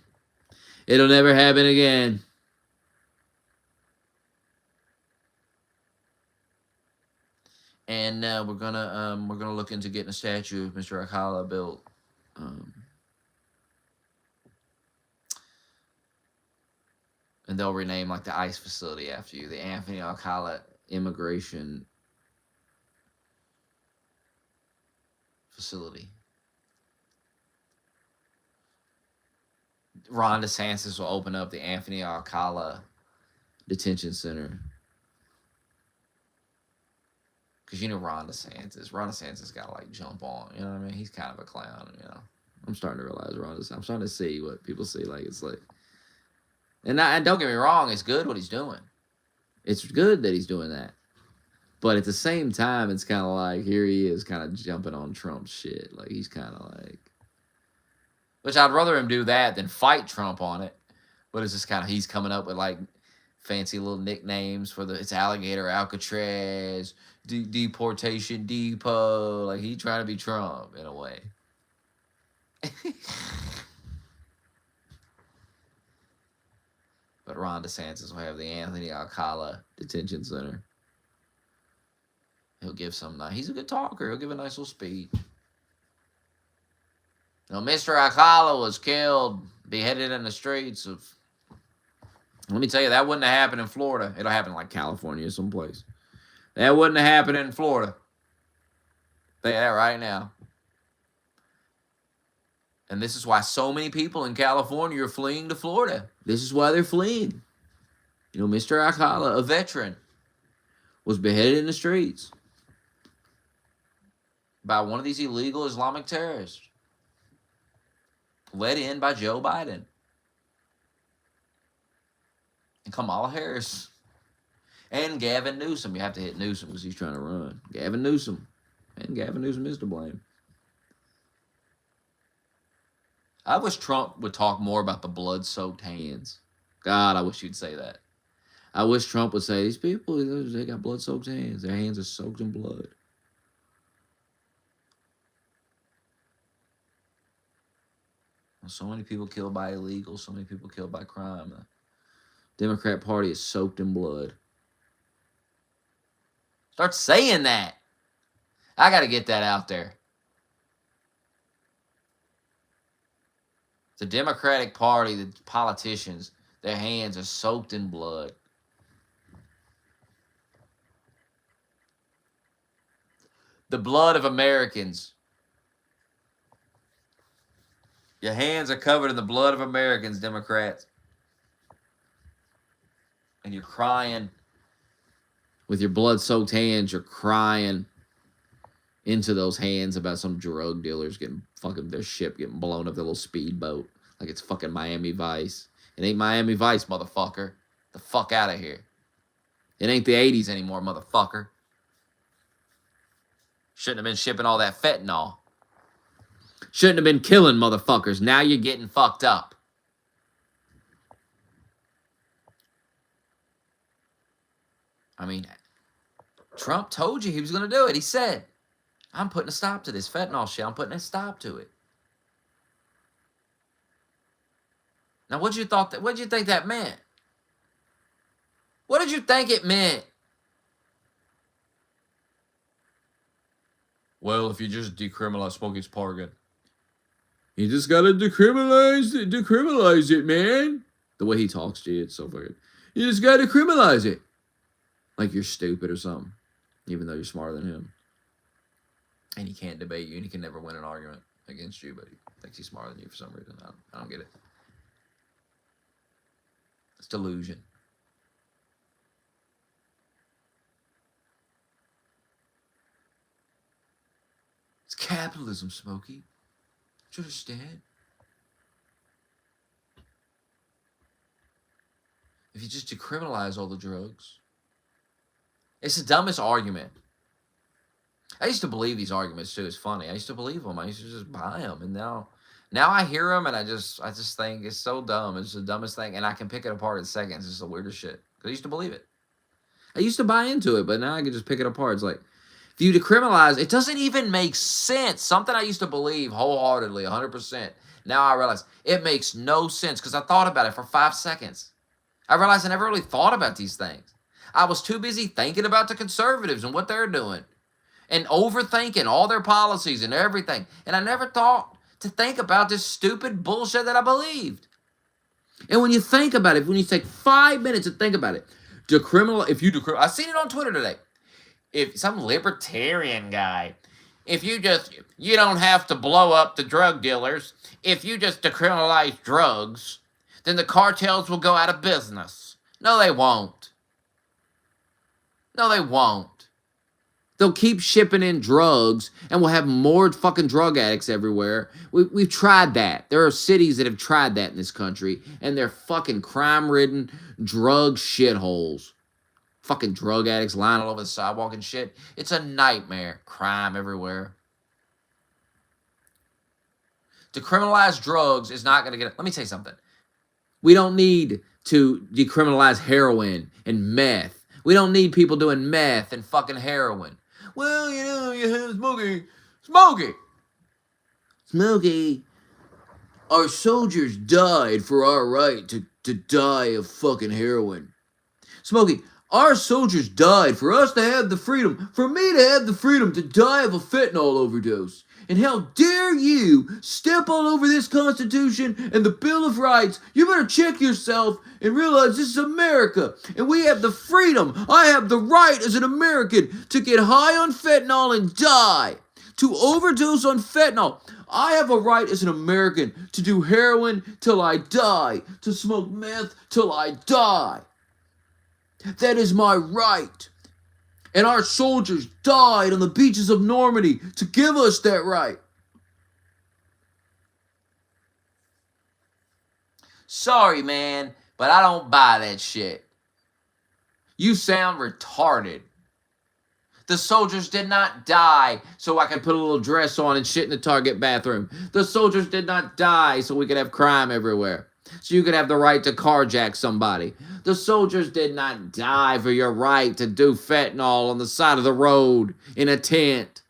It'll never happen again. And we're gonna look into getting a statue of Mr. Alcala built. And they'll rename like the ICE facility after you, the Anthony Alcala Immigration Facility. Ron DeSantis will open up the Anthony Alcala Detention Center. Because Ron DeSantis got to like jump on, you know what I mean? He's kind of a clown, I'm starting to realize Ron DeSantis. I'm starting to see what people see. Like, it's like, and don't get me wrong, it's good what he's doing. It's good that he's doing that. But at the same time, it's kind of like, here he is kind of jumping on Trump's shit. Like, he's kind of like... Which I'd rather him do that than fight Trump on it. But it's just kind of, he's coming up with, like, fancy little nicknames for it's Alligator Alcatraz, Deportation Depot. Like, he trying to be Trump, in a way. But Ron DeSantis will have the Anthony Alcala Detention Center. He'll give he's a good talker. He'll give a nice little speech. Mr. Alcala was killed, beheaded in the streets of... Let me tell you, that wouldn't have happened in Florida. It'll happen in like California or someplace. That wouldn't have happened in Florida. Tell you that right now. And this is why so many people in California are fleeing to Florida. This is why they're fleeing. Mr. Alcala, a veteran, was beheaded in the streets by one of these illegal Islamic terrorists, led in by Joe Biden and Kamala Harris and Gavin Newsom. You have to hit Newsom because he's trying to run. Gavin Newsom. And Gavin Newsom is to blame. I wish Trump would talk more about the blood-soaked hands. God, I wish he'd say that. I wish Trump would say, these people, they got blood-soaked hands. Their hands are soaked in blood. So many people killed by illegals, so many people killed by crime. The Democrat Party is soaked in blood. Start saying that. I got to get that out there. The Democratic Party, the politicians, their hands are soaked in blood. The blood of Americans. Your hands are covered in the blood of Americans, Democrats. And you're crying. With your blood-soaked hands, you're crying into those hands about some drug dealers getting fucking their ship getting blown up, their little speedboat. Like it's fucking Miami Vice. It ain't Miami Vice, motherfucker. The fuck out of here. It ain't the 80s anymore, motherfucker. Shouldn't have been shipping all that fentanyl. Shouldn't have been killing motherfuckers. Now you're getting fucked up. I mean, Trump told you he was going to do it. He said, I'm putting a stop to this fentanyl shit. I'm putting a stop to it. Now, what did you think that meant? What did you think it meant? Well, if you just decriminalize smoking's part again. You just gotta decriminalize it, man. The way he talks to you, it's so weird. You just gotta decriminalize it. Like you're stupid or something. Even though you're smarter than him. And he can't debate you, and he can never win an argument against you, but he thinks he's smarter than you for some reason. I don't get it. It's delusion. It's capitalism, Smokey. Do you understand? If you just decriminalize all the drugs. It's the dumbest argument. I used to believe these arguments too. It's funny. I used to believe them. I used to just buy them, and now I hear them, and I just think it's so dumb. It's the dumbest thing, and I can pick it apart in seconds. It's the weirdest shit. I used to believe it. I used to buy into it, but now I can just pick it apart. It's like, if you decriminalize, it doesn't even make sense. Something I used to believe wholeheartedly, 100%. Now I realize it makes no sense because I thought about it for 5 seconds. I realized I never really thought about these things. I was too busy thinking about the conservatives and what they're doing and overthinking all their policies and everything. And I never thought to think about this stupid bullshit that I believed. And when you think about it, when you take 5 minutes to think about it, I seen it on Twitter today. If some libertarian guy, if you don't have to blow up the drug dealers, if you just decriminalize drugs, then the cartels will go out of business. No, they won't. No, they won't. They'll keep shipping in drugs, and we'll have more fucking drug addicts everywhere. We've tried that. There are cities that have tried that in this country, and they're fucking crime-ridden drug shitholes. Fucking drug addicts lying all over the sidewalk and shit. It's a nightmare. Crime everywhere. Decriminalize drugs is not going to get... Let me tell you something. We don't need to decriminalize heroin and meth. We don't need people doing meth and fucking heroin. Well, you have Smokey. Our soldiers died for our right to die of fucking heroin. Smokey, our soldiers died for us to have the freedom, for me to have the freedom to die of a fentanyl overdose. And how dare you step all over this Constitution and the Bill of Rights? You better check yourself and realize this is America. And we have the freedom. I have the right as an American to get high on fentanyl and die. To overdose on fentanyl. I have a right as an American to do heroin till I die. To smoke meth till I die. That is my right. And our soldiers died on the beaches of Normandy to give us that right. Sorry, man, but I don't buy that shit. You sound retarded. The soldiers did not die so I could put a little dress on and shit in the Target bathroom. The soldiers did not die so we could have crime everywhere. So you could have the right to carjack somebody. The soldiers did not die for your right to do fentanyl on the side of the road in a tent.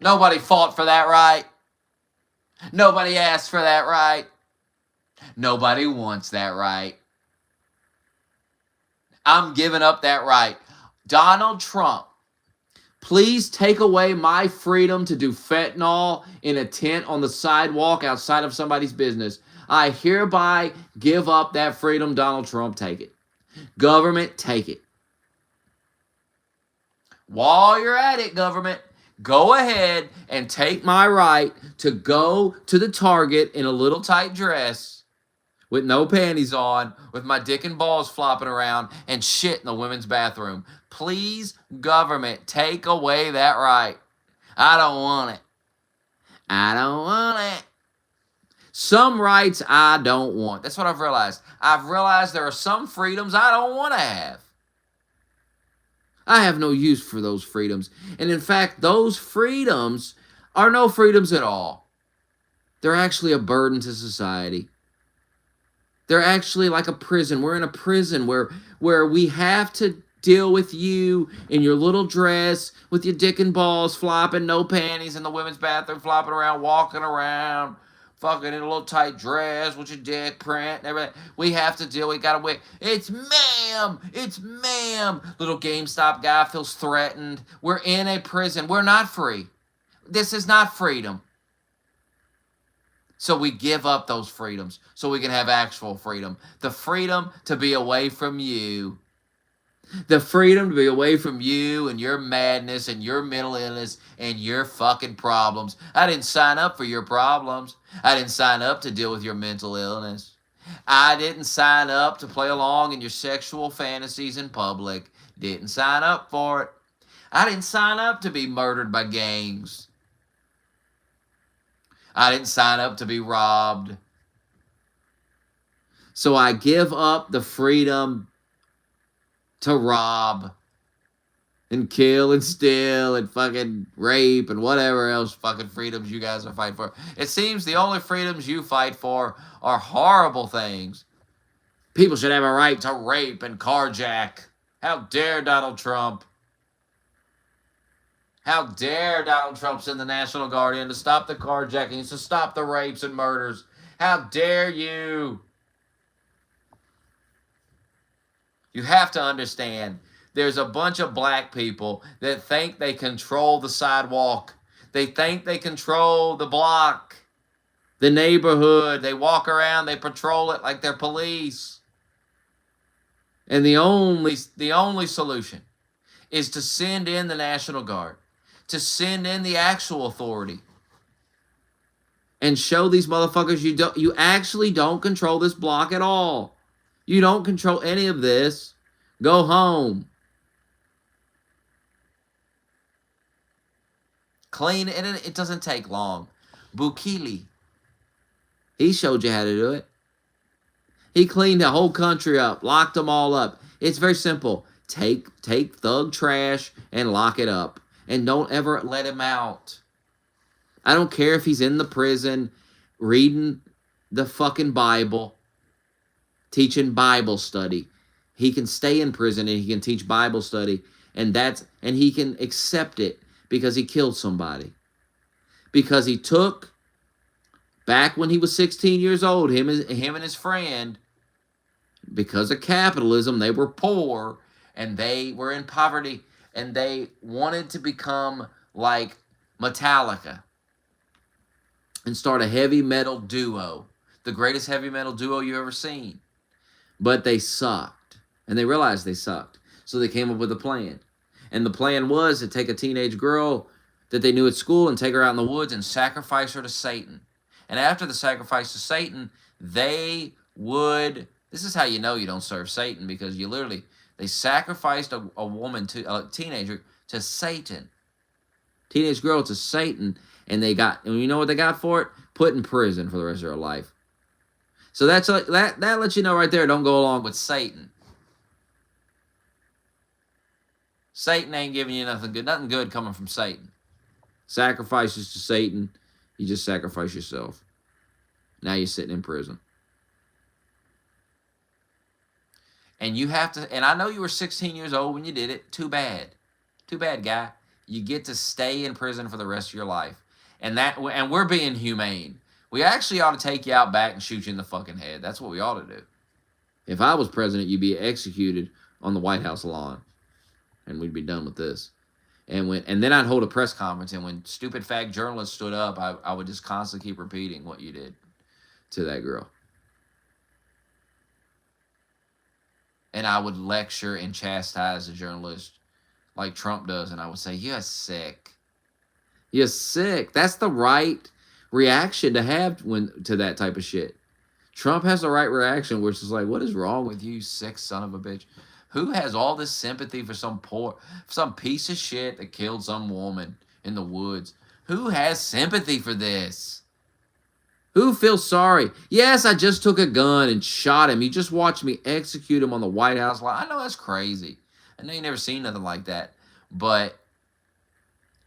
Nobody fought for that right. Nobody asked for that right. Nobody wants that right. I'm giving up that right. Donald Trump, please take away my freedom to do fentanyl in a tent on the sidewalk outside of somebody's business. I hereby give up that freedom. Donald Trump, take it. Government, take it. While you're at it, government, go ahead and take my right to go to the Target in a little tight dress with no panties on, with my dick and balls flopping around, and shit in the women's bathroom. Please, government, take away that right. I don't want it. I don't want it. Some rights I don't want. That's what I've realized. I've realized there are some freedoms I don't want to have. I have no use for those freedoms. And in fact, those freedoms are no freedoms at all. They're actually a burden to society. They're actually like a prison. We're in a prison where we have to deal with you in your little dress with your dick and balls flopping, no panties in the women's bathroom, flopping around, walking around, fucking in a little tight dress with your dick print and everything. We have to deal. We gotta wait. It's ma'am. It's ma'am. Little GameStop guy feels threatened. We're in a prison. We're not free. This is not freedom. So we give up those freedoms so we can have actual freedom. The freedom to be away from you. The freedom to be away from you and your madness and your mental illness and your fucking problems. I didn't sign up for your problems. I didn't sign up to deal with your mental illness. I didn't sign up to play along in your sexual fantasies in public. Didn't sign up for it. I didn't sign up to be murdered by gangs. I didn't sign up to be robbed. So I give up the freedom to rob and kill and steal and fucking rape and whatever else fucking freedoms you guys are fighting for. It seems the only freedoms you fight for are horrible things. People should have a right to rape and carjack. How dare Donald Trump? How dare Donald Trump send the National Guard in to stop the carjackings, to stop the rapes and murders? How dare you? You have to understand, there's a bunch of black people that think they control the sidewalk. They think they control the block, the neighborhood. They walk around, they patrol it like they're police. And the only solution is to send in the National Guard, to send in the actual authority and show these motherfuckers you actually don't control this block at all. You don't control any of this. Go home. Clean, and it doesn't take long. Bukele, he showed you how to do it. He cleaned the whole country up, locked them all up. It's very simple. Take thug trash and lock it up. And don't ever let him out. I don't care if he's in the prison reading the fucking Bible, teaching Bible study. He can stay in prison and he can teach Bible study, and he can accept it because he killed somebody. Because he took, back when he was 16 years old, him and his friend, because of capitalism, they were poor and they were in poverty and they wanted to become like Metallica and start a heavy metal duo, the greatest heavy metal duo you ever seen. But they sucked. And they realized they sucked. So they came up with a plan. And the plan was to take a teenage girl that they knew at school and take her out in the woods and sacrifice her to Satan. And after the sacrifice to Satan, this is how you know you don't serve Satan, because they sacrificed a woman, a teenager, to Satan. Teenage girl to Satan. And you know what they got for it? Put in prison for the rest of her life. So that lets you know right there, don't go along with Satan. Satan ain't giving you nothing good. Nothing good coming from Satan. Sacrifices to Satan, you just sacrifice yourself. Now you're sitting in prison. And you have to, and I know you were 16 years old when you did it. Too bad. Too bad, guy. You get to stay in prison for the rest of your life. And we're being humane. We actually ought to take you out back and shoot you in the fucking head. That's what we ought to do. If I was president, you'd be executed on the White House lawn. and we'd be done with this. And then I'd hold a press conference, and when stupid fag journalists stood up, I would just constantly keep repeating what you did to that girl. And I would lecture and chastise the journalist like Trump does, and I would say, "You're sick. You're sick." That's the right reaction to have to that type of shit. Trump has the right reaction, which is like, "What is wrong with you, sick son of a bitch? Who has all this sympathy for some piece of shit that killed some woman in the woods? Who has sympathy for this? Who feels sorry? Yes, I just took a gun and shot him. You just watched me execute him on the White House lawn. I know that's crazy. I know you never seen nothing like that. But,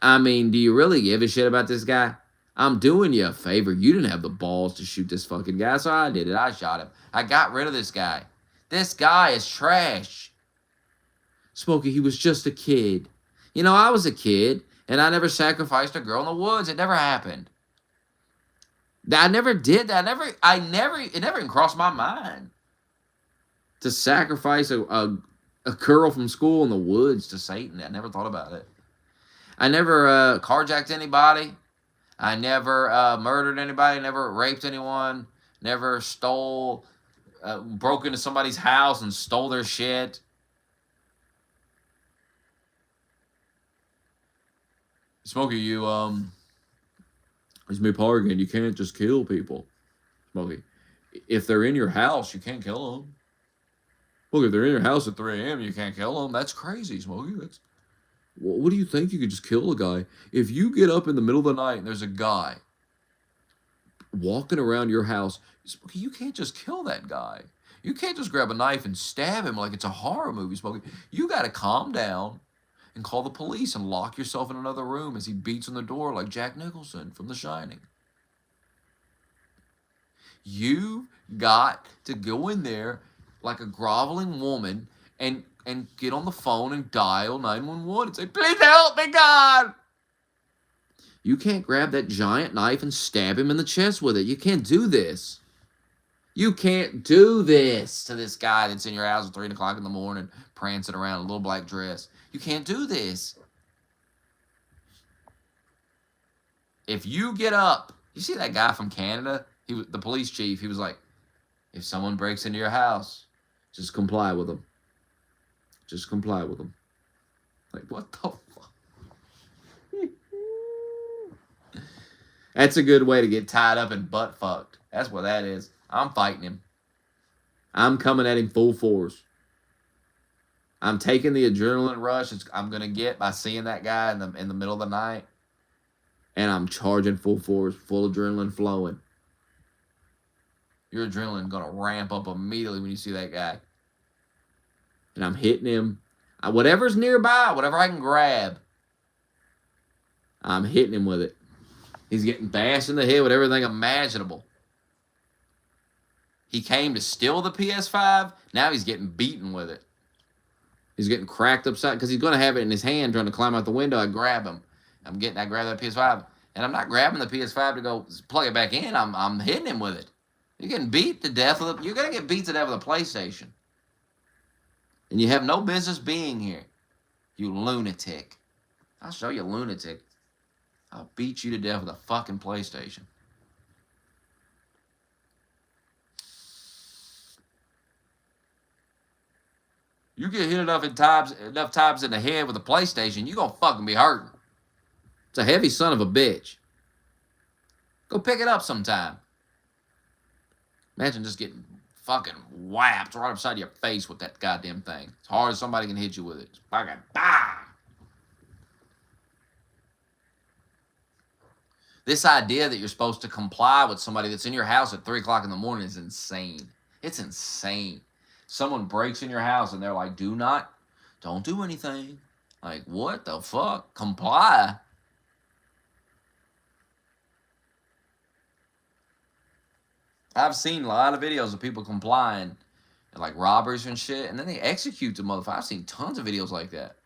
I mean, do you really give a shit about this guy? I'm doing you a favor. You didn't have the balls to shoot this fucking guy, so I did it. I shot him. I got rid of this guy. This guy is trash. Smokey, he was just a kid. You know, I was a kid, and I never sacrificed a girl in the woods. It never happened. I never did that. It never even crossed my mind to sacrifice a girl from school in the woods to Satan. I never thought about it. I never carjacked anybody. I never murdered anybody. Never raped anyone. Never broke into somebody's house and stole their shit. Smokey, it's me, Park, and you can't just kill people. Smokey, if they're in your house, you can't kill them. Look, if they're in your house at 3 a.m., you can't kill them. That's crazy, Smokey. What do you think? You could just kill a guy? If you get up in the middle of the night and there's a guy walking around your house, Smokey, you can't just kill that guy. You can't just grab a knife and stab him like it's a horror movie, Smokey. You got to calm down and call the police and lock yourself in another room as he beats on the door like Jack Nicholson from The Shining. You've got to go in there like a groveling woman and get on the phone and dial 911 and say, "Please help me, God." You can't grab that giant knife and stab him in the chest with it. You can't do this. You can't do this to this guy that's in your house at 3 o'clock in the morning prancing around in a little black dress. You can't do this. If you get up, you see that guy from Canada? The police chief, he was like, if someone breaks into your house, just comply with them. Just comply with them. Like, what the fuck? That's a good way to get tied up and butt fucked. That's what that is. I'm fighting him. I'm coming at him full force. I'm taking the adrenaline rush I'm going to get by seeing that guy in the middle of the night. And I'm charging full force, full adrenaline flowing. Your adrenaline going to ramp up immediately when you see that guy. And I'm hitting him. Whatever's nearby, whatever I can grab, I'm hitting him with it. He's getting bashed in the head with everything imaginable. He came to steal the PS5. Now he's getting beaten with it. He's getting cracked upside because he's going to have it in his hand trying to climb out the window. I grab him. I grab that PS5. And I'm not grabbing the PS5 to go plug it back in. I'm hitting him with it. You're getting beat to death with it. You're going to get beat to death with a PlayStation. And you have no business being here. You lunatic. I'll show you, lunatic. I'll beat you to death with a fucking PlayStation. You get hit enough times in the head with a PlayStation, you're going to fucking be hurting. It's a heavy son of a bitch. Go pick it up sometime. Imagine just getting fucking whapped right upside your face with that goddamn thing. As hard as somebody can hit you with it. It's fucking bah! This idea that you're supposed to comply with somebody that's in your house at 3 o'clock in the morning is insane. It's insane. Someone breaks in your house and they're like, don't do anything. Like, what the fuck? Comply? I've seen a lot of videos of people complying and like robbers and shit, and then they execute the motherfucker. I've seen tons of videos like that.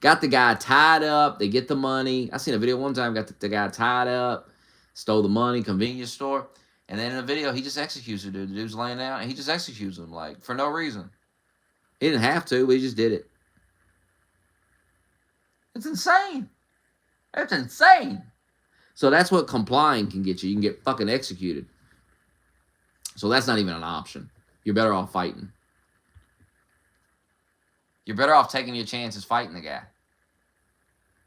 Got the guy tied up. They get the money. I seen a video one time, got the guy tied up, stole the money, convenience store. And then in the video, he just executes the dude. The dude's laying out, and he just executes him, like, for no reason. He didn't have to, but he just did it. It's insane. That's insane. So that's what complying can get you. You can get fucking executed. So that's not even an option. You're better off fighting. You're better off taking your chances fighting the guy.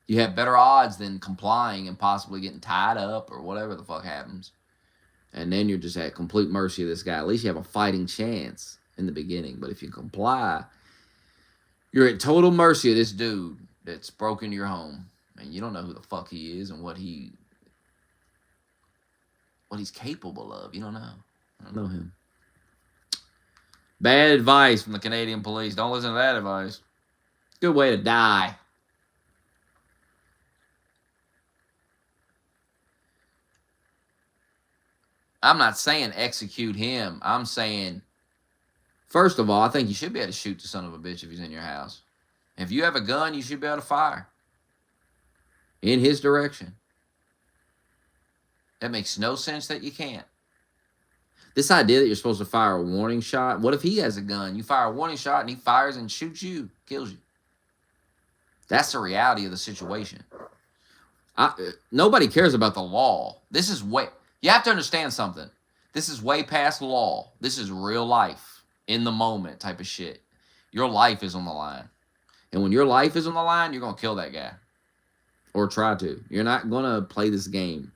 You have better odds than complying and possibly getting tied up or whatever the fuck happens. And then you're just at complete mercy of this guy. At least you have a fighting chance in the beginning. But if you comply, you're at total mercy of this dude that's broken your home. And you don't know who the fuck he is and what he's capable of. You don't know. I don't know him. Bad advice from the Canadian police. Don't listen to that advice. Good way to die. I'm not saying execute him. I'm saying, first of all, I think you should be able to shoot the son of a bitch if he's in your house. If you have a gun, you should be able to fire in his direction. That makes no sense that you can't. This idea that you're supposed to fire a warning shot, what if he has a gun? You fire a warning shot and he fires and shoots you, kills you. That's the reality of the situation. Nobody cares about the law. This is way... You have to understand something. This is way past law. This is real life, in the moment type of shit. Your life is on the line. And when your life is on the line, you're going to kill that guy. Or try to. You're not going to play this game.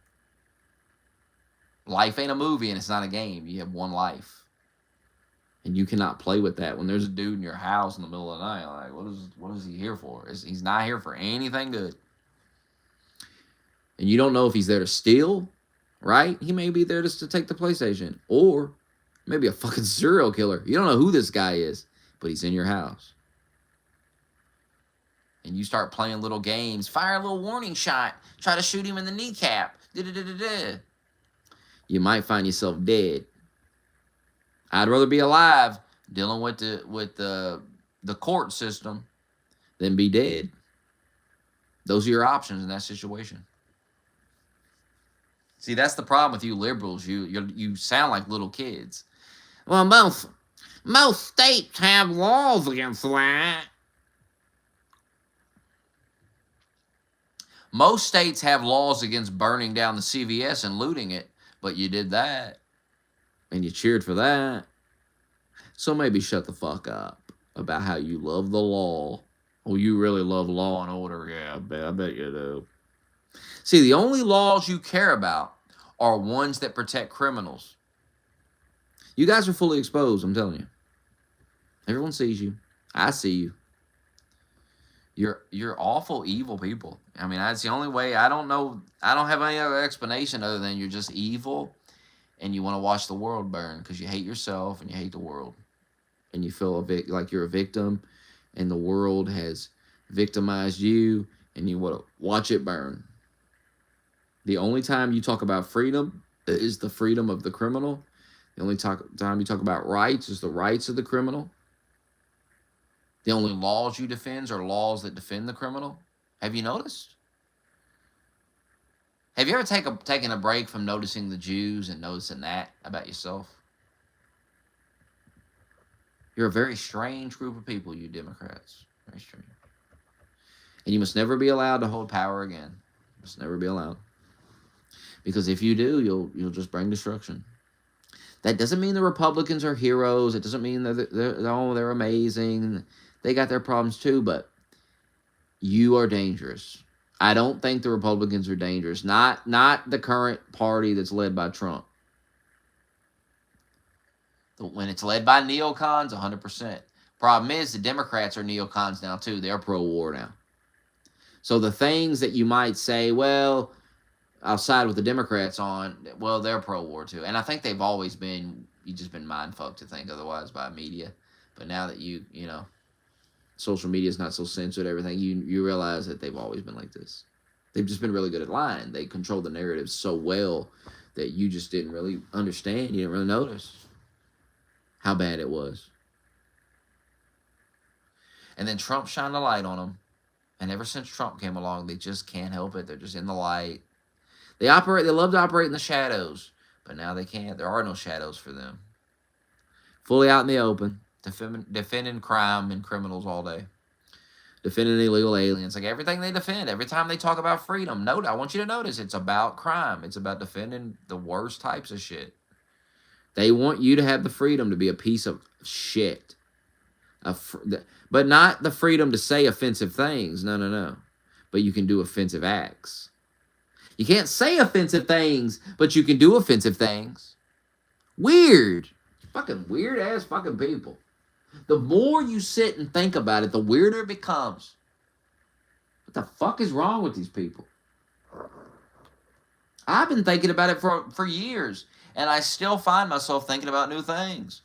Life ain't a movie and it's not a game. You have one life. And you cannot play with that. When there's a dude in your house in the middle of the night, like, what is he here for? He's not here for anything good. And you don't know if he's there to steal, right? He may be there just to take the PlayStation. Or maybe a fucking serial killer. You don't know who this guy is, but he's in your house. And you start playing little games. Fire a little warning shot. Try to shoot him in the kneecap. Da-da-da-da-da. You might find yourself dead. I'd rather be alive dealing with the court system than be dead. Those are your options in that situation. See, that's the problem with you liberals. You sound like little kids. Well, most states have laws against that. Most states have laws against burning down the CVS and looting it, but you did that. And you cheered for that. So maybe shut the fuck up about how you love the law. Oh, you really love law and order. Yeah, I bet you do. See, the only laws you care about are ones that protect criminals. You guys are fully exposed, I'm telling you. Everyone sees you. I see you. You're awful, evil people. I mean, that's the only way. I don't know. I don't have any other explanation other than you're just evil and you want to watch the world burn because you hate yourself and you hate the world. And you feel like you're a victim and the world has victimized you and you want to watch it burn. The only time you talk about freedom is the freedom of the criminal. The only time you talk about rights is the rights of the criminal. The only laws you defend are laws that defend the criminal. Have you noticed? Have you ever taken a break from noticing the Jews and noticing that about yourself? You're a very strange group of people, you Democrats. Very strange. And you must never be allowed to hold power again. You must never be allowed. Because if you do, you'll just bring destruction. That doesn't mean the Republicans are heroes. It doesn't mean they're amazing. They got their problems too, but you are dangerous. I don't think the Republicans are dangerous. Not the current party that's led by Trump. When it's led by neocons, 100%. Problem is, the Democrats are neocons now too. They're pro-war now. So the things that you might say, well, I'll side with the Democrats on, well, they're pro-war too. And I think they've always been, you've just been mind-fucked to think otherwise by media. But now that you know, social media is not so censored, everything, you realize that they've always been like this. They've just been really good at lying. They control the narrative so well that you just didn't really understand. You didn't really notice how bad it was. And then Trump shined a light on them. And ever since Trump came along, they just can't help it. They're just in the light. They love to operate in the shadows. But now they can't. There are no shadows for them. Fully out in the open. Defending crime and criminals all day. defending illegal aliens. Like everything they defend, every time they talk about freedom, note, I want you to notice it's about crime. It's about defending the worst types of shit. They want you to have the freedom to be a piece of shit. But not the freedom to say offensive things. No, no, no. But you can do offensive acts. You can't say offensive things, but you can do offensive things. Weird. Fucking weird ass fucking people. The more you sit and think about it, the weirder it becomes. What the fuck is wrong with these people? I've been thinking about it for years, and I still find myself thinking about new things.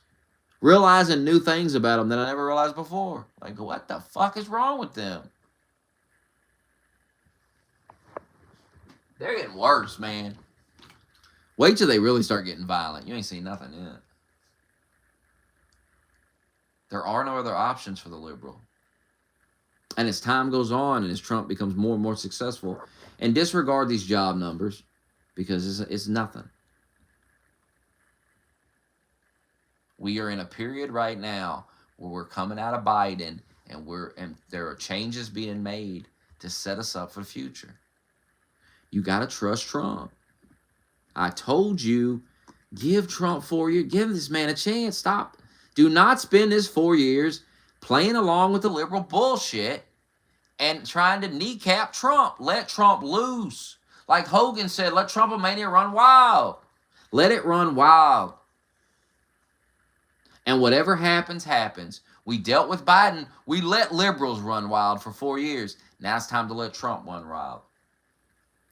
Realizing new things about them that I never realized before. Like, what the fuck is wrong with them? They're getting worse, man. Wait till they really start getting violent. You ain't seen nothing yet. There are no other options for the liberal. And as time goes on and as Trump becomes more and more successful, and disregard these job numbers because it's nothing. We are in a period right now where we're coming out of Biden and there are changes being made to set us up for the future. You got to trust Trump. I told you, give Trump 4 years. Give this man a chance. Stop. Do not spend this 4 years playing along with the liberal bullshit and trying to kneecap Trump. Let Trump loose. Like Hogan said, let Trumpomania run wild. Let it run wild. And whatever happens, happens. We dealt with Biden. We let liberals run wild for 4 years. Now it's time to let Trump run wild.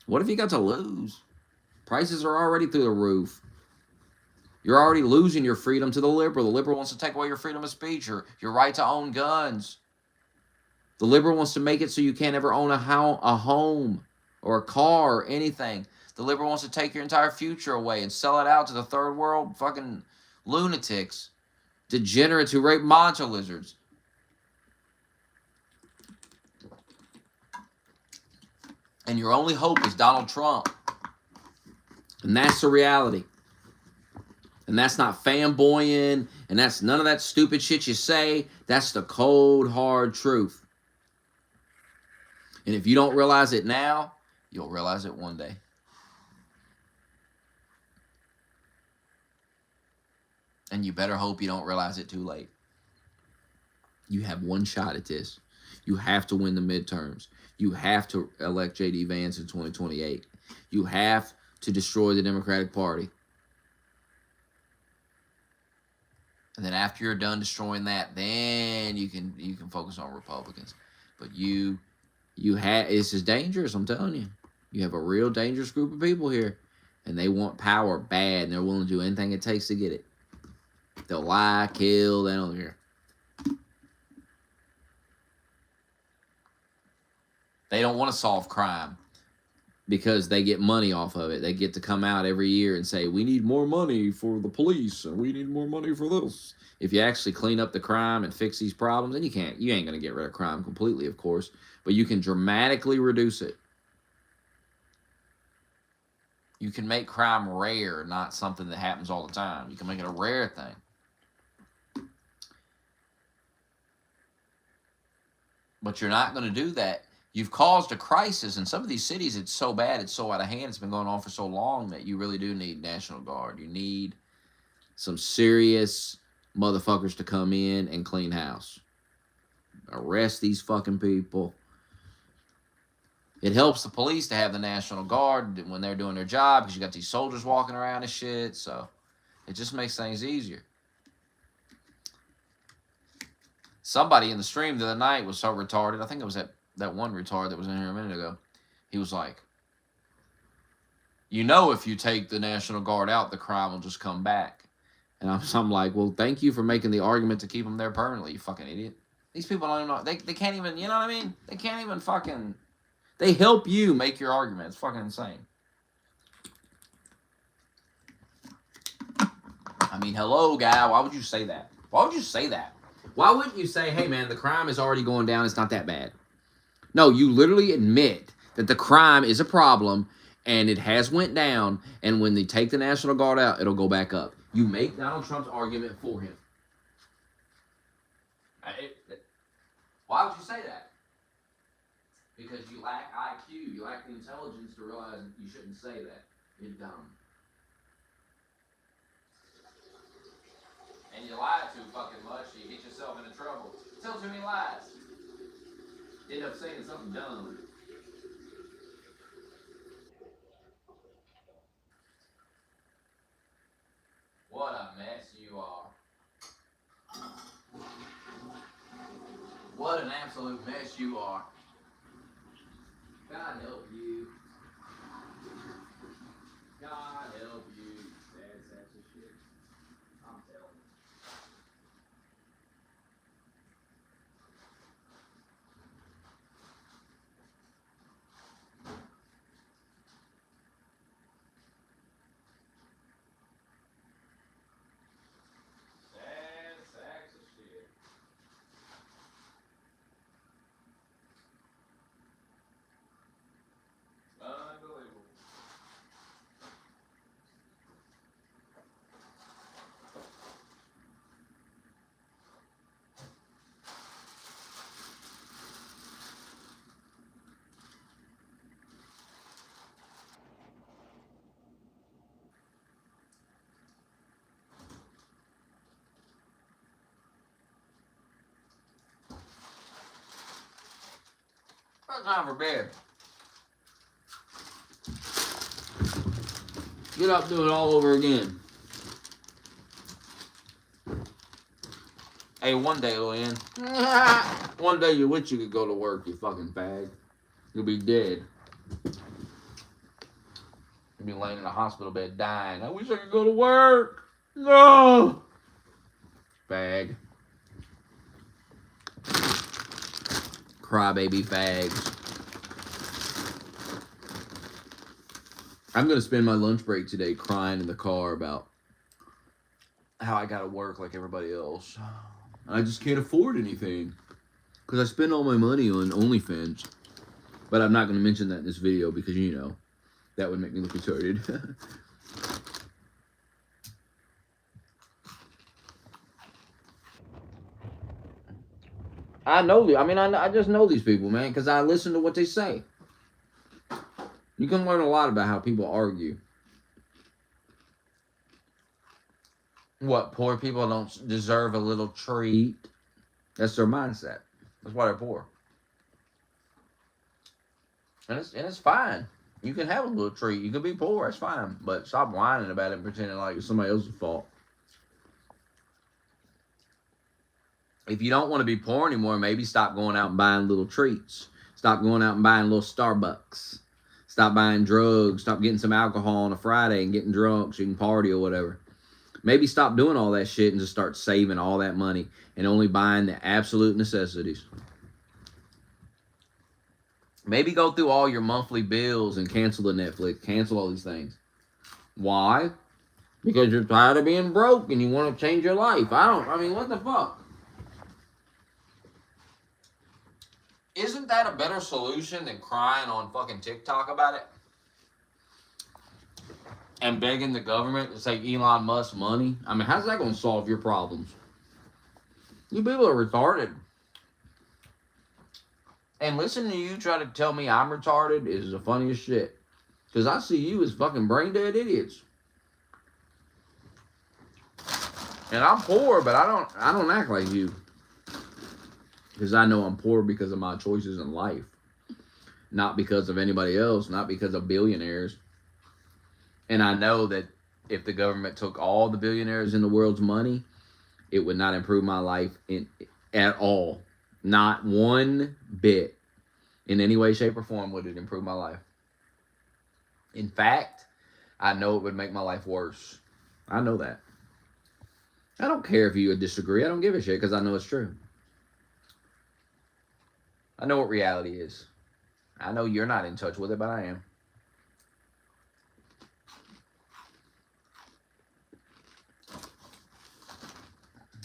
What have you got to lose? Prices are already through the roof. You're already losing your freedom to the liberal. The liberal wants to take away your freedom of speech, your right to own guns. The liberal wants to make it so you can't ever own a home or a car or anything. The liberal wants to take your entire future away and sell it out to the third world fucking lunatics, degenerates who rape monitor lizards. And your only hope is Donald Trump. And that's the reality. And that's not fanboying, and that's none of that stupid shit you say. That's the cold, hard truth. And if you don't realize it now, you'll realize it one day. And you better hope you don't realize it too late. You have one shot at this. You have to win the midterms. You have to elect J.D. Vance in 2028. You have to destroy the Democratic Party. And then after you're done destroying that, then you can focus on Republicans. But it's just dangerous, I'm telling you. You have a real dangerous group of people here. And they want power bad, and they're willing to do anything it takes to get it. They'll lie, kill, they don't care. They don't want to solve crime because they get money off of it. They get to come out every year and say, we need more money for the police and we need more money for this. If you actually clean up the crime and fix these problems, then you ain't going to get rid of crime completely, of course, but you can dramatically reduce it. You can make crime rare, not something that happens all the time. You can make it a rare thing. But you're not going to do that. You've caused a crisis. In some of these cities, it's so bad, it's so out of hand, it's been going on for so long that you really do need National Guard. You need some serious motherfuckers to come in and clean house. Arrest these fucking people. It helps the police to have the National Guard when they're doing their job because you got these soldiers walking around and shit. So it just makes things easier. Somebody in the stream the other night was so retarded. I think it was that one retard that was in here a minute ago. He was like, if you take the National Guard out, the crime will just come back. And I'm like, well, thank you for making the argument to keep them there permanently, you fucking idiot. These people don't even know. They can't even, you know what I mean? They can't even fucking... They help you make your argument. It's fucking insane. I mean, hello, guy. Why would you say that? Why would you say that? Why wouldn't you say, hey, man, the crime is already going down. It's not that bad. No, you literally admit that the crime is a problem and it has went down. And when they take the National Guard out, it'll go back up. You make Donald Trump's argument for him. Why would you say that? because you lack IQ. You lack the intelligence to realize you shouldn't say that. You're dumb. And you lie too fucking much, so you get yourself into trouble. Tell too many lies. End up saying something dumb. What a mess you are. What an absolute mess you are. God help you. God help you. Sad sacks of shit. I'm telling you. Sad sacks of shit. Unbelievable. It's time for bed. Get up, do it all over again. Hey, one day, Lynn. One day you wish you could go to work, you fucking fag. You'll be dead. You'll be laying in a hospital bed dying. I wish I could go to work. No! Fag. Crybaby fags. I'm gonna spend my lunch break today crying in the car about how I gotta work like everybody else. I just can't afford anything because I spend all my money on OnlyFans. But I'm not gonna mention that in this video because, you know, that would make me look retarded. I know. I mean, I just know these people, man, because I listen to what they say. You can learn a lot about how people argue. What, poor people don't deserve a little treat? That's their mindset. That's why they're poor. And it's fine. You can have a little treat. You can be poor. It's fine. But stop whining about it and pretending like it's somebody else's fault. If you don't want to be poor anymore, maybe stop going out and buying little treats. Stop going out and buying little Starbucks. Stop buying drugs. Stop getting some alcohol on a Friday and getting drunk so you can party or whatever. Maybe stop doing all that shit and just start saving all that money and only buying the absolute necessities. Maybe go through all your monthly bills and cancel the Netflix. Cancel all these things. Why? Because you're tired of being broke and you want to change your life. I mean, what the fuck? Isn't that a better solution than crying on fucking TikTok about it? And begging the government to take Elon Musk's money? I mean, how's that going to solve your problems? You people are retarded. And listening to you try to tell me I'm retarded is the funniest shit. Because I see you as fucking brain dead idiots. And I'm poor, but I don't act like you. Because I know I'm poor because of my choices in life. Not because of anybody else. Not because of billionaires. And I know that if the government took all the billionaires in the world's money, it would not improve my life at all. Not one bit. In any way, shape, or form would it improve my life. In fact, I know it would make my life worse. I know that. I don't care if you would disagree. I don't give a shit because I know it's true. I know what reality is. I know you're not in touch with it, but I am.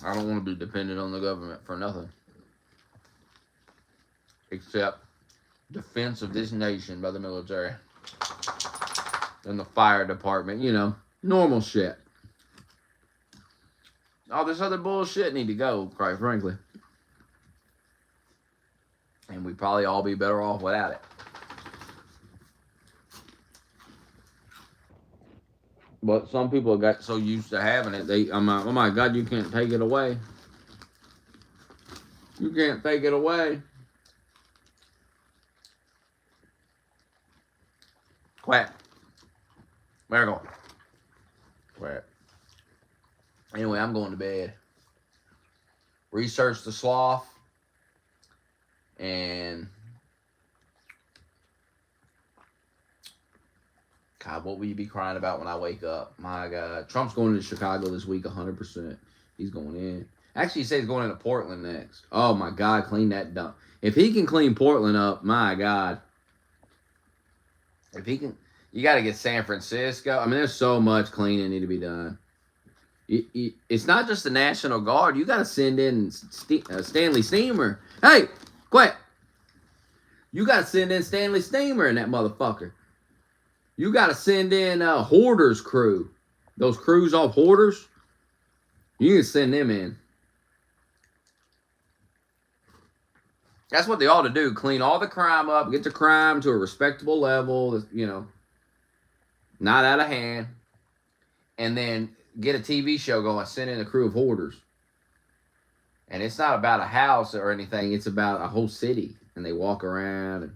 I don't want to be dependent on the government for nothing. Except defense of this nation by the military. And the fire department, you know, normal shit. All this other bullshit need to go, quite frankly. And we'd probably all be better off without it. But some people got so used to having it, I'm like, oh my God, you can't take it away. You can't take it away. Quack. There we go. Quack. Anyway, I'm going to bed. Research the sloth. And God, what will you be crying about when I wake up? My God. Trump's going to Chicago this week 100%. He's going in. Actually, he says he's going into Portland next. Oh, my God. Clean that dump. If he can clean Portland up, my God. If he can, you got to get San Francisco. I mean, there's so much cleaning need to be done. It's not just the National Guard. You got to send in Stanley Steamer. Hey, quit. You got to send in Stanley Steamer in that motherfucker. You got to send in Hoarders crew. Those crews off Hoarders. You can send them in. That's what they ought to do. Clean all the crime up. Get the crime to a respectable level. You know, not out of hand. And then get a TV show going. Send in a crew of Hoarders. And it's not about a house or anything. It's about a whole city. And they walk around and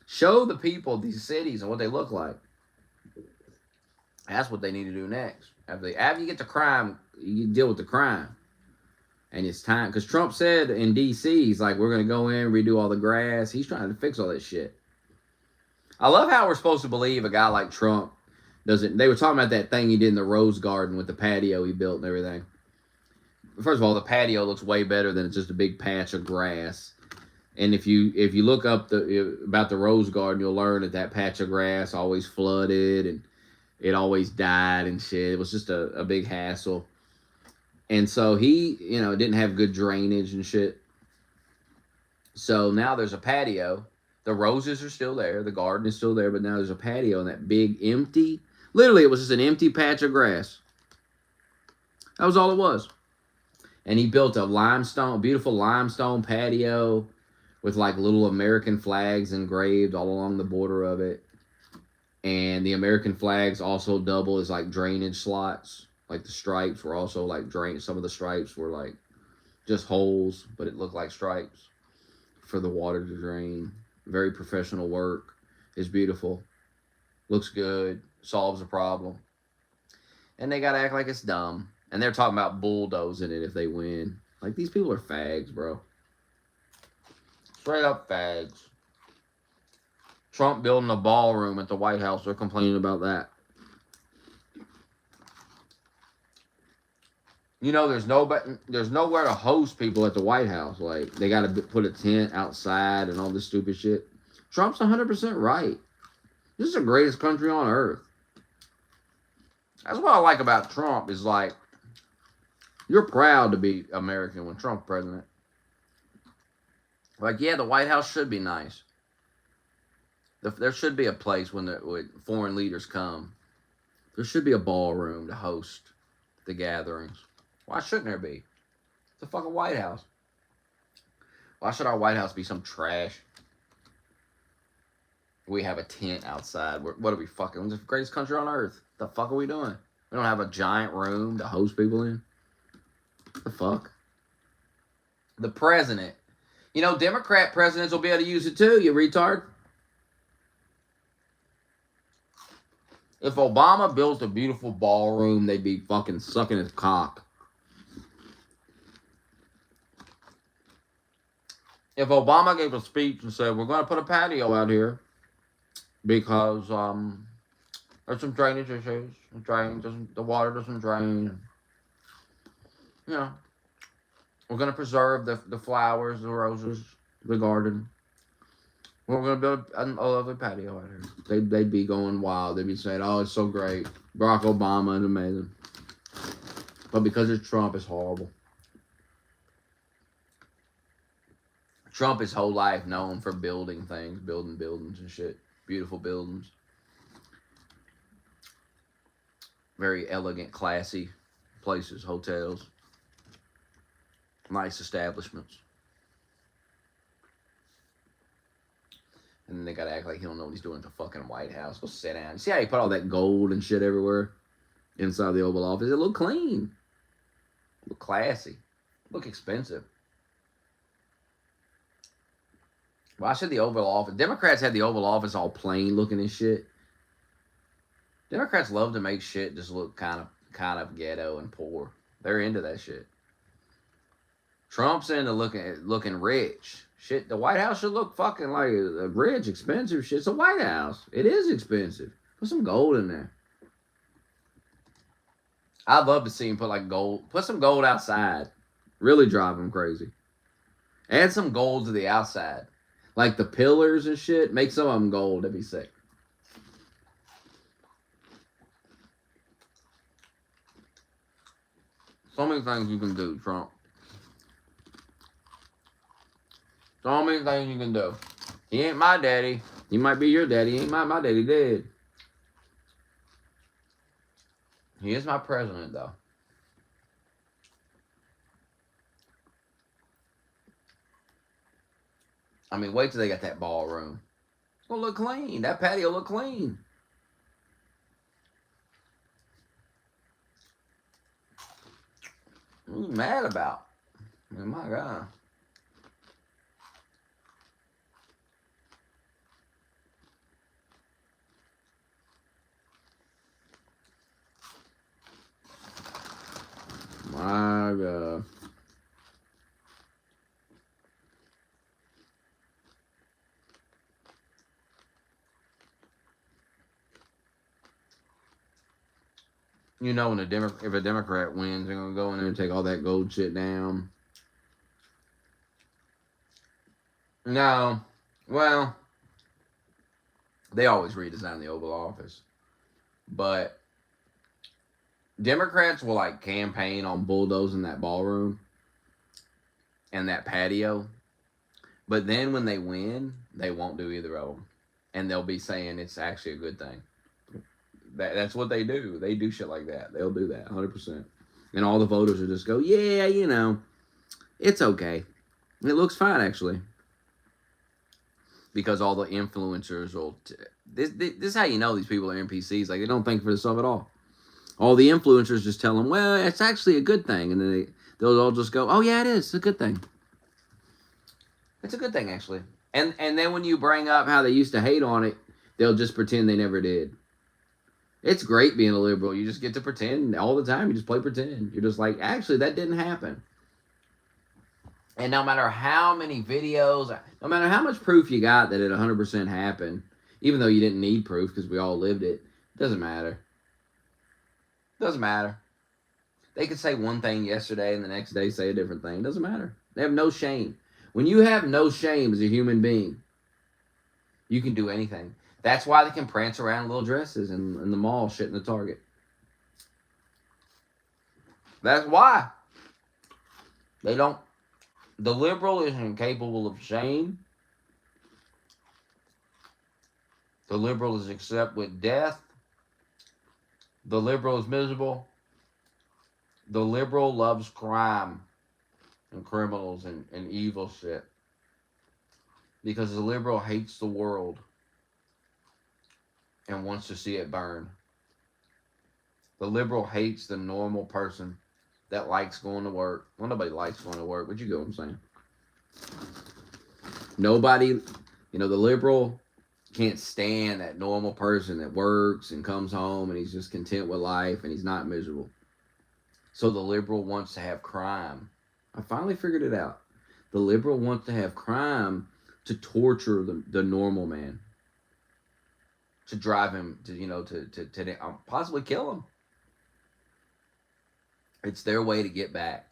show the people these cities and what they look like. That's what they need to do next. After you get the crime, you deal with the crime. And it's time. Because Trump said in D.C., he's like, we're going to go in, redo all the grass. He's trying to fix all that shit. I love how we're supposed to believe a guy like Trump doesn't. They were talking about that thing he did in the Rose Garden with the patio he built and everything. First of all, the patio looks way better than it's just a big patch of grass. And if you look up about the Rose Garden, you'll learn that patch of grass always flooded and it always died and shit. It was just a big hassle. And so he, didn't have good drainage and shit. So now there's a patio. The roses are still there. The garden is still there. But now there's a patio and that big empty. Literally, it was just an empty patch of grass. That was all it was. And he built a beautiful limestone patio with like little American flags engraved all along the border of it. And the American flags also double as like drainage slots. Like the stripes were also like drained. Some of the stripes were like just holes, but it looked like stripes for the water to drain. Very professional work. It's beautiful. Looks good. Solves a problem. And they got to act like it's dumb. And they're talking about bulldozing it if they win. Like, these people are fags, bro. Straight up fags. Trump building a ballroom at the White House. They're complaining about that. There's nowhere to host people at the White House. Like, they got to put a tent outside and all this stupid shit. Trump's 100% right. This is the greatest country on earth. That's what I like about Trump is like, you're proud to be American when Trump's president. Like, yeah, the White House should be nice. There should be a place when foreign leaders come. There should be a ballroom to host the gatherings. Why shouldn't there be? It's the fucking White House. Why should our White House be some trash? We have a tent outside. What are we fucking? We're the greatest country on earth. The fuck are we doing? We don't have a giant room to host people in. The fuck? The president. Democrat presidents will be able to use it too, you retard. If Obama built a beautiful ballroom, they'd be fucking sucking his cock. If Obama gave a speech and said, we're going to put a patio out here because there's some drainage issues. The water doesn't drain. We're going to preserve the flowers, the roses, the garden. We're going to build a lovely patio out here. They'd be going wild. They'd be saying, oh, it's so great. Barack Obama is amazing. But because it's Trump, it's horrible. Trump his whole life known for building things, building buildings and shit. Beautiful buildings. Very elegant, classy places, hotels. Nice establishments. And then they gotta act like he don't know what he's doing at the fucking White House. Go sit down. See how he put all that gold and shit everywhere inside the Oval Office? It look clean. Look classy. Look expensive. Why should the Oval Office... Democrats had the Oval Office all plain looking and shit. Democrats love to make shit just look kind of ghetto and poor. They're into that shit. Trump's into looking rich. Shit, the White House should look fucking like a rich, expensive shit. It's a White House. It is expensive. Put some gold in there. I'd love to see him put like gold. Put some gold outside. Really drive him crazy. Add some gold to the outside. Like the pillars and shit. Make some of them gold. That'd be sick. So many things you can do, Trump. So many things you can do. He ain't my daddy. He might be your daddy. He ain't my daddy dead. He is my president, though. I mean, wait till they got that ballroom. It's gonna look clean. That patio look clean. What are you mad about? Oh my God. My God. You know, when if a Democrat wins, they're gonna go in there and take all that gold shit down. No, well, they always redesign the Oval Office, but Democrats will like campaign on bulldozing that ballroom and that patio, but then when they win, they won't do either of them, and they'll be saying it's actually a good thing. That's what they do. They do shit like that. They'll do that 100%. And all the voters will just go, yeah, you know, it's okay. It looks fine, actually. Because all the influencers will... This is how you know these people are NPCs. Like, they don't think for themselves at all. All the influencers just tell them, well, it's actually a good thing. And then they'll all just go, oh, yeah, it is. It's a good thing. It's a good thing, actually. And then when you bring up how they used to hate on it, they'll just pretend they never did. It's great being a liberal. You just get to pretend all the time. You just play pretend. You're just like, actually, that didn't happen. And no matter how many videos, no matter how much proof you got that it 100% happened, even though you didn't need proof because we all lived it, doesn't matter. Doesn't matter. They could say one thing yesterday and the next day say a different thing. Doesn't matter. They have no shame. When you have no shame as a human being, you can do anything. That's why they can prance around in little dresses in the mall, shit in the Target. That's why. They don't... The liberal is incapable of shame. The liberal is accept with death. The liberal is miserable. The liberal loves crime and criminals and evil shit. Because the liberal hates the world and wants to see it burn. The liberal hates the normal person that likes going to work. Well, nobody likes going to work, but you get what I'm saying. Nobody, you know, the liberal can't stand that normal person that works and comes home and he's just content with life and he's not miserable. So the liberal wants to have crime. I finally figured it out. The liberal wants to have crime to torture the normal man. To drive him to, you know, to possibly kill him. It's their way to get back.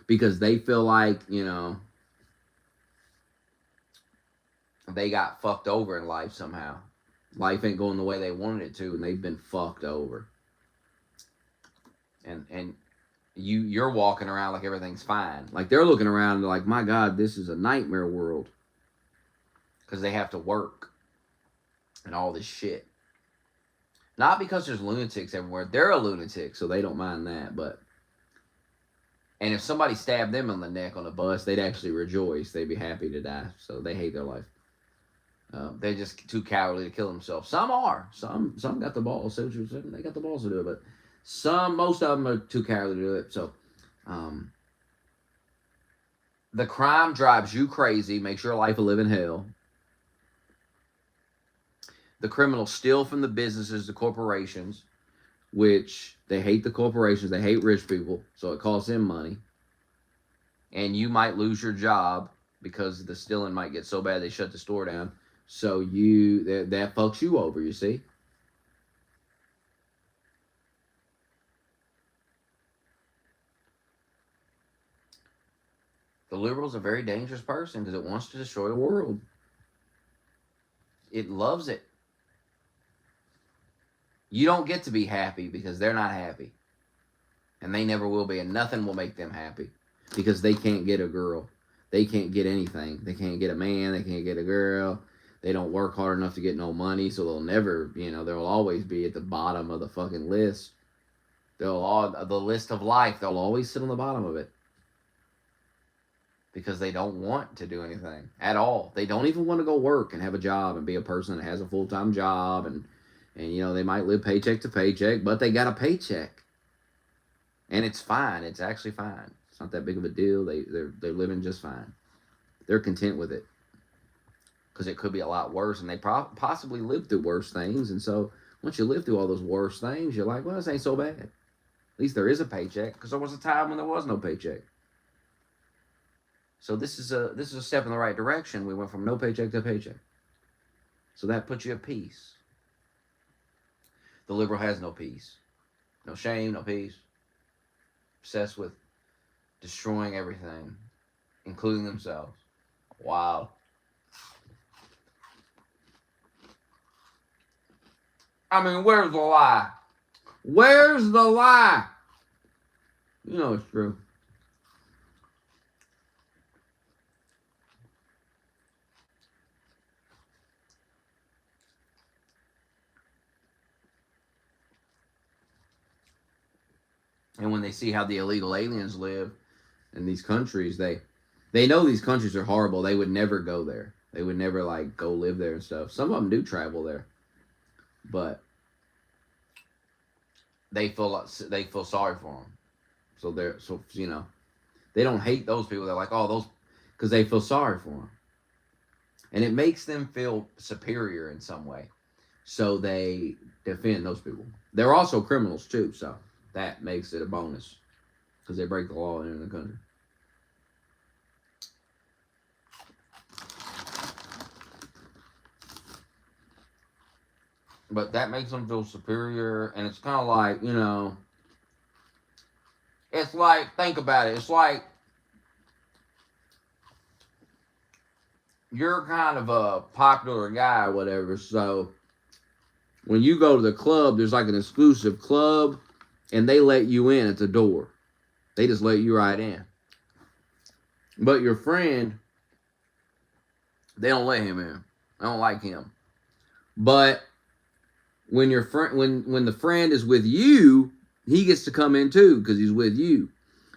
Because they feel like, you know, they got fucked over in life somehow. Life ain't going the way they wanted it to, and they've been fucked over. And you're walking around like everything's fine. Like they're looking around and they're like, my God, this is a nightmare world. Because they have to work. And all this shit. Not because there's lunatics everywhere. They're a lunatic, so they don't mind that. But and if somebody stabbed them on the neck on a bus, they'd actually rejoice. They'd be happy to die. So they hate their life. They're just too cowardly to kill themselves. Some are. Some got the balls. So they got the balls to do it, but most of them are too cowardly to do it. So, the crime drives you crazy, makes your life a living hell. The criminals steal from the businesses, the corporations, which they hate the corporations. They hate rich people, so it costs them money. And you might lose your job because the stealing might get so bad they shut the store down. So that fucks you over, you see. The liberal's a very dangerous person because it wants to destroy the world. It loves it. You don't get to be happy because they're not happy. And they never will be, and nothing will make them happy because they can't get a girl. They can't get anything. They can't get a man. They can't get a girl. They don't work hard enough to get no money, so they'll never, they'll always be at the bottom of the fucking list. The list of life, they'll always sit on the bottom of it. Because they don't want to do anything at all. They don't even want to go work and have a job and be a person that has a full-time job and they might live paycheck to paycheck, but they got a paycheck. And it's fine. It's actually fine. It's not that big of a deal. They're living just fine. They're content with it. Because it could be a lot worse, and they possibly lived through worse things. And so once you live through all those worse things, you're like, well, this ain't so bad. At least there is a paycheck, because there was a time when there was no paycheck. So this is a step in the right direction. We went from no paycheck to paycheck. So that puts you at peace. The liberal has no peace. No shame, no peace. Obsessed with destroying everything, including themselves. Wow. I mean, where's the lie? Where's the lie? You know it's true. And when they see how the illegal aliens live in these countries, they know these countries are horrible. They would never go there. They would never go live there and stuff. Some of them do travel there, but they feel sorry for them. So they don't hate those people. They're like, oh, those, because they feel sorry for them, and it makes them feel superior in some way. So they defend those people. They're also criminals too. So that makes it a bonus because they break the law in the country. But that makes them feel superior, and it's kind of like, it's like, think about it. It's like you're kind of a popular guy or whatever, so when you go to the club, there's like an exclusive club, and they let you in at the door. They just let you right in. But your friend, they don't let him in. They don't like him. But when your friend, when the friend is with you, he gets to come in too because he's with you.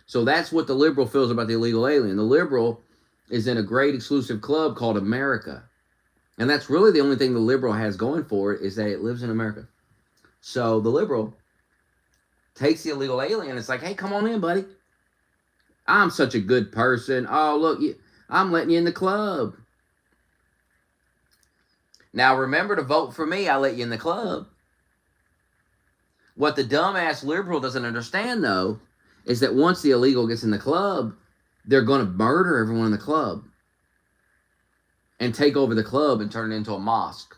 So that's what the liberal feels about the illegal alien. The liberal is in a great exclusive club called America. And that's really the only thing the liberal has going for it, is that it lives in America. So the liberal takes the illegal alien and it's like, hey, come on in, buddy. I'm such a good person. Oh, look, I'm letting you in the club. Now, remember to vote for me. I let you in the club. What the dumbass liberal doesn't understand, though, is that once the illegal gets in the club, they're going to murder everyone in the club and take over the club and turn it into a mosque.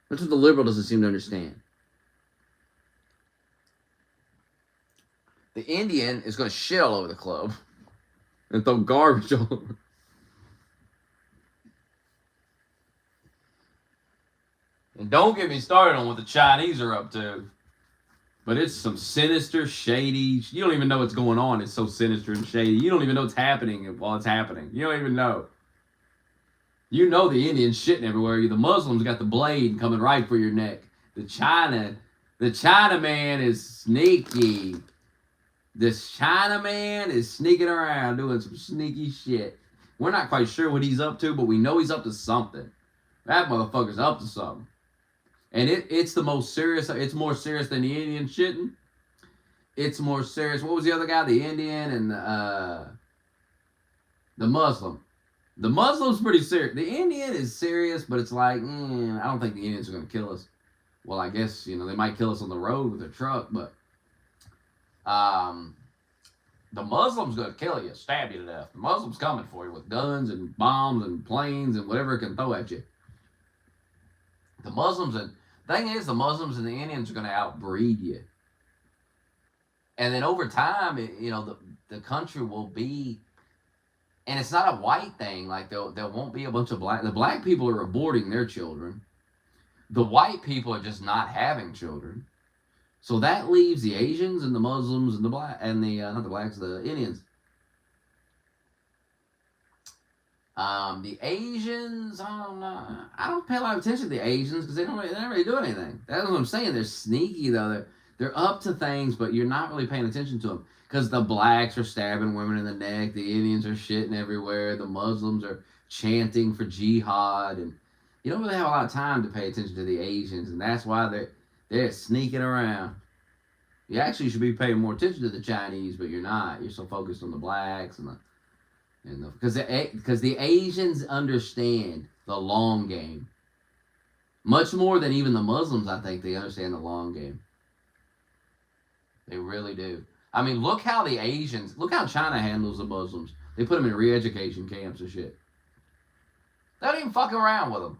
That's what the liberal doesn't seem to understand. The Indian is going to shit all over the club and throw garbage all over. And don't get me started on what the Chinese are up to. But it's some sinister, shady. You don't even know what's going on. It's so sinister and shady. You don't even know what's happening while it's happening. You don't even know. You know the Indians shitting everywhere. The Muslims got the blade coming right for your neck. The Chinaman is sneaky. This Chinaman is sneaking around doing some sneaky shit. We're not quite sure what he's up to, but we know he's up to something. That motherfucker's up to something. And it's the most serious. It's more serious than the Indian shitting. It's more serious. What was the other guy? The Indian and the Muslim. The Muslim's pretty serious. The Indian is serious, but it's like, I don't think the Indians are going to kill us. Well, I guess, they might kill us on the road with a truck, but the Muslim's going to kill you, stab you to death. The Muslim's coming for you with guns and bombs and planes and whatever it can throw at you. The Muslims, and thing is, the Muslims and the Indians are going to outbreed you. And then over time, the country will be, and it's not a white thing. Like there won't be a bunch of the black people are aborting their children. The white people are just not having children. So that leaves the Asians and the Muslims and the black and the not the blacks, the Indians. The Asians, I don't know. I don't pay a lot of attention to the Asians because they don't really do anything. That's what I'm saying. They're sneaky though. They're up to things, but you're not really paying attention to them. Because the blacks are stabbing women in the neck, the Indians are shitting everywhere, the Muslims are chanting for jihad, and you don't really have a lot of time to pay attention to the Asians, and that's why they're sneaking around. You actually should be paying more attention to the Chinese, but you're not. You're so focused on the blacks because the Asians understand the long game much more than even the Muslims. I think they understand the long game. They really do. I mean, look how China handles the Muslims. They put them in re-education camps and shit. They don't even fuck around with them.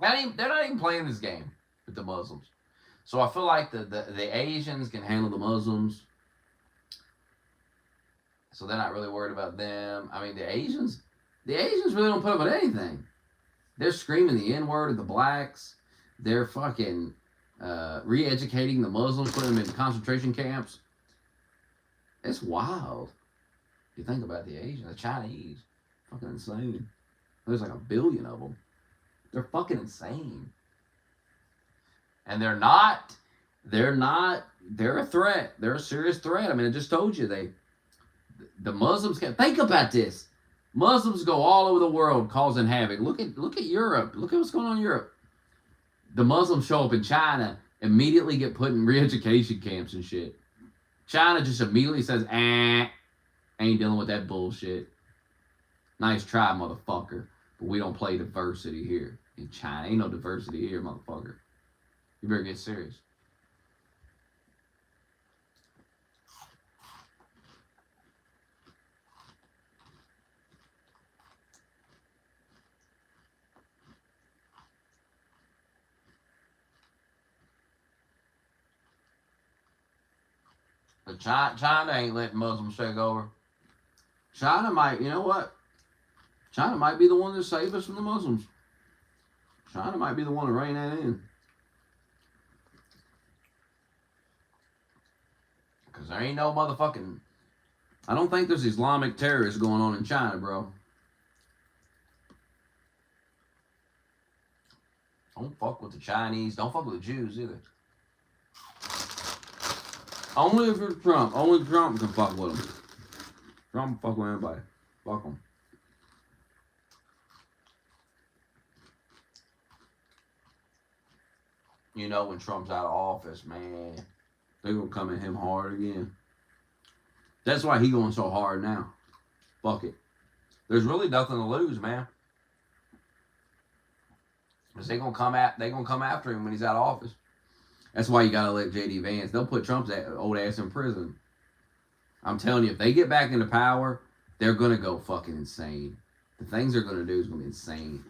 They're not even playing this game with the Muslims. So I feel like the Asians can handle the Muslims. So they're not really worried about them. I mean, the Asians really don't put up with anything. They're screaming the N-word at the blacks. They're fucking re-educating the Muslims, putting them in concentration camps. It's wild. You think about the Asians, the Chinese, fucking insane. There's like 1 billion of them. They're fucking insane. And they're a threat. They're a serious threat. I mean, I just told you the Muslims can't think about this. Muslims go all over the world causing havoc. Look at Europe. Look at what's going on in Europe. The Muslims show up in China, immediately get put in re-education camps and shit. China just immediately says, ain't dealing with that bullshit. Nice try, motherfucker. But we don't play diversity here in China. Ain't no diversity here, motherfucker. You better get serious. But China ain't letting Muslims take over. China might, you know what? China might be the one that saved us from the Muslims. China might be the one to rein that in. Because there ain't no motherfucking... I don't think there's Islamic terrorists going on in China, bro. Don't fuck with the Chinese. Don't fuck with the Jews either. Only if you're Trump. Only Trump can fuck with them. Trump fuck with anybody. Fuck them. You know when Trump's out of office, man, they're going to come at him hard again. That's why he going so hard now. Fuck it. There's really nothing to lose, man. Because they're going to come after him when he's out of office. That's why you got to let J.D. Vance. They'll put Trump's old ass in prison. I'm telling you, if they get back into power, they're going to go fucking insane. The things they're going to do is going to be insane.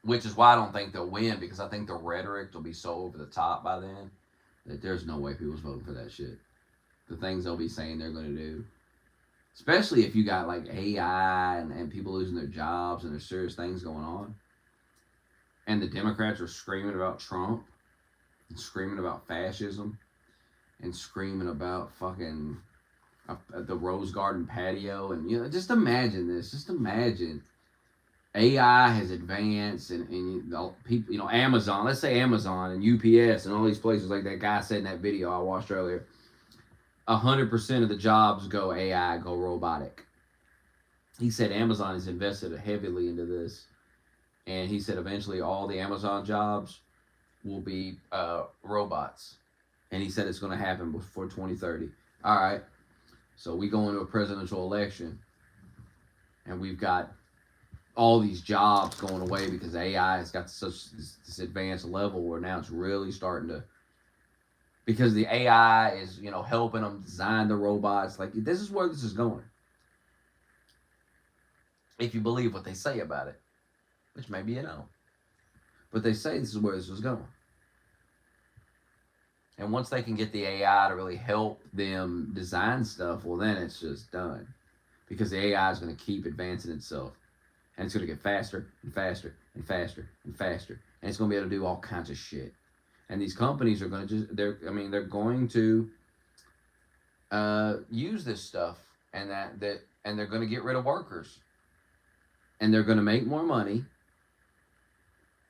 Which is why I don't think they'll win, because I think the rhetoric will be so over the top by then that there's no way people's voting for that shit. The things they'll be saying they're going to do. Especially if you got like AI and people losing their jobs and there's serious things going on. And the Democrats are screaming about Trump and screaming about fascism and screaming about fucking the Rose Garden patio. And, you know, just imagine this. Just imagine AI has advanced and people, you know, Amazon, let's say Amazon and UPS and all these places like that guy said in that video I watched earlier. 100% of the jobs go AI, go robotic. he said Amazon has invested heavily into this, and he said eventually all the Amazon jobs will be robots, and he said it's going to happen before 2030. All right, so we go into a presidential election, and we've got all these jobs going away because AI has got such this advanced level where now it's really starting to, because the AI is helping them design the robots. Like, this is where this is going, if you believe what they say about it, which maybe you don't, but they say this is where this is going. And once they can get the AI to really help them design stuff, well, then it's just done, because the AI is going to keep advancing itself, and it's going to get faster and faster and faster and faster, and it's going to be able to do all kinds of shit. And these companies are going to they're going to use this stuff, and and they're going to get rid of workers, and they're going to make more money,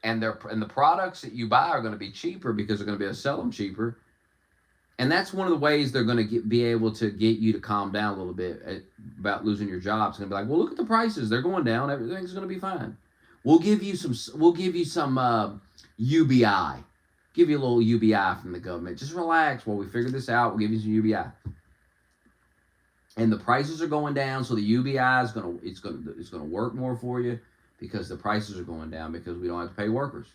and the products that you buy are going to be cheaper because they're going to be able to sell them cheaper. And that's one of the ways they're going to be able to get you to calm down a little bit about losing your job. It's going to be like, well, look at the prices; they're going down. Everything's going to be fine. We'll give you some UBI. Give you a little UBI from the government. Just relax while we figure this out. We'll give you some UBI. And the prices are going down, so the UBI is gonna work more for you, because the prices are going down because we don't have to pay workers.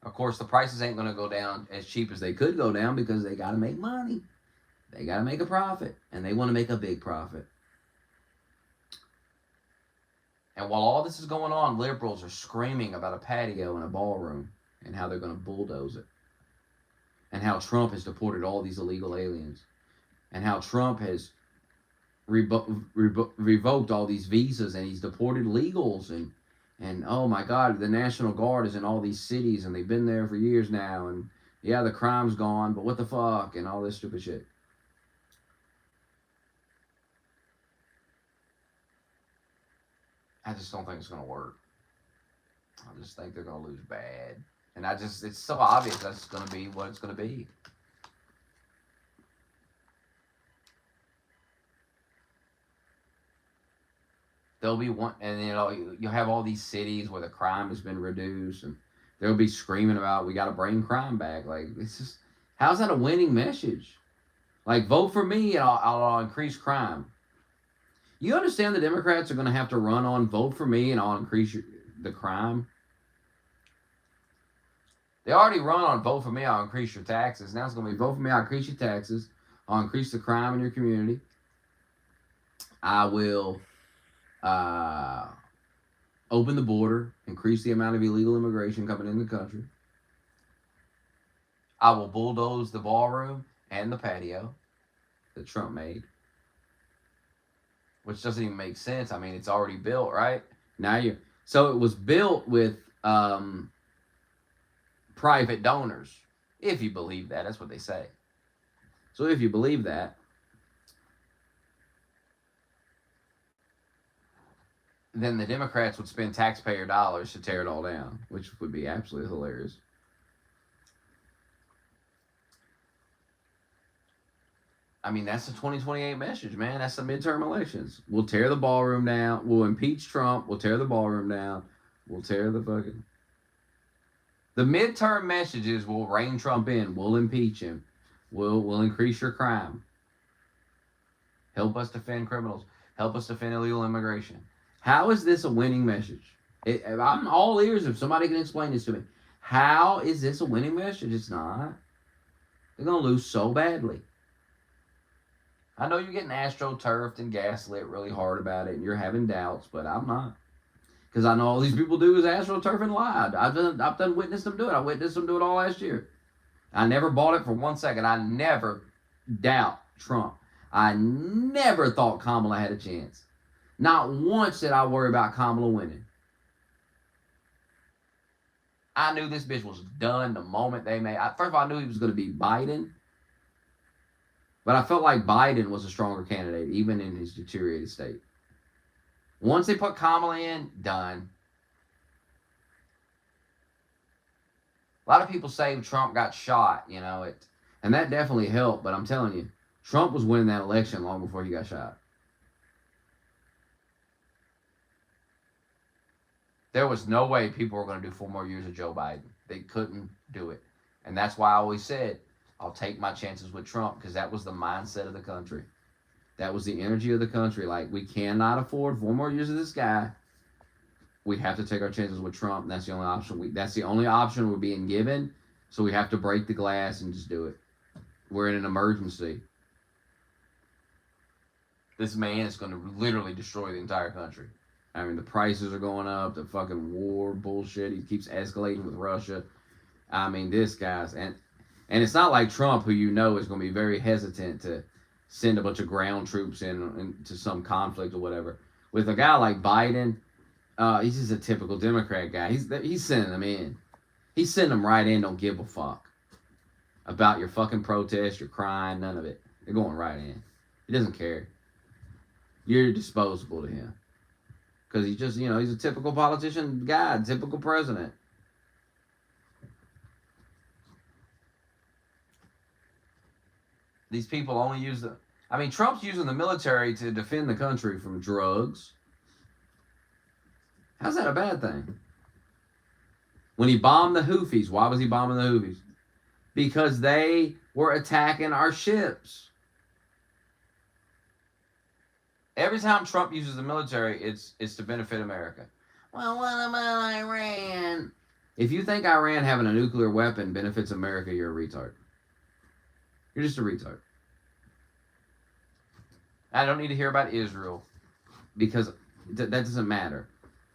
Of course, the prices ain't going to go down as cheap as they could go down, because they got to make money. They got to make a profit, and they want to make a big profit. And while all this is going on, liberals are screaming about a patio in a ballroom and how they're going to bulldoze it, and how Trump has deported all these illegal aliens, and how Trump has revoked all these visas, and he's deported legals, and oh my God, the National Guard is in all these cities, and they've been there for years now, and yeah, the crime's gone, but what the fuck, and all this stupid shit. I just don't think it's going to work. I just think they're going to lose bad. And it's so obvious that's going to be what it's going to be. There'll be one, and you'll have all these cities where the crime has been reduced, and they'll be screaming about, we got to bring crime back. Like, it's just, how's that a winning message? Like, vote for me and I'll increase crime. You understand the Democrats are going to have to run on vote for me and I'll increase the crime? They already run on vote for me, I'll increase your taxes. Now it's going to be vote for me, I'll increase your taxes. I'll increase the crime in your community. I will open the border, increase the amount of illegal immigration coming in the country. I will bulldoze the ballroom and the patio that Trump made, which doesn't even make sense. I mean, it's already built, right? So it was built with private donors, if you believe that. That's what they say. So if you believe that, then the Democrats would spend taxpayer dollars to tear it all down, which would be absolutely hilarious. I mean, that's the 2028 message, man. That's the midterm elections. We'll tear the ballroom down. We'll impeach Trump. We'll tear the ballroom down. We'll tear the fucking... The midterm message is, we'll rein Trump in. We'll impeach him. We'll increase your crime. Help us defend criminals. Help us defend illegal immigration. How is this a winning message? I'm all ears if somebody can explain this to me. How is this a winning message? It's not. They're going to lose so badly. I know you're getting astroturfed and gaslit really hard about it, and you're having doubts, but I'm not. Because I know all these people do is astroturf and lie. I've done witnessed them do it. I witnessed them do it all last year. I never bought it for 1 second. I never doubt Trump. I never thought Kamala had a chance. Not once did I worry about Kamala winning. I knew this bitch was done the moment they made... First of all, I knew he was going to be Biden. But I felt like Biden was a stronger candidate, even in his deteriorated state. Once they put Kamala in, done. A lot of people say Trump got shot, and that definitely helped. But I'm telling you, Trump was winning that election long before he got shot. There was no way people were going to do 4 more years of Joe Biden. They couldn't do it. And that's why I always said, I'll take my chances with Trump, because that was the mindset of the country. That was the energy of the country. Like, we cannot afford 4 more years of this guy. We have to take our chances with Trump. And that's the only option. That's the only option we're being given. So we have to break the glass and just do it. We're in an emergency. This man is going to literally destroy the entire country. I mean, the prices are going up. The fucking war bullshit. He keeps escalating with Russia. I mean, this guy's... And it's not like Trump, who you know is going to be very hesitant to send a bunch of ground troops into some conflict or whatever. With a guy like Biden, he's just a typical Democrat guy. He's sending them in. He's sending them right in, don't give a fuck about your fucking protest, your crime, none of it. They're going right in. He doesn't care. You're disposable to him. Because he's just, he's a typical politician guy, typical president. These people only use Trump's using the military to defend the country from drugs. How's that a bad thing? When he bombed the Houthis, why was he bombing the Houthis? Because they were attacking our ships. Every time Trump uses the military, it's to benefit America. Well, what about Iran? If you think Iran having a nuclear weapon benefits America, you're a retard. You're just a retard. I don't need to hear about Israel, because that doesn't matter.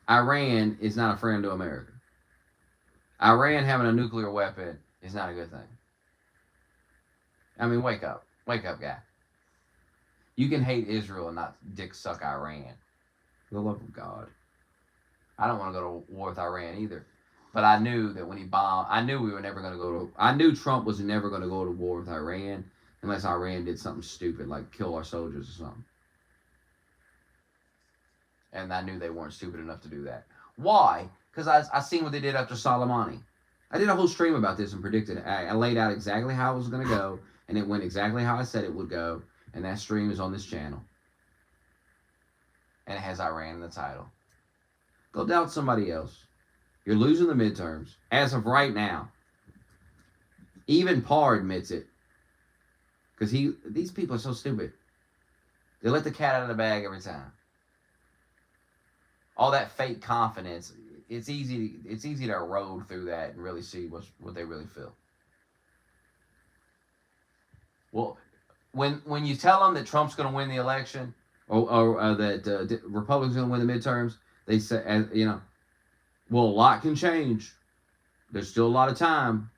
Iran is not a friend to America. Iran having a nuclear weapon is not a good thing. I mean, wake up. Wake up, guy. You can hate Israel and not dick suck Iran. For the love of God. I don't want to go to war with Iran either. But I knew that when he bombed, I knew we were never going to go to... I knew Trump was never going to go to war with Iran unless Iran did something stupid, like kill our soldiers or something. And I knew they weren't stupid enough to do that. Why? Because I seen what they did after Soleimani. I did a whole stream about this and predicted it. I laid out exactly how it was going to go, and it went exactly how I said it would go, and that stream is on this channel. And it has Iran in the title. Go doubt somebody else. You're losing the midterms, as of right now. Even Parr admits it. Because these people are so stupid. They let the cat out of the bag every time. All that fake confidence, it's easy to erode through that and really see what they really feel. Well, when you tell them that Trump's going to win the election, or that Republicans are going to win the midterms, they say, well, a lot can change. There's still a lot of time.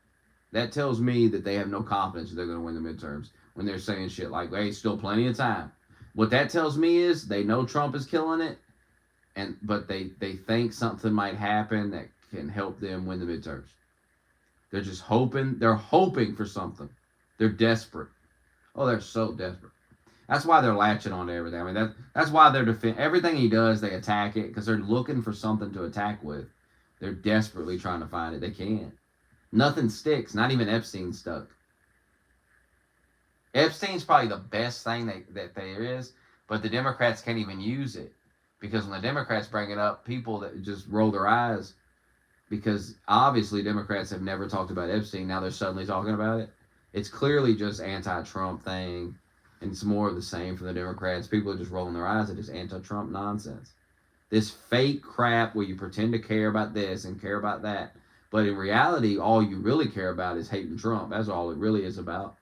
That tells me that they have no confidence that they're going to win the midterms when they're saying shit like, hey, still plenty of time. What that tells me is they know Trump is killing it, but they think something might happen that can help them win the midterms. They're just hoping. They're hoping for something. They're desperate. Oh, they're so desperate. That's why they're latching on to everything. I mean, that's why they're everything he does, they attack it because they're looking for something to attack with. They're desperately trying to find it. They can't. Nothing sticks. Not even Epstein stuck. Epstein's probably the best thing that there is, but the Democrats can't even use it because when the Democrats bring it up, people that just roll their eyes because obviously Democrats have never talked about Epstein. Now they're suddenly talking about it. It's clearly just anti-Trump thing, and it's more of the same for the Democrats. People are just rolling their eyes at this anti-Trump nonsense. This fake crap where you pretend to care about this and care about that. But in reality, all you really care about is hating Trump. That's all it really is about.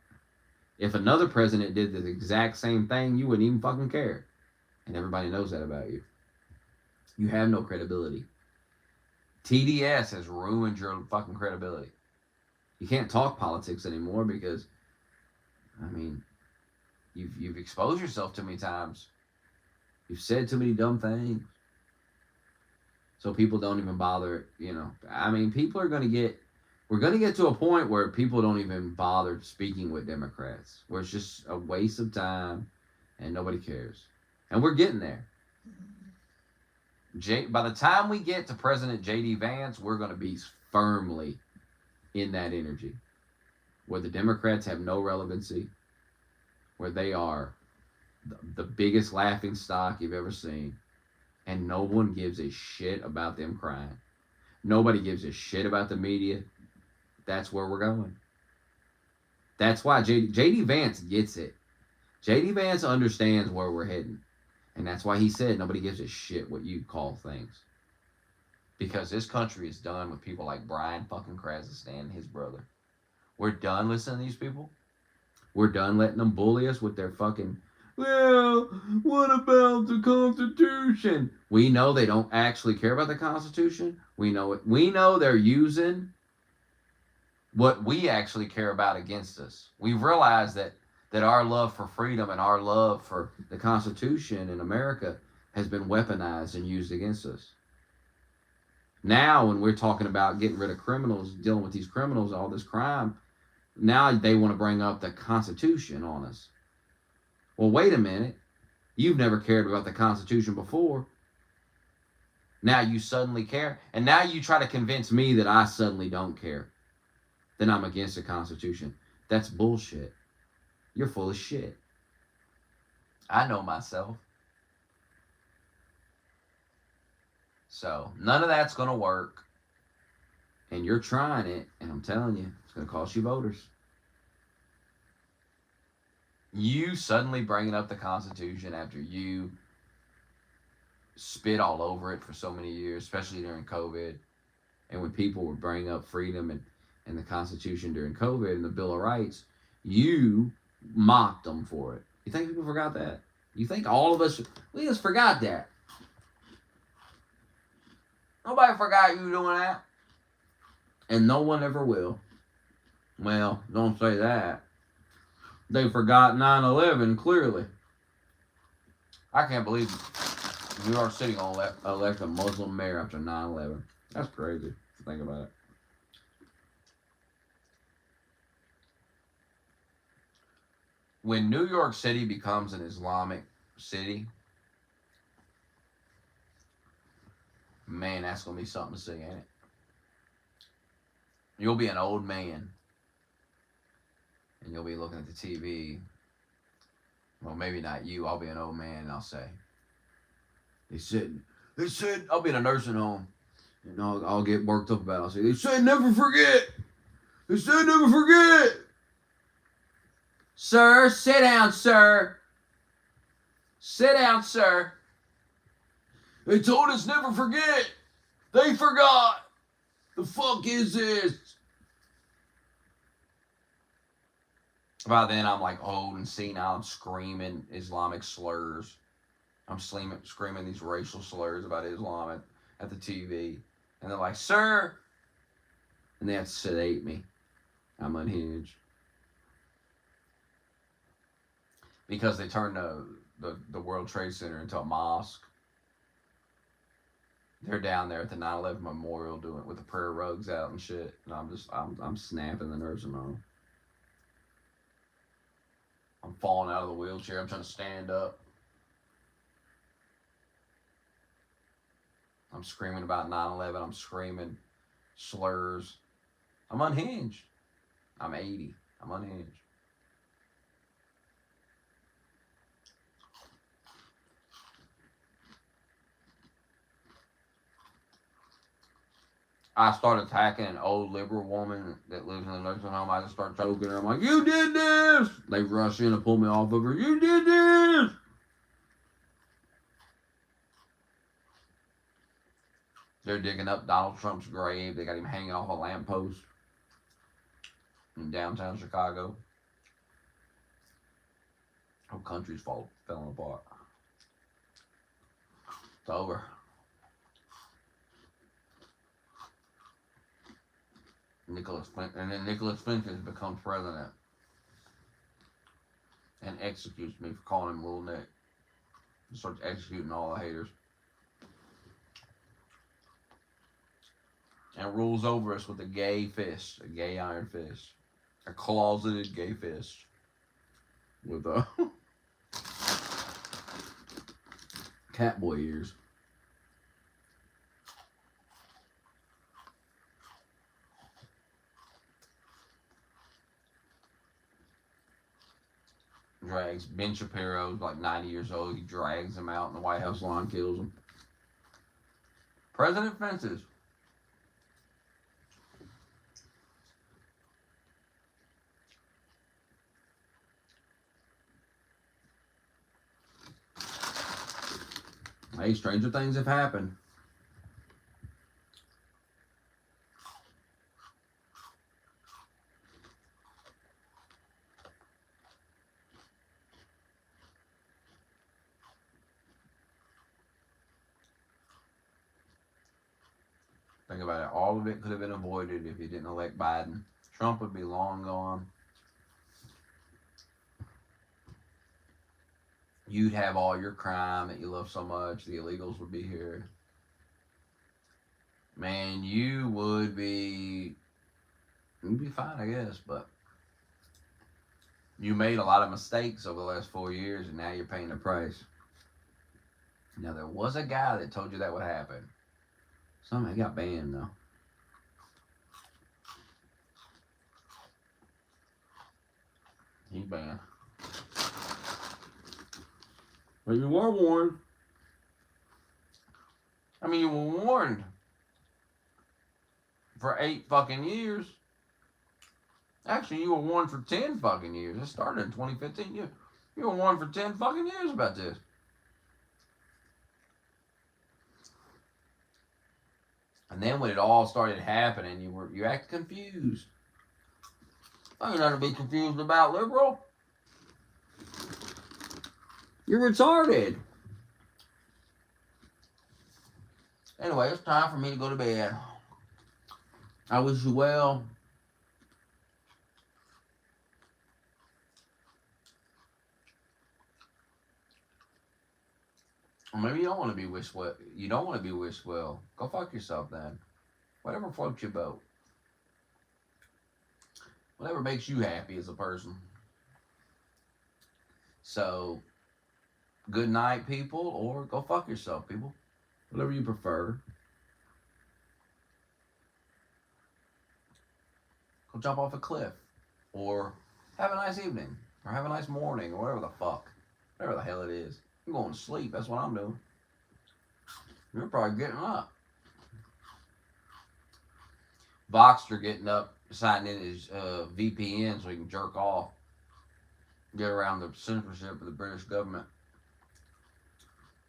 If another president did the exact same thing, you wouldn't even fucking care. And everybody knows that about you. You have no credibility. TDS has ruined your fucking credibility. You can't talk politics anymore because, you've exposed yourself too many times. You've said too many dumb things. So people don't even bother, people are going to get, we're going to get to a point where people don't even bother speaking with Democrats, where it's just a waste of time and nobody cares. And we're getting there. By the time we get to President J.D. Vance, we're going to be firmly in that energy, where the Democrats have no relevancy, where they are the biggest laughing stock you've ever seen. And no one gives a shit about them crying. Nobody gives a shit about the media. That's where we're going. That's why JD Vance gets it. JD Vance understands where we're heading. And that's why he said nobody gives a shit what you call things. Because this country is done with people like Brian fucking Krasistan and his brother. We're done listening to these people. We're done letting them bully us with their fucking, well, what about the Constitution? We know they don't actually care about the Constitution. We know it. We know they're using what we actually care about against us. We've realized that our love for freedom and our love for the Constitution in America has been weaponized and used against us. Now, when we're talking about getting rid of criminals, dealing with these criminals, all this crime, now they want to bring up the Constitution on us. Well, wait a minute. You've never cared about the Constitution before. Now you suddenly care. And now you try to convince me that I suddenly don't care. Then I'm against the Constitution. That's bullshit. You're full of shit. I know myself. So, none of that's going to work. And you're trying it, and I'm telling you, it's going to cost you voters. You suddenly bringing up the Constitution after you spit all over it for so many years, especially during COVID, and when people were bringing up freedom and the Constitution during COVID and the Bill of Rights, you mocked them for it. You think people forgot that? You think all of us, we just forgot that? Nobody forgot you doing that. And no one ever will. Well, don't say that. They forgot 9/11, clearly. I can't believe New York City gonna elect a Muslim mayor after 9/11. That's crazy if you think about it. When New York City becomes an Islamic city, man, that's gonna be something to see, ain't it? You'll be an old man, and you'll be looking at the TV. Well, maybe not you. I'll be an old man, and I'll say, they said, I'll be in a nursing home, and I'll get worked up about it. I'll say, they said never forget. They said never forget. Sir, sit down, sir. Sit down, sir. They told us never forget. They forgot. The fuck is this? By then, I'm like old and senile. I'm screaming Islamic slurs. I'm screaming these racial slurs about Islam at the TV. And they're like, sir. And they have to sedate me. I'm unhinged. Because they turned the World Trade Center into a mosque. They're down there at the 9/11 memorial doing it with the prayer rugs out and shit. And I'm snapping the nursing home. I'm falling out of the wheelchair. I'm trying to stand up. I'm screaming about 9/11. I'm screaming slurs. I'm unhinged. I'm 80. I'm unhinged. I start attacking an old liberal woman that lives in the nursing home. I just start choking her. I'm like, you did this! They rush in and pull me off of her. You did this! They're digging up Donald Trump's grave. They got him hanging off a lamppost in downtown Chicago. Whole country's falling apart. It's over. Nicholas Flint has become president and executes me for calling him Little Nick. He starts executing all the haters. And rules over us with a gay fist, a gay iron fist, a closeted gay fist with catboy ears. Drags Ben Shapiro, like 90 years old. He drags him out in the White House lawn, kills him. President Fences. Hey, stranger things have happened. Think about it. All of it could have been avoided if you didn't elect Biden. Trump would be long gone. You'd have all your crime that you love so much. The illegals would be here. Man, you'd be fine, I guess, but you made a lot of mistakes over the last 4 years, and now you're paying the price. Now, there was a guy that told you that would happen. Somehow he got banned, though. He's banned. But you were warned. I mean, you were warned for 8 fucking years. Actually, you were warned for 10 fucking years. It started in 2015. You were warned for 10 fucking years about this. And then when it all started happening, you act confused. I ain't nothing to be confused about, liberal. You're retarded. Anyway, it's time for me to go to bed. I wish you well. Or maybe you don't want to be wished well. You don't want to be wished well. Go fuck yourself then. Whatever floats your boat. Whatever makes you happy as a person. So, good night, people, or go fuck yourself, people. Whatever you prefer. Go jump off a cliff. Or have a nice evening. Or have a nice morning. Or whatever the fuck. Whatever the hell it is. I'm going to sleep. That's what I'm doing. You're probably getting up. Voxter getting up, signing in his VPN so he can jerk off. Get around the censorship of the British government.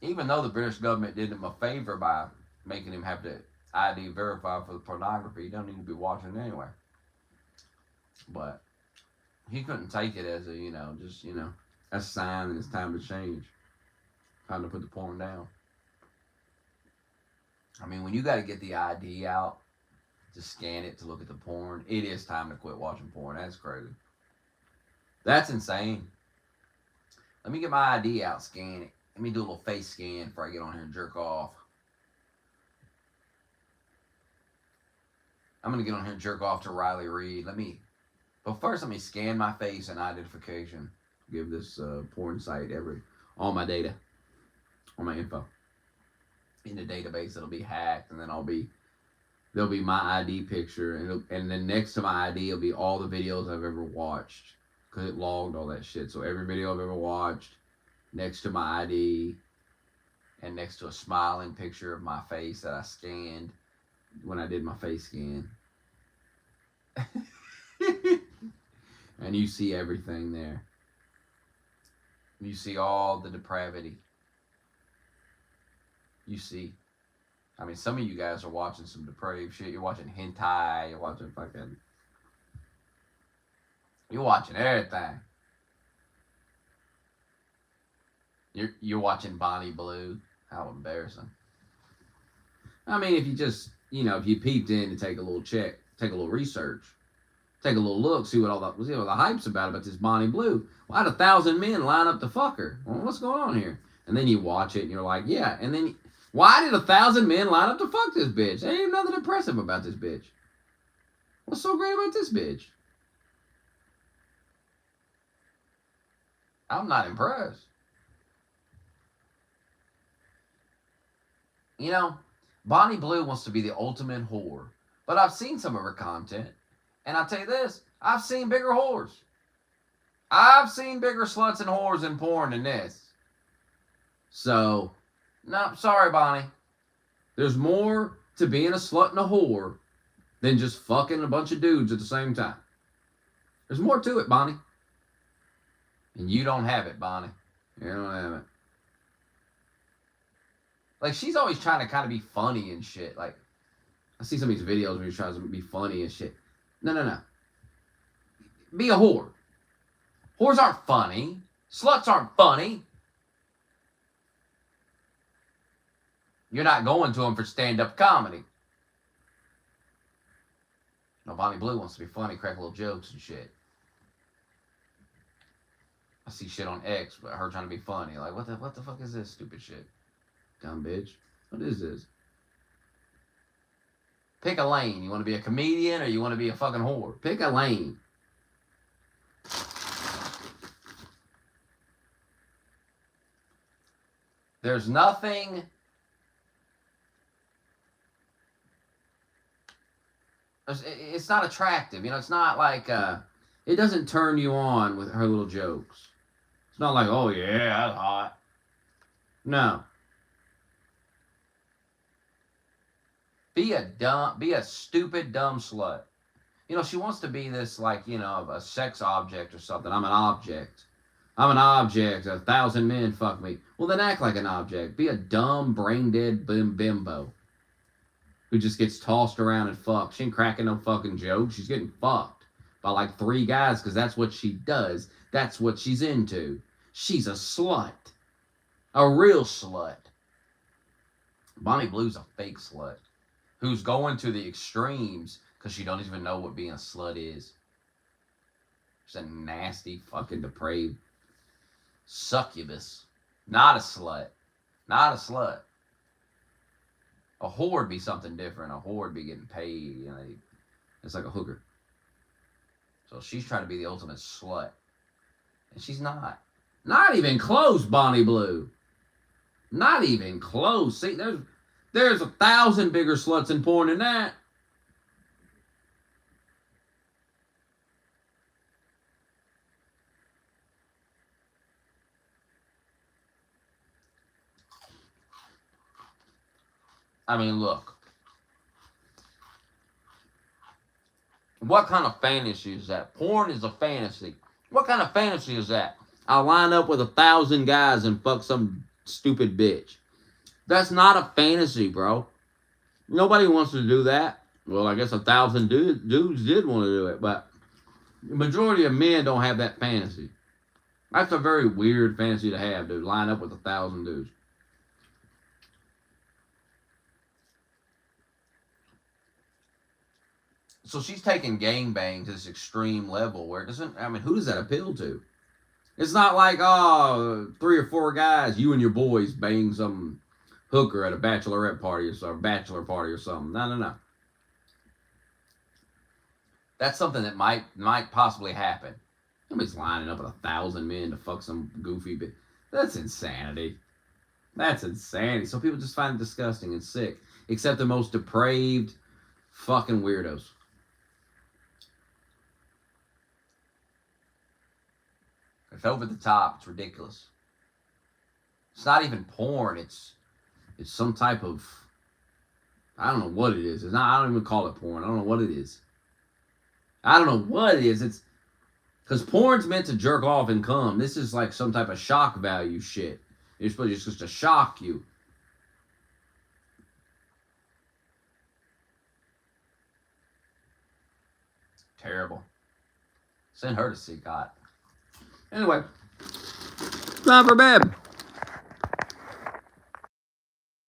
Even though the British government did him a favor by making him have to ID verify for the pornography, he don't need to be watching it anyway. But he couldn't take it as a, a sign that it's time to change. Time to put the porn down. I mean, when you got to get the ID out to scan it to look at the porn, it is time to quit watching porn. That's crazy. That's insane. Let me get my ID out, scan it. Let me do a little face scan before I get on here and jerk off. I'm going to get on here and jerk off to Riley Reid. But first let me scan my face and identification. Give this porn site all my data. All my info. In the database, it'll be hacked, and then there'll be my ID picture, and then next to my ID will be all the videos I've ever watched, because it logged all that shit. So every video I've ever watched, next to my ID, and next to a smiling picture of my face that I scanned when I did my face scan. And you see everything there. You see all the depravity. You see, I mean, some of you guys are watching some depraved shit. You're watching hentai. You're watching You're watching everything. You're watching Bonnie Blue. How embarrassing. I mean, if you just, if you peeped in to take a little check, take a little research, take a little look, see what the hype's about this Bonnie Blue. Why had 1,000 men line up to fuck her? Well, what's going on here? And then you watch it and you're like, yeah. And then, why did 1,000 men line up to fuck this bitch? There ain't nothing impressive about this bitch. What's so great about this bitch? I'm not impressed. Bonnie Blue wants to be the ultimate whore. But I've seen some of her content. And I'll tell you this, I've seen bigger whores. I've seen bigger sluts and whores in porn than this. So, no, sorry, Bonnie. There's more to being a slut and a whore than just fucking a bunch of dudes at the same time. There's more to it, Bonnie. And you don't have it, Bonnie. You don't have it. Like, she's always trying to kind of be funny and shit. Like, I see some of these videos where she tries to be funny and shit. No. Be a whore. Whores aren't funny. Sluts aren't funny. You're not going to them for stand-up comedy. No, Bonnie Blue wants to be funny, crack little jokes and shit. I see shit on X, but her trying to be funny. Like, what the fuck is this stupid shit? Dumb bitch. What is this? Pick a lane. You want to be a comedian or you want to be a fucking whore? Pick a lane. There's nothing... It's not attractive. You know, it's not like... it doesn't turn you on with her little jokes. It's not like, oh yeah, that's hot. No. Be a stupid, dumb slut. You know, she wants to be this, like, you know, a sex object or something. I'm an object. I'm an object. 1,000 men fuck me. Well, then act like an object. Be a dumb, brain-dead bimbo who just gets tossed around and fucked. She ain't cracking no fucking jokes. She's getting fucked by, like, 3 guys because that's what she does. That's what she's into. She's a slut. A real slut. Bonnie Blue's a fake slut who's going to the extremes because she don't even know what being a slut is. She's a nasty, fucking depraved succubus. Not a slut. Not a slut. A whore would be something different. A whore would be getting paid. You know, it's like a hooker. So she's trying to be the ultimate slut. And she's not. Not even close, Bonnie Blue. Not even close. See, there's 1,000 bigger sluts in porn than that. I mean, look. What kind of fantasy is that? Porn is a fantasy. What kind of fantasy is that? I'll line up with 1,000 guys and fuck some stupid bitch. That's not a fantasy, bro. Nobody wants to do that. Well, I guess 1,000 dudes did want to do it, but the majority of men don't have that fantasy. That's a very weird fantasy to have, dude. Line up with 1,000 dudes. So she's taking gangbang to this extreme level where it doesn't... I mean, who does that appeal to? It's not like, oh, 3 or 4 guys, you and your boys bang some hooker at a bachelorette party or bachelor party or something. No. That's something that might possibly happen. Nobody's lining up with 1,000 men to fuck some goofy bitch. That's insanity. That's insanity. So people just find it disgusting and sick. Except the most depraved fucking weirdos. It's over the top. It's ridiculous. It's not even porn. It's some type of... I don't know what it is. It's not. I don't even call it porn. I don't know what it is. I don't know what it is. It's... Because porn's meant to jerk off and come. This is like some type of shock value shit. It's supposed to shock you. Terrible. Send her to see God. Anyway, time for bed.